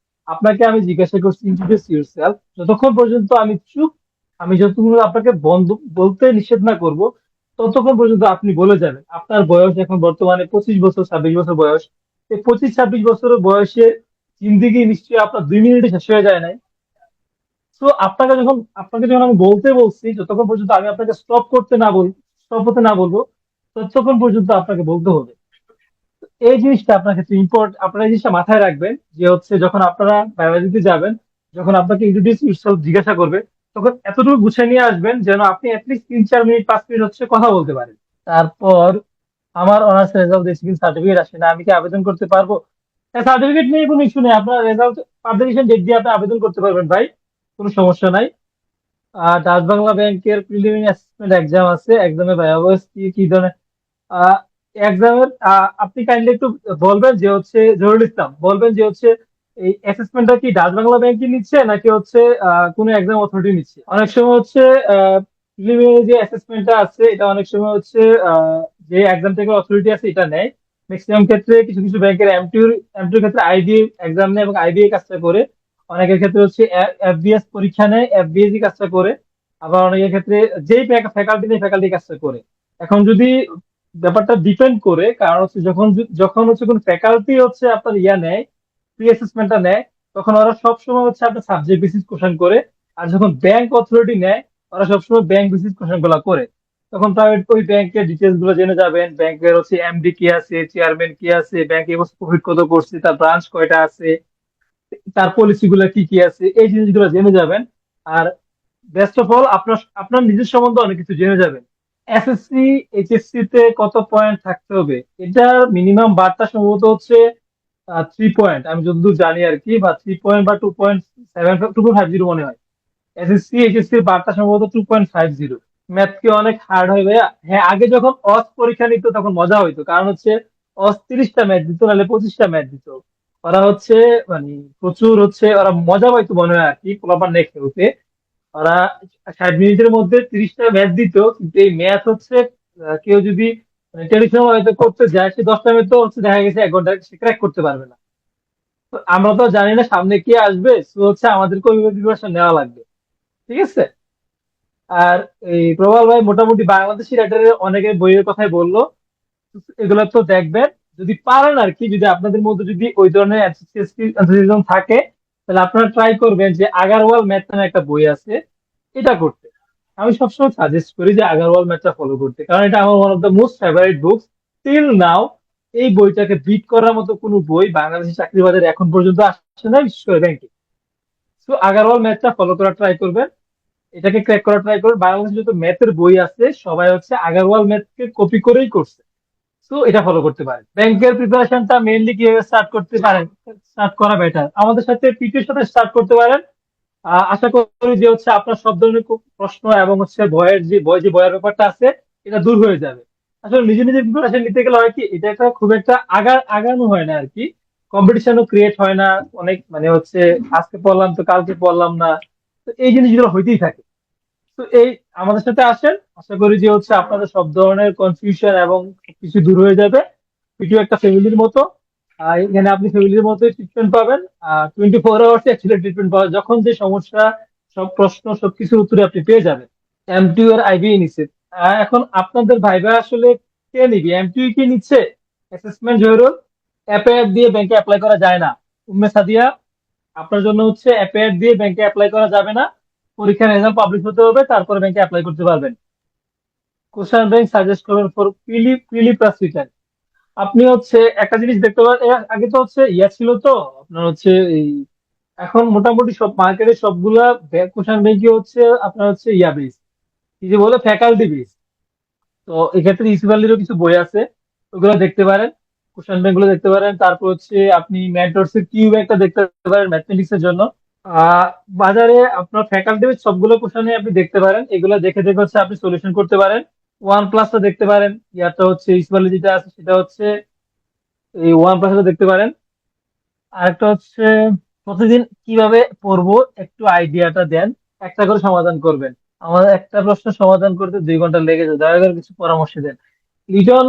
আপনাকে আমি জিজ্ঞাসা করছি ইন্ট্রোডিউস ইউরসেলফ, যতক্ষণ পর্যন্ত আমি চুপ, আমি যতক্ষণ আপনাকে বন্ধ বলতে নিষেধ না করব, ততক্ষণ পর্যন্ত আপনি বলে যাবেন। আপনার বয়স এখন বর্তমানে 25 বছর, 26 বছর বয়স। এই 25-26 বছরের বয়সে জিন্দিগি নিশ্চয়ই আপনার 2 মিনিটে শেষ হয়ে যায় নাই। তো আপনাকে যখন আমি বলতে বলছি, যতক্ষণ পর্যন্ত আমি আপনাকে স্টপ হতে না বলবো, ততক্ষণ পর্যন্ত আপনাকে বলতে হবে। এই জিনিসটা আপনার ক্ষেত্রে ইম্পর্টেন্ট, আপনারা এই জিনিসটা মাথায় রাখবেন যে হচ্ছে যখন আপনারা বায়োলজিতে যাবেন, যখন আপনাকে ইন্ট্রোডিউস ইউরসেলফ জিজ্ঞাসা করবে, তখন এতটুকু গুছিয়ে নিয়ে আসবেন যেন আপনি অ্যাটলিস্ট 3-4 মিনিট 5 মিনিট হচ্ছে কথা বলতে পারেন। তারপর আমার অনার্স রেজাল্ট দেখছি কিন্তু সার্টিফিকেট আসে না, আমি কি আবেদন করতে পারবো? সার্টিফিকেট নিয়ে কোনো ইস্যু নেই, আপনার রেজাল্ট পাবলিকেশন ডেট দিয়ে আপনি আবেদন করতে পারবেন ভাই, কোনো সমস্যা নাই। ডাচ বাংলা ব্যাংকের প্রিলিমিনারি অ্যাসেসমেন্ট এক্সাম আছে, এক্সামে ভাই অবশ্যই কি কি ধরনের এক্সামের আপনি কাইন্ডলি একটু বলবেন যে হচ্ছে, জহুরুল ইসলাম বলবেন যে হচ্ছে এই অ্যাসেসমেন্টটা কি ডাচ বাংলা ব্যাংকে নিচ্ছে নাকি হচ্ছে কোনো এক্সাম অথরিটি নিচ্ছে। অনেক সময় হচ্ছে প্রিলিমিনারি যে অ্যাসেসমেন্টটা আছে এটা অনেক সময় হচ্ছে যে এক্সাম থেকে অথরিটি আছে এটা নেয়। ম্যাক্সিমাম ক্ষেত্রে কিছু কিছু ব্যাংকের এমটিউর ক্ষেত্রে আইবিএ এক্সাম নেয় এবং আইবিএ কাজটা করে। অনেকের ক্ষেত্রে হচ্ছে এফবিএস পরীক্ষা নেয়, এফবিএসি কাজটা করে। আবার অনেকের ক্ষেত্রে যেই ফ্যাকাল্টি নেই ফ্যাকাল্টি কাজটা করে। এখন যদি ব্যাপারটা ডিপেন্ড করে, কারণ হচ্ছে যখন যখন হচ্ছে কোন ফ্যাকাল্টি হচ্ছে আপনার ইয়া নেয়, প্রি অ্যাসেসমেন্টটা নেয়, তখন ওরা সবসময় হচ্ছে আপনার সাবজেক্ট বেসিস কোশ্চেন করে। আর যখন ব্যাংক অথরিটি নেয়, ওরা সবসময় ব্যাংক বেসিস কোশ্চেন গুলা করে। তখন প্রাইভেট ওই ব্যাংকের ডিটেলস গুলো জেনে যাবেন, ব্যাংকের হচ্ছে এমডি কি আছে, চেয়ারম্যান কি আছে, ব্যাংক এবছর প্রফিট কত করছে, তার ব্রাঞ্চ কয়টা আছে, তার পলিসি গুলা কি কি আছে, এই জিনিসগুলো জেনে যাবেন। আর বেস্ট অফ অল আপনার আপনার নিজের সম্বন্ধে অনেক কিছু জেনে যাবেন। এসএসসি এইচএসসি তে কত পয়েন্ট থাকতে হবে, এটার মিনিমাম বারটা সম্ভবত হচ্ছে 3 পয়েন্ট, আমি যতদূর জানি আর কি, বা 3 পয়েন্ট বা 2.7, 2.50 মনে হয়। এসএসসি এইচএসসি এর বারটা সম্ভবত 2.50। ম্যাথ কি অনেক হার্ড হয় ভাইয়া? হ্যাঁ, আগে যখন অস পরীক্ষা নিত তখন মজা হইতো, কারণ হচ্ছে অস 30টা ম্যাথ দিত, নাহলে 25টা ম্যাথ দিত। ওরা হচ্ছে মানে প্রচুর হচ্ছে ওরা মজা পাইতো মনে হয় আর কি, পোলাপান নেই খেলতে। ওরা 60 মিনিটের মধ্যে 30টা ম্যাথ দিত, কিন্তু এই ম্যাথ হচ্ছে কেউ যদি ট্রেডিশনাল হয়তো করতে যায়, সে 10টা ম্যাথ তো হচ্ছে দেখা গেছে 1 ঘন্টা সে ক্র্যাক করতে পারবে না। তো আমরা তো জানি না সামনে কে আসবে, তো হচ্ছে আমাদেরকে ওইভাবে প্রিপারেশন নেওয়া লাগবে। ঠিক আছে। আর এই প্রবাল ভাই মোটামুটি বাংলাদেশি রাইটারের অনেকের বইয়ের কথাই বললো, এগুলো তো দেখবেন। যদি পারেন আর কি, যদি আপনাদের মধ্যে যদি ওই ধরনের enthusiasm থাকে, তাহলে আপনারা ট্রাই করবেন যে আগারওয়াল ম্যাথ নামে একটা বই আছে, এটা করতে। আমি সবসময় সাজেস্ট করি যে আগারওয়াল ম্যাথটা ফলো করতে, কারণ এটা আমার one of the most favourite books till now. এই বইটাকে বিট করার মতো কোনো বই বাংলাদেশি চাকরি বাজারে এখন পর্যন্ত আসছে না, বিশেষ করে ব্যাংকে। তো আগারওয়াল ম্যাথটা ফলো করা ট্রাই করবেন, এটাকে ক্র্যাক করা ট্রাই করবেন। বাংলাদেশে যত ম্যাথের বই আছে সবাই হচ্ছে আগারওয়াল ম্যাথকে কপি করেই করছে। তো এটা ফলো করতে পারেন। ব্যাংকের প্রিপারেশনটা মেইনলি কিভাবে স্টার্ট করতে পারেন, স্টার্ট করা বেটার আমাদের সাথে পিটির সাথে স্টার্ট করতে পারেন। আশা করি যে হচ্ছে আপনার সব ধরনের প্রশ্ন এবং হচ্ছে ভয়ের ব্যাপারটা আছে, এটা দূর হয়ে যাবে। আসলে নিজে নিজে প্রিপারেশন নিতে গেলে হয় কি, এটা একটা খুব একটা আগানো হয় না আর কি, কম্পিটিশনও ক্রিয়েট হয় না। অনেক মানে হচ্ছে আজকে পড়লাম তো কালকে পড়লাম না, তো এই জিনিসগুলো হইতেই থাকে। তো এই আমাদের সাথে আসেন, আশা করি যে হচ্ছে আপনাদের সব ধরনের কনফিউশন এবং কিছু দূর হয়ে যাবে। ভিডিও একটা ফ্যামিলির মতো, এখানে আপনি ফ্যামিলির মতো ট্রিটমেন্ট পাবেন। 24 আওয়ার্স অ্যাকচুয়ালি ট্রিটমেন্ট পাওয়া, যখন যে সমস্যা সব প্রশ্ন সবকিছুর উত্তরে আপনি পেয়ে যাবেন। এমটিইউ আর আইবিএ নিচ্ছে। এখন আপনাদের ভাইবা আসলে কে নিবে, এমটিইউ কি নিচ্ছে অ্যাসেসমেন্ট জয়রুল? অ্যাপে দিয়ে ব্যাংকে অ্যাপ্লাই করা যায় না। উম্মে সাদিয়া, আপনার জন্য হচ্ছে অ্যাপে দিয়ে ব্যাংকে অ্যাপ্লাই করা যাবে না। পরীক্ষার রেজাল্ট পাবলিশ হতে হবে, তারপরে ব্যাংকে অ্যাপ্লাই করতে পারবেন। কোশ্চেন ব্যাংক সাজেস্ট করবেন ফর প্রিলি প্লাস রিটার্ন। আপনি হচ্ছে একটা জিনিস দেখতে পারেন, আগে তো হচ্ছে ইয়া ছিল তো আপনার হচ্ছে এই, এখন মোটামুটি সব মার্কেটে সবগুলা কোশ্চেন ব্যাংকই হচ্ছে আপনার হচ্ছে ইয়া বেস, কি যে বলে ফ্যাকাল্টি বেস। তো এক্ষেত্রে ইসিভালিরও কিছু বই আছে, ওগুলো দেখতে পারেন, কোশ্চেন ব্যাংক গুলো দেখতে পারেন। তারপর হচ্ছে আপনি ম্যান্টরস এর কিউব একটা দেখতে পারেন ম্যাথমেটিক্স এর জন্য। আহ বাজারে আপনার ফ্যাকাল্টি বেস সবগুলো কোশ্চেনে আপনি দেখতে পারেন, এগুলো দেখে দেখে হচ্ছে আপনি সলিউশন করতে পারেন। ওয়ান প্লাসটা দেখতে পারেন, ইয়াটা হচ্ছে ইসিভালি যেটা আছে সেটা হচ্ছে এই ওয়ান প্লাসটা দেখতে পারেন। আরেকটা হচ্ছে প্রতিদিন কিভাবে পড়বো একটু আইডিয়াটা দেন, একটা করে সমাধান করবেন। আমাদের একটা প্রশ্ন সমাধান করতে 2 ঘন্টা লেগে যায়, দয়া করে কিছু পরামর্শ দেন লিটন।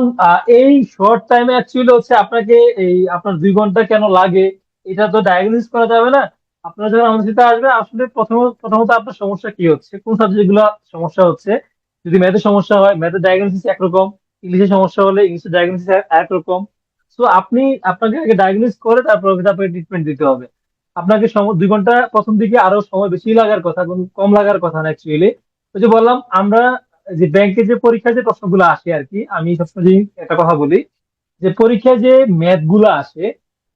এই শর্ট টাইমে অ্যাকচুয়ালি হচ্ছে আপনাকে এই আপনার 2 ঘন্টা কেন লাগে, এটা তো ডায়াগনোস করা যাবে না। আপনারা যখন আমাদের সাথে আসবে, আসলে প্রথমত আপনার সমস্যা কি হচ্ছে, কোন সাবজেক্ট গুলো সমস্যা হচ্ছে। যদি ম্যাথের সমস্যা হয় ম্যাথের ডায়াগনোসিস একরকম, ইংলিশের সমস্যা হলে ইংলিশের ডায়াগনোসিস একরকম। তো আপনাকে আগে ডায়াগনোস করে তারপর আপনাকে ট্রিটমেন্ট দিতে হবে। আপনাকে 2 ঘন্টা প্রথম দিকে আরো সময় বেশি লাগার কথা, কম লাগার কথা না অ্যাকচুয়ালি। ওই যে বললাম আমরা যে ব্যাংকে যে পরীক্ষায় যে প্রশ্নগুলো আসে আর কি, আমি সবসময় একটা কথা বলি যে পরীক্ষায় যে ম্যাথ গুলো আসে,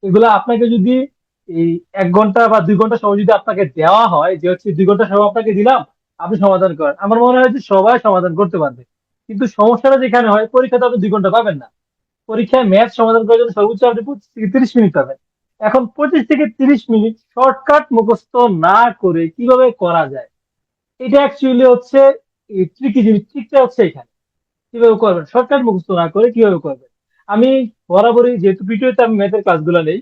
এগুলা আপনাকে যদি এই 1 ঘন্টা বা 2 ঘন্টা সময় যদি আপনাকে দেওয়া হয়, যে হচ্ছে 2 ঘন্টা সময় আপনাকে দিলাম আপনি সমাধান করেন, আমার মনে হয় যে সবাই সমাধান করতে পারবে। কিন্তু সমস্যাটা যেখানে হয়, পরীক্ষাতে আপনি 2 ঘন্টা পাবেন না। পরীক্ষায় ম্যাথ সমাধান করার জন্য সর্বোচ্চ আপনি 25 থেকে 30 মিনিট পাবেন। এখন 25 থেকে 30 মিনিট শর্টকাট মুখস্থ না করে কিভাবে করা যায়, এটা অ্যাকচুয়ালি হচ্ছে এই ট্রিকি জিনিস, ট্রিকটা হচ্ছে এখানে। কিভাবে করবেন শর্টকাট মুখস্থ না করে কিভাবে করবেন। আমি বরাবরই, যেহেতু ভিডিওতে আমি ম্যাথের ক্লাসগুলো নেই,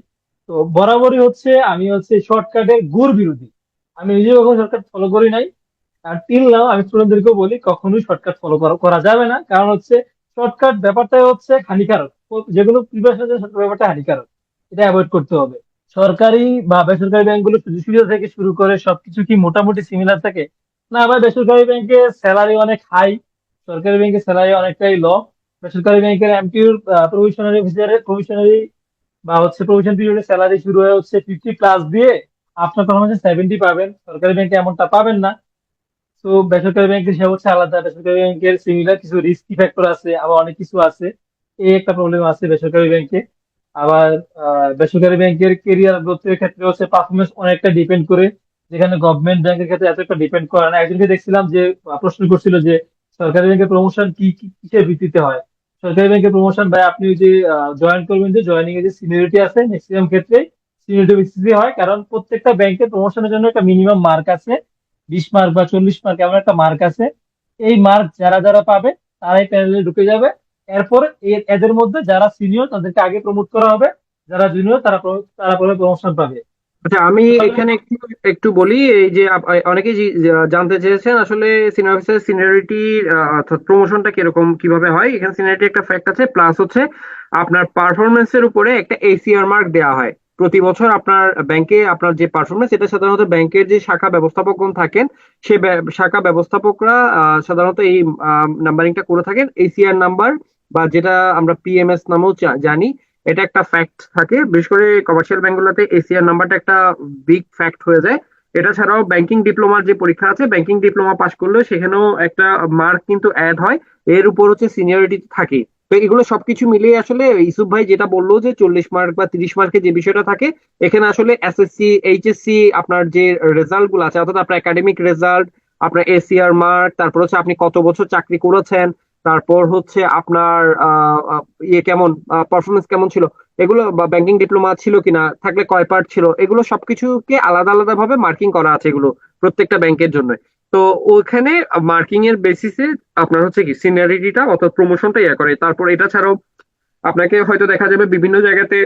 তো বরাবরই হচ্ছে আমি হচ্ছে শর্টকাটের ঘোর বিরোধী। আমি নিজে কখনো শর্টকাট ফলো করি নাই। আর টিল নাও আমি স্টুডেন্টদেরকেও বলি কখনোই শর্টকাট ফলো করা যাবে না, কারণ হচ্ছে শর্টকাট ব্যাপারটাই হচ্ছে হানিকারক। যে কোনো প্রিপারেশনের জন্য shortcut ব্যাপারটা হানিকারক, এটা অ্যাভয়েড করতে হবে। সরকারি বা বেসরকারি ব্যাংকগুলো সুযোগ সুবিধা থেকে শুরু করে সবকিছু কি মোটামুটি সিমিলার থাকে? না ভাই, বেসরকারি ব্যাংকে স্যালারি অনেক হাই, সরকারি ব্যাংকের স্যালারি অনেকটাই লো। বেসরকারি ব্যাংকের এমপিওর প্রভিশনারি অফিসারের প্রভিশনারি বা হচ্ছে প্রভিশন পিরিয়ডের স্যালারি শুরু হয়ে হচ্ছে 50+ দিয়ে আপনার তখন হচ্ছে 70 পাবেন। সরকারি ব্যাংকে এমনটা পাবেন না। তো বেসরকারি ব্যাংকের হিসাব হচ্ছে আলাদা, বেসরকারি ব্যাংকের সিমিলার কিছু রিস্কি ফ্যাক্টর আছে, আবার অনেক কিছু আছে। এই একটা প্রবলেম আছে বেসরকারি ব্যাংকে। আবার বেসরকারি ব্যাংকের কেরিয়ার গ্রোথের ক্ষেত্রে হচ্ছে পারফরমেন্স অনেকটা ডিপেন্ড করে, যেখানে গভর্নমেন্ট ব্যাংকের ক্ষেত্রে এতটা ডিপেন্ড করে না। একজনকে দেখছিলাম যে প্রশ্ন করছিল যে সরকারি ব্যাংকের প্রমোশন কিসের ভিত্তিতে হয়। সরকারি ব্যাংকের প্রমোশন ভাই, আপনি ওই যে জয়েন করবেন, যে জয়েনিং এর যে সিনিয়রিটি আছে ম্যাক্সিমাম ক্ষেত্রে সিনিয়রিটি ভিত্তিতে হয়, কারণ প্রত্যেকটা ব্যাংকের প্রমোশনের জন্য একটা মিনিমাম মার্ক আছে, 20 মার্ক বা 40 মার্ক, এমন একটা মার্ক আছে। এই মার্ক যারা যারা পাবে তারাই প্যানেলে ঢুকে যাবে। এরপর এদের মধ্যে যারা সিনিয়র তাদেরকে আগে প্রমোট করা হবে, যারা জুনিয়র তারা পরে প্রমোশন পাবে। আচ্ছা, আমি তাহলে এখানে একটু একটু বলি। এই যে অনেকেই জানতে চেয়েছেন আসলে সিনিয়র অফিসার সিনিয়রিটি অর্থাৎ প্রমোশনটা কিরকম কিভাবে হয়। এখানে সিনিয়রিটি একটা ফ্যাক্ট আছে, প্লাস হচ্ছে আপনার পারফরমেন্সের উপরে একটা এসিআর মার্ক দেওয়া হয় প্রতি বছর। আপনার ব্যাংকে আপনার যে পারফরমেন্স, এটা সাধারণত ব্যাংকের যে শাখা ব্যবস্থাপকগণ থাকেন, সেই শাখা ব্যবস্থাপকরা সাধারণত এই নাম্বারিংটা করে থাকেন এসিআর নাম্বার, বা যেটা আমরা পিএমএস নামেও জানি। এটা একটা ফ্যাক্ট থাকে, বিশেষ করে কমার্শিয়াল ব্যাংকগুলোতে এসিআর নাম্বারটা একটা বিগ ফ্যাক্ট হয়ে যায়। এটা ছাড়াও ব্যাংকিং ডিপ্লোমার যে পরীক্ষা আছে, ব্যাংকিং ডিপ্লোমা পাশ করলে সেখানেও একটা মার্ক কিন্তু অ্যাড হয়, এর উপর হচ্ছে সিনিয়রিটি থাকে। তো এগুলো সবকিছু মিলিয়ে আসলে ইউসুফ ভাই যেটা বললো যে 40 মার্ক বা 30 মার্কের যে বিষয়টা থাকে, এখানে আসলে এসএসসি এইচএসসি আপনার যে রেজাল্ট গুলো আছে, অর্থাৎ আপনার একাডেমিক রেজাল্ট, আপনার এসিআর মার্ক, তারপর হচ্ছে আপনি কত বছর চাকরি করেছেন, তারপর হচ্ছে আপনার ইয়ে কেমন পারফরমেন্স কেমন ছিল, এগুলো বা ব্যাংকিং ডিপ্লোমা ছিল কিনা, থাকলে কয় পার্ট ছিল, এগুলো সবকিছুকে আলাদা আলাদা ভাবে মার্কিং করা আছে এগুলো প্রত্যেকটা ব্যাংকের জন্য। তো ওখানে মার্কিং এর বেসিসে আপনার হচ্ছে কি সিনিয়রিটিটা অর্থাৎ প্রমোশনটা ইয়ে করে। তারপর এটা ছাড়াও আপনাকে হয়তো দেখা যাবে বিভিন্ন জায়গাতে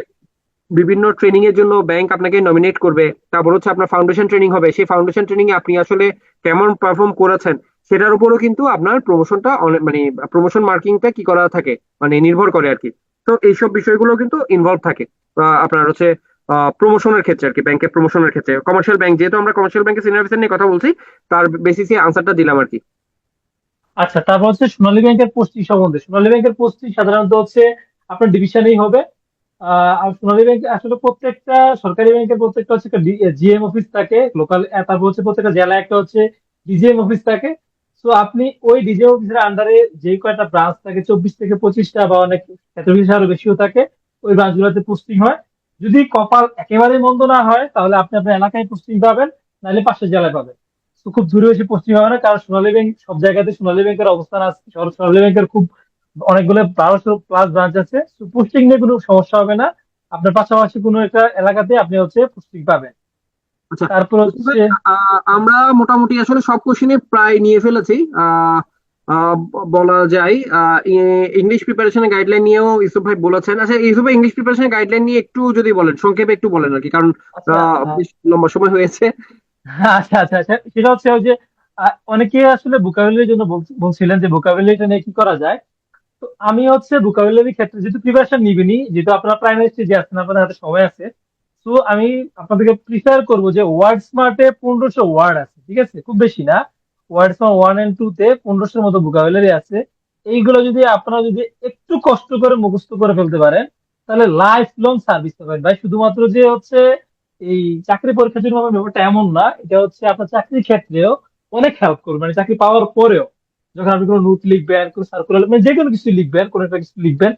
বিভিন্ন ট্রেনিং এর জন্য ব্যাংক আপনাকে নমিনেট করবে। তারপর হচ্ছে আপনার ফাউন্ডেশন ট্রেনিং হবে, সেই ফাউন্ডেশন ট্রেনিং এ আপনি আসলে কেমন পারফর্ম করেছেন সেটার উপরও কিন্তু আপনার প্রমোশনটা মানে প্রমোশন মার্কিংটা কি করা থাকে, মানে নির্ভর করে আর কি। তো এইসব বিষয়গুলো কিন্তু ইনভলভ থাকে আপনার হচ্ছে প্রমোশনের ক্ষেত্রে আর কি, ব্যাংকের প্রমোশনের ক্ষেত্রে। কমার্শিয়াল ব্যাংক, যেহেতু আমরা কমার্শিয়াল ব্যাংকের সিনিয়র অফিসার নিয়ে কথা বলছি, তার বেসিসে আনসারটা দিলাম আর কি। আচ্ছা, তারপর হচ্ছে সোনালী ব্যাংকের পোস্টিং সম্বন্ধে। সোনালী ব্যাংকের পোস্টিং সাধারণত হচ্ছে আপনার ডিভিশনেই হবে। আর সোনালী ব্যাংক আসলে প্রত্যেকটা সরকারি ব্যাংকের প্রত্যেকটা হচ্ছে একটা জিএম অফিস থাকে লোকাল, তারপর হচ্ছে প্রত্যেকটা জেলায় একটা হচ্ছে ডিজিএম অফিস থাকে। তো আপনি ওই ডিজিএম অফিসের আন্ডারে যে কয়টা ব্রাঞ্চ থাকে, 24 থেকে 25টা বা অনেক ক্ষেত্রে বেশি আরো বেশিও থাকে, ওই ব্রাঞ্চ গুলোতে পোস্টিং হয়। যদি কপাল একেবারে মন্দ না হয় তাহলে আপনি আপনার এলাকায় পোস্টিং পাবেন, নাহলে পাশের জেলায় পাবেন। তো খুব দূরে বেশি পোস্টিং হবে না, কারণ সোনালী ব্যাংক সব জায়গাতে সোনালী ব্যাংকের অবস্থান আছে। সোনালী ব্যাংকের খুব অনেকগুলো 1200+ ব্রাঞ্চ আছে, পোস্টিং নিয়ে কোনো সমস্যা হবে না। আপনার পাশাপাশি কোনো একটা এলাকাতে আপনি হচ্ছে পোস্টিং পাবেন। আচ্ছা, তারপর ইউসুফ ভাই, হচ্ছে আমরা মোটামুটি আসলে সব কোশ্চেনে প্রায় নিয়ে ফেলেছি। আহ, আহ, বলা যায় ইংলিশ প্রিপারেশনের গাইডলাইন নিয়েও ইউসুফ ভাই বলেছেন। আচ্ছা ইউসুফ ভাই, ইংলিশ প্রিপারেশনের গাইডলাইন নিয়ে একটু যদি বলেন, সংক্ষেপে একটু বলেন আর কি, কারণ আচ্ছা, বেশ লম্বা সময় হয়েছে। আচ্ছা, আচ্ছা, আচ্ছা, সেটা হচ্ছে ওই যে অনেকে আসলে ভোকাবুলারির জন্য বলছিলেন যে ভোকাবুলারিটা নিয়ে কি করা যায়। তো আমি হচ্ছে ভোকাবুলারি ক্ষেত্রে যেহেতু প্রিপারেশন নিবেনি, যেহেতু আপনারা প্রাইমারি স্টেজে আছেন, আপনাদের হাতে সময় আছে, তো আমি আপনাদেরকে প্রিফার করবো যে ওয়ার্ড স্মার্টে 1500 ওয়ার্ড আছে, ঠিক আছে, খুব বেশি না। ওয়ার্ড স্মার্ট 1 and 2 তে 1500-র মতো ভোকাবুলারি আছে। এইগুলো যদি আপনারা যদি একটু কষ্ট করে মুখস্থ করে ফেলতে পারেন, তাহলে লাইফ লং সার্ভিস পাবেন ভাই। শুধুমাত্র যে হচ্ছে এই চাকরি পরীক্ষার জন্য আমার ব্যাপারটা এমন না, এটা হচ্ছে আপনার চাকরির ক্ষেত্রেও অনেক হেল্প করবে, মানে চাকরি পাওয়ার পরেও যখন আপনি কোনো নোট লিখবেন, কোনো সার্কুলার, মানে যে কোনো কিছু লিখবেন, কোনো একটা কিছু লিখবেন,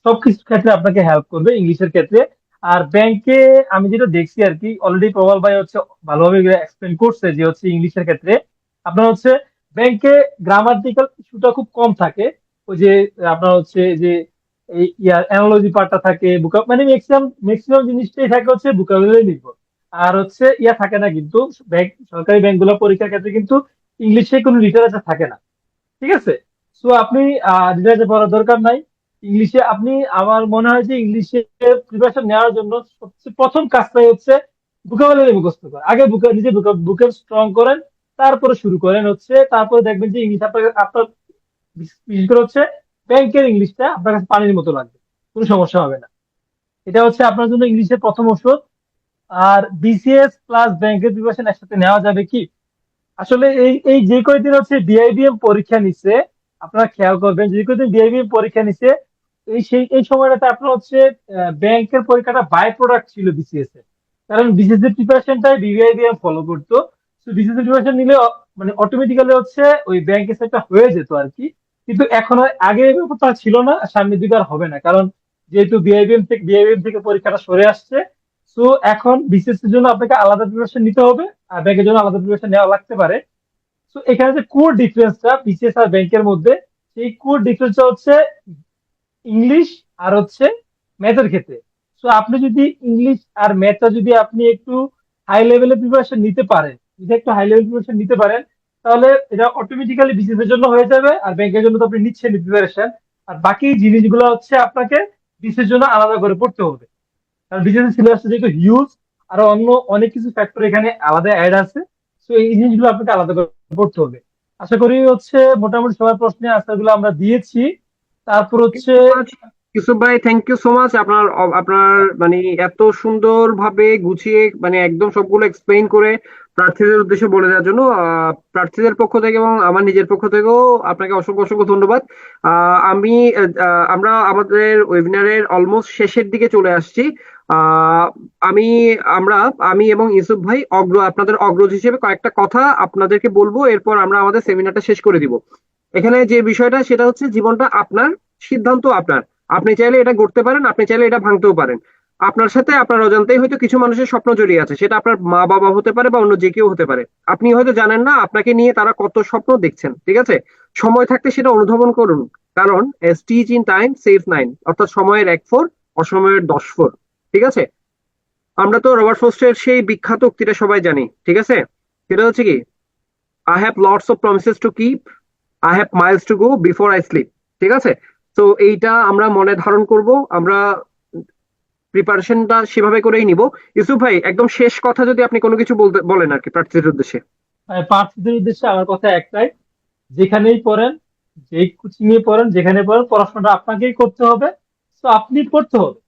সবকিছুর ক্ষেত্রে আপনাকে হেল্প করবে ইংলিশের ক্ষেত্রে। আর ব্যাংকে আমি যেটা দেখছি আর কি, অলরেডি প্রবাল ভাই হচ্ছে ভালোভাবে এক্সপ্লেন করছে যে হচ্ছে ইংলিশের ক্ষেত্রে আপনার হচ্ছে ব্যাংকে গ্রামাটিক্যাল ইস্যুটা খুব কম থাকে। ওই যে আপনার হচ্ছে যে এই ইয়ার অ্যানালজি পার্টটা থাকে, মানে ম্যাক্সিমাম ম্যাক্সিমাম জিনিসটাই থাকে হচ্ছে ভোকাবুলারি নির্ভর। আর হচ্ছে ইয়া থাকে না কিন্তু, ব্যাংক সরকারি ব্যাংকগুলো পরীক্ষার ক্ষেত্রে কিন্তু ইংলিশে কোনো লিটারেচার থাকে না। ঠিক আছে? সো আপনি ডিটারচেঞ্জ পড়ার দরকার নাই। ইংলিশে আপনি, আমার মনে হয় যে ইংলিশে প্রিপারেশন নেওয়ার জন্য সবচেয়ে প্রথম কাজটাই হচ্ছে ভোকাবুলারি মুখস্থ করা। আগে নিজে বুকে স্ট্রং করেন, তারপরে শুরু করেন হচ্ছে, তারপরে দেখবেন যে ইংলিশ আপনার আপনার বিশেষ করে হচ্ছে ব্যাংকের ইংলিশটা আপনার কাছে পানির মতো লাগবে, কোনো সমস্যা হবে না। এটা হচ্ছে আপনার জন্য ইংলিশের প্রথম ওষুধ। আর বিসিএস প্লাস ব্যাংকের প্রিপারেশন একসাথে নেওয়া যাবে কি? আসলে এই এই যে কয়দিন হচ্ছে বিআইবিএম পরীক্ষা নিচ্ছে, আপনারা খেয়াল করবেন, যে কয়দিন বিআইবিএম পরীক্ষা নিচ্ছে, এই সময়টাতে আপনার হচ্ছে ব্যাংকের পরীক্ষাটা বাই প্রোডাক্ট ছিল বিসিএস এর। কারণ বিসিএস এর প্রিপারেশনটাই বিআইবিএম ফলো করতো। তো বিসিএস এর প্রিপারেশন নিলে মানে অটোমেটিক্যালি হচ্ছে ওই ব্যাংকের সেটটা হয়ে যেত আর কি। কিন্তু এখন আগে এই ব্যাপারটা ছিল না, সামনের দিকে আর হবে না, কারণ যেহেতু বিআইবিএম থেকে পরীক্ষাটা সরে আসছে। তো এখন বিসিএস এর জন্য আপনাকে আলাদা প্রিপারেশন নিতে হবে, আর ব্যাংকের জন্য আলাদা প্রিপারেশন নেওয়া লাগতে পারে। তো এখানে যে কোর ডিফারেন্সটা বিসিএস আর ব্যাংকের মধ্যে, সেই কোর ডিফারেন্সটা হচ্ছে ইংলিশ আর হচ্ছে ম্যাথের ক্ষেত্রে। তো আপনি যদি ইংলিশ আর ম্যাথটা যদি আপনি একটু হাই লেভেলের প্রিপারেশন নিতে পারেন, যদি একটু হাই লেভেল প্রিপারেশন নিতে পারেন, তাহলে এটা অটোমেটিক্যালি বিসিএস এর জন্য হয়ে যাবে, আর ব্যাংকের জন্য তো আপনি নিচ্ছেন প্রিপারেশন। আর বাকি জিনিসগুলো হচ্ছে আপনাকে বিসিএস এর জন্য আলাদা করে পড়তে হবে, কারণ বিসিএস এর সিলেবাসটা যেহেতু হিউজ, আরো অন্য অনেক কিছু ফ্যাক্টর এখানে আলাদা অ্যাড আছে। তো এই জিনিসগুলো আপনাকে আলাদা করে পড়তে হবে। আশা করি হচ্ছে মোটামুটি সবার প্রশ্নের আনসার গুলো আমরা দিয়েছি। তারপর হচ্ছে ইউসুফ ভাই, থ্যাংক ইউ সো মাচ। আপনার আপনার মানে এত সুন্দর ভাবে গুছিয়ে মানে একদম সবগুলো এক্সপ্লেইন করে প্রার্থীদের উদ্দেশ্যে বলে দেওয়ার জন্য প্রার্থীদের পক্ষ থেকে এবং আমার নিজের পক্ষ থেকেও আপনাকে অসংখ্য অসংখ্য ধন্যবাদ। আমরা আমাদের ওয়েবিনারের অলমোস্ট শেষের দিকে চলে আসছি। আহ, আমি আমরা আমি এবং ইউসুফ ভাই আপনাদের অগ্রজ হিসেবে কয়েকটা কথা আপনাদেরকে বলবো, এরপর আমরা আমাদের সেমিনারটা শেষ করে দিব। এখানে যে বিষয়টা সেটা হচ্ছে জীবনটা আপনার, সিদ্ধান্ত আপনার। আপনি চাইলে এটা গড়তে পারেন, আপনি চাইলে এটা ভাঙতেও পারেন। আপনার সাথে আপনার অজান্তেই হয়তো কিছু মানুষের স্বপ্ন জড়িয়ে আছে, সেটা আপনার মা বাবা হতে পারে বা অন্য যে কেউ হতে পারে। আপনি হয়তো জানেন না আপনাকে নিয়ে তারা কত স্বপ্ন দেখছেন। ঠিক আছে, সময় থাকতে সেটা অনুধাবন করুন। কারণ stitch in time save nine, অর্থাৎ সময়ের 1 ফোর, অসময়ের 10 ফোর। ঠিক আছে, আমরা তো রবার্ট ফ্রস্টের সেই বিখ্যাত উক্তিটা সবাই জানি। ঠিক আছে, সেটা হচ্ছে কি, I have lots of promises to keep, I have Miles to go before I sleep. ঠিক আছে, তো এইটা আমরা মনে ধারণ করব, আমরা প্রিপারেশনটা সেভাবে করেই নিব। ইউসুফ ভাই, একদম শেষ কথা যদি আপনি কোনো কিছু বলেন আর কি প্রার্থীদের উদ্দেশ্যে। প্রার্থীদের উদ্দেশ্যে আমার কথা একটাই, যেখানেই পড়েন, যে কোচিং এ পড়েন, যেখানে পড়েন, পড়াশোনাটা আপনাকেই করতে হবে। তো আপনি পড়তে হবে,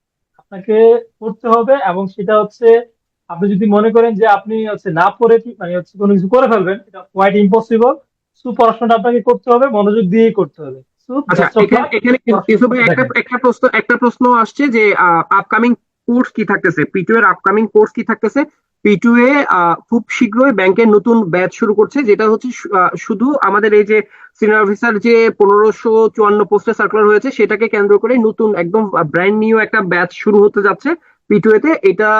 আপনাকে পড়তে হবে। এবং সেটা হচ্ছে, আপনি যদি মনে করেন যে আপনি হচ্ছে না পড়ে মানে হচ্ছে কোনো কিছু করে ফেলবেন, এটা কোয়াইট ইম্পসিবল। তো পড়াশোনাটা আপনাকে করতে হবে, মনোযোগ দিয়েই করতে হবে। তো আচ্ছা, বেস্ট অফ এখানে লাক। এখানে ইউসুফ ভাই একটা দেখেন, একটা প্রশ্ন আসছে যে আপকামিং কোর্স কি থাকতেছে, পিটু এর আপকামিং কোর্স কি থাকতেছে। পিটু এ খুব শীঘ্রই ব্যাংকের নতুন ব্যাচ শুরু করছে, যেটা হচ্ছে শুধু আমাদের এই যে সিনিয়র অফিসার যে 1554 পোস্টে সার্কুলার হয়েছে সেটাকে কেন্দ্র করে নতুন একদম ব্র্যান্ড নিউ একটা ব্যাচ শুরু হতে যাচ্ছে পিটু এতে। এটা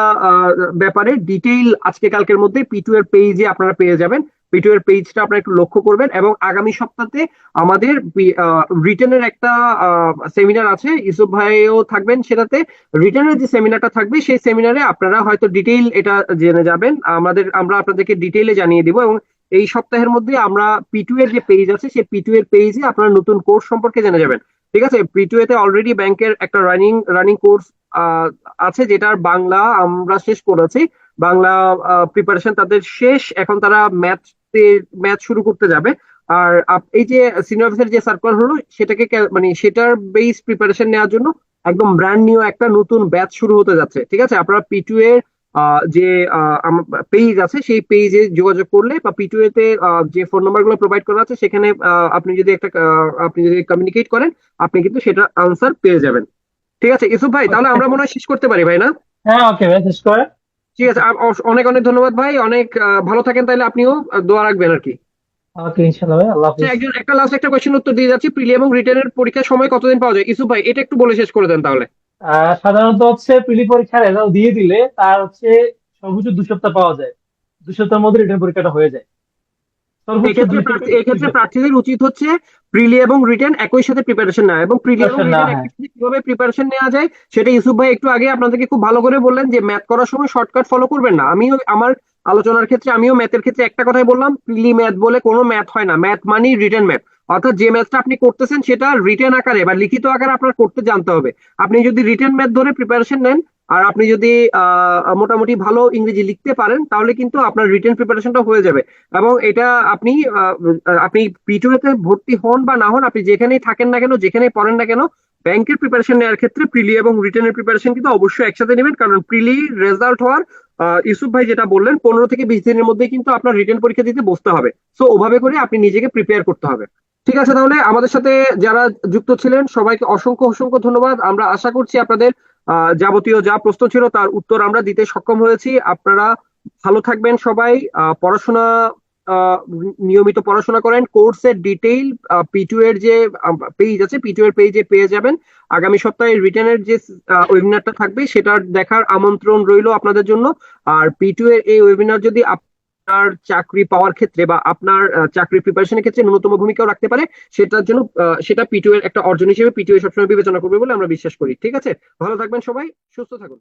ব্যাপারে ডিটেইল আজকে কালকের মধ্যে পিটু এর পেজে আপনারা পেয়ে যাবেন। পিটু এর পেজটা আপনারা একটু লক্ষ্য করবেন। এবং আগামী সপ্তাহে আমাদের রিটেনের একটা সেমিনার আছে, ইউসুফ ভাইও থাকবেন সেটাতে। রিটেনের যে সেমিনারটা থাকবে সেই সেমিনারে আপনারা হয়তো ডিটেইল এটা জেনে যাবেন, আমরা আপনাদেরকে ডিটেইলে জানিয়ে দিব। এবং এই সপ্তাহের মধ্যে আমরা পিটু এর যে পেজ আছে সেই পিটু এর পেজে আপনারা নতুন কোর্স সম্পর্কে জেনে যাবেন। ঠিক আছে, পিটু এতে অলরেডি ব্যাংকের একটা রানিং রানিং কোর্স আছে, যেটার বাংলা আমরা শেষ করেছি। বাংলা প্রিপারেশন তাদের শেষ, এখন তারা ম্যাথ শুরু করতে যাবে। আর এই যে সিনিয়র অফিসার যে সার্কুলার হলো সেটাকে মানে সেটার বেস প্রিপারেশন নেওয়ার জন্য একদম ব্র্যান্ড নিউ একটা নতুন ব্যাচ শুরু হতে যাচ্ছে। ঠিক আছে, আপনারা পিটু এর যে পেজ আছে সেই পেজে যোগাযোগ করলে বা পিটু এতে যে ফোন নাম্বার গুলো প্রোভাইড করা আছে সেখানে আপনি যদি কমিউনিকেট করেন, আপনি কিন্তু সেটা আনসার পেয়ে যাবেন। ঠিক আছে ইউসুফ ভাই, তাহলে আমরা মনে হয় শেষ করতে পারি, ভাই না? হ্যাঁ, ওকে ভাই, শেষ করে। ঠিক আছে, অনেক অনেক ধন্যবাদ ভাই, অনেক ভালো থাকেন। তাইলে আপনিও দোয়া রাখবেন আর কি। ওকে, ইনশাল্লাহ ভাই, আল্লাহ আচ্ছা, হাফিজ। একটা লাস্ট একটা কোয়েশ্চেন উত্তর দিয়ে যাচ্ছি, প্রিলি এবং রিটেনের পরীক্ষার সময় কতদিন পাওয়া যায়? ইউসুফ ভাই, এটা একটু বলে শেষ করে দেন তাহলে। সাধারণত হচ্ছে প্রিলি পরীক্ষার রেজাল্ট দিয়ে দিলে তার হচ্ছে সর্বোচ্চ 2 সপ্তাহ পাওয়া যায়, 2 সপ্তাহের মধ্যে রিটার্ন পরীক্ষাটা হয়ে যায়। সর্বোচ্চ এক্ষেত্রে 2 থেকে এক্ষেত্রে 3 বছর প্রার্থীদের উচিত হচ্ছে প্রিলি এবং রিটেন একই সাথে প্রিপারেশন নেওয়া, এবং প্রিলি এবং প্রিপারেশন না, রিটেন হ্যাঁ। একই সাথে কিভাবে প্রিপারেশন নেওয়া যায় সেটা ইউসুফ ভাই একটু আগে আপনাদেরকে খুব ভালো করে বললেন যে ম্যাথ করার সময় শর্টকাট ফলো করবেন না। আমিও আমার আলোচনার ক্ষেত্রে আমিও ম্যাথের ক্ষেত্রে একটা কথাই বললাম, প্রিলি ম্যাথ বলে কোনো ম্যাথ হয় না, ম্যাথ মানে রিটেন ম্যাথ। অর্থাৎ যে ম্যাথটা আপনি করতেছেন সেটা রিটেন আকারে বা লিখিত আকারে আপনার করতে জানতে হবে। আপনি যদি রিটেন ম্যাথ ধরে প্রিপারেশন নেন আর আপনি যদি মোটামুটি ভালো ইংরেজি লিখতে পারেন তাহলে কিন্তু আপনার রিটেন প্রিপারেশনটা হয়ে যাবে। এবং এটা আপনি আপনি পিটুয়েতে ভর্তি হন বা না হন, আপনি যেখানেই থাকেন না কেন, যেখানেই পড়েন না কেন, ব্যাংকের প্রিপারেশন নেওয়ার ক্ষেত্রে প্রিলি এবং রিটেনের প্রিপারেশন কিন্তু অবশ্যই একসাথে নেবেন। কারণ প্রিলি রেজাল্ট হওয়ার ইউসুফ ভাই যেটা বললেন 15 থেকে 20 দিনের মধ্যে কিন্তু আপনার রিটেন পরীক্ষা দিতে বসতে হবে। সো ওভাবে করে আপনি নিজেকে প্রিপেয়ার করতে হবে। ঠিক আছে, তাহলে আমাদের সাথে যারা যুক্ত ছিলেন সবাইকে অসংখ্য অসংখ্য ধন্যবাদ। আমরা আশা করছি আপনাদের যাবতীয় যা প্রশ্ন ছিল তার উত্তর আমরা দিতে সক্ষম হয়েছি। আপনারা ভালো থাকবেন সবাই, পড়াশোনা নিয়মিত পড়াশোনা করেন। কোর্সের ডিটেইল পিটু এর যে পেজ আছে, পিটু এর পেজে পেয়ে যাবেন। আগামী সপ্তাহে রিটেনের যে ওয়েবিনারটা থাকবে সেটা দেখার আমন্ত্রণ রইল আপনাদের জন্য। আর পিটু এর এই ওয়েবিনার যদি আপনার চাকরি পাওয়ার ক্ষেত্রে বা আপনার চাকরি প্রিপারেশনের ক্ষেত্রে ন্যূনতম ভূমিকাও রাখতে পারে, সেটার জন্য সেটা পিটু এর একটা অর্জন হিসেবে পিটু সবসময় বিবেচনা করবে বলে আমরা বিশ্বাস করি। ঠিক আছে, ভালো থাকবেন সবাই, সুস্থ থাকুন।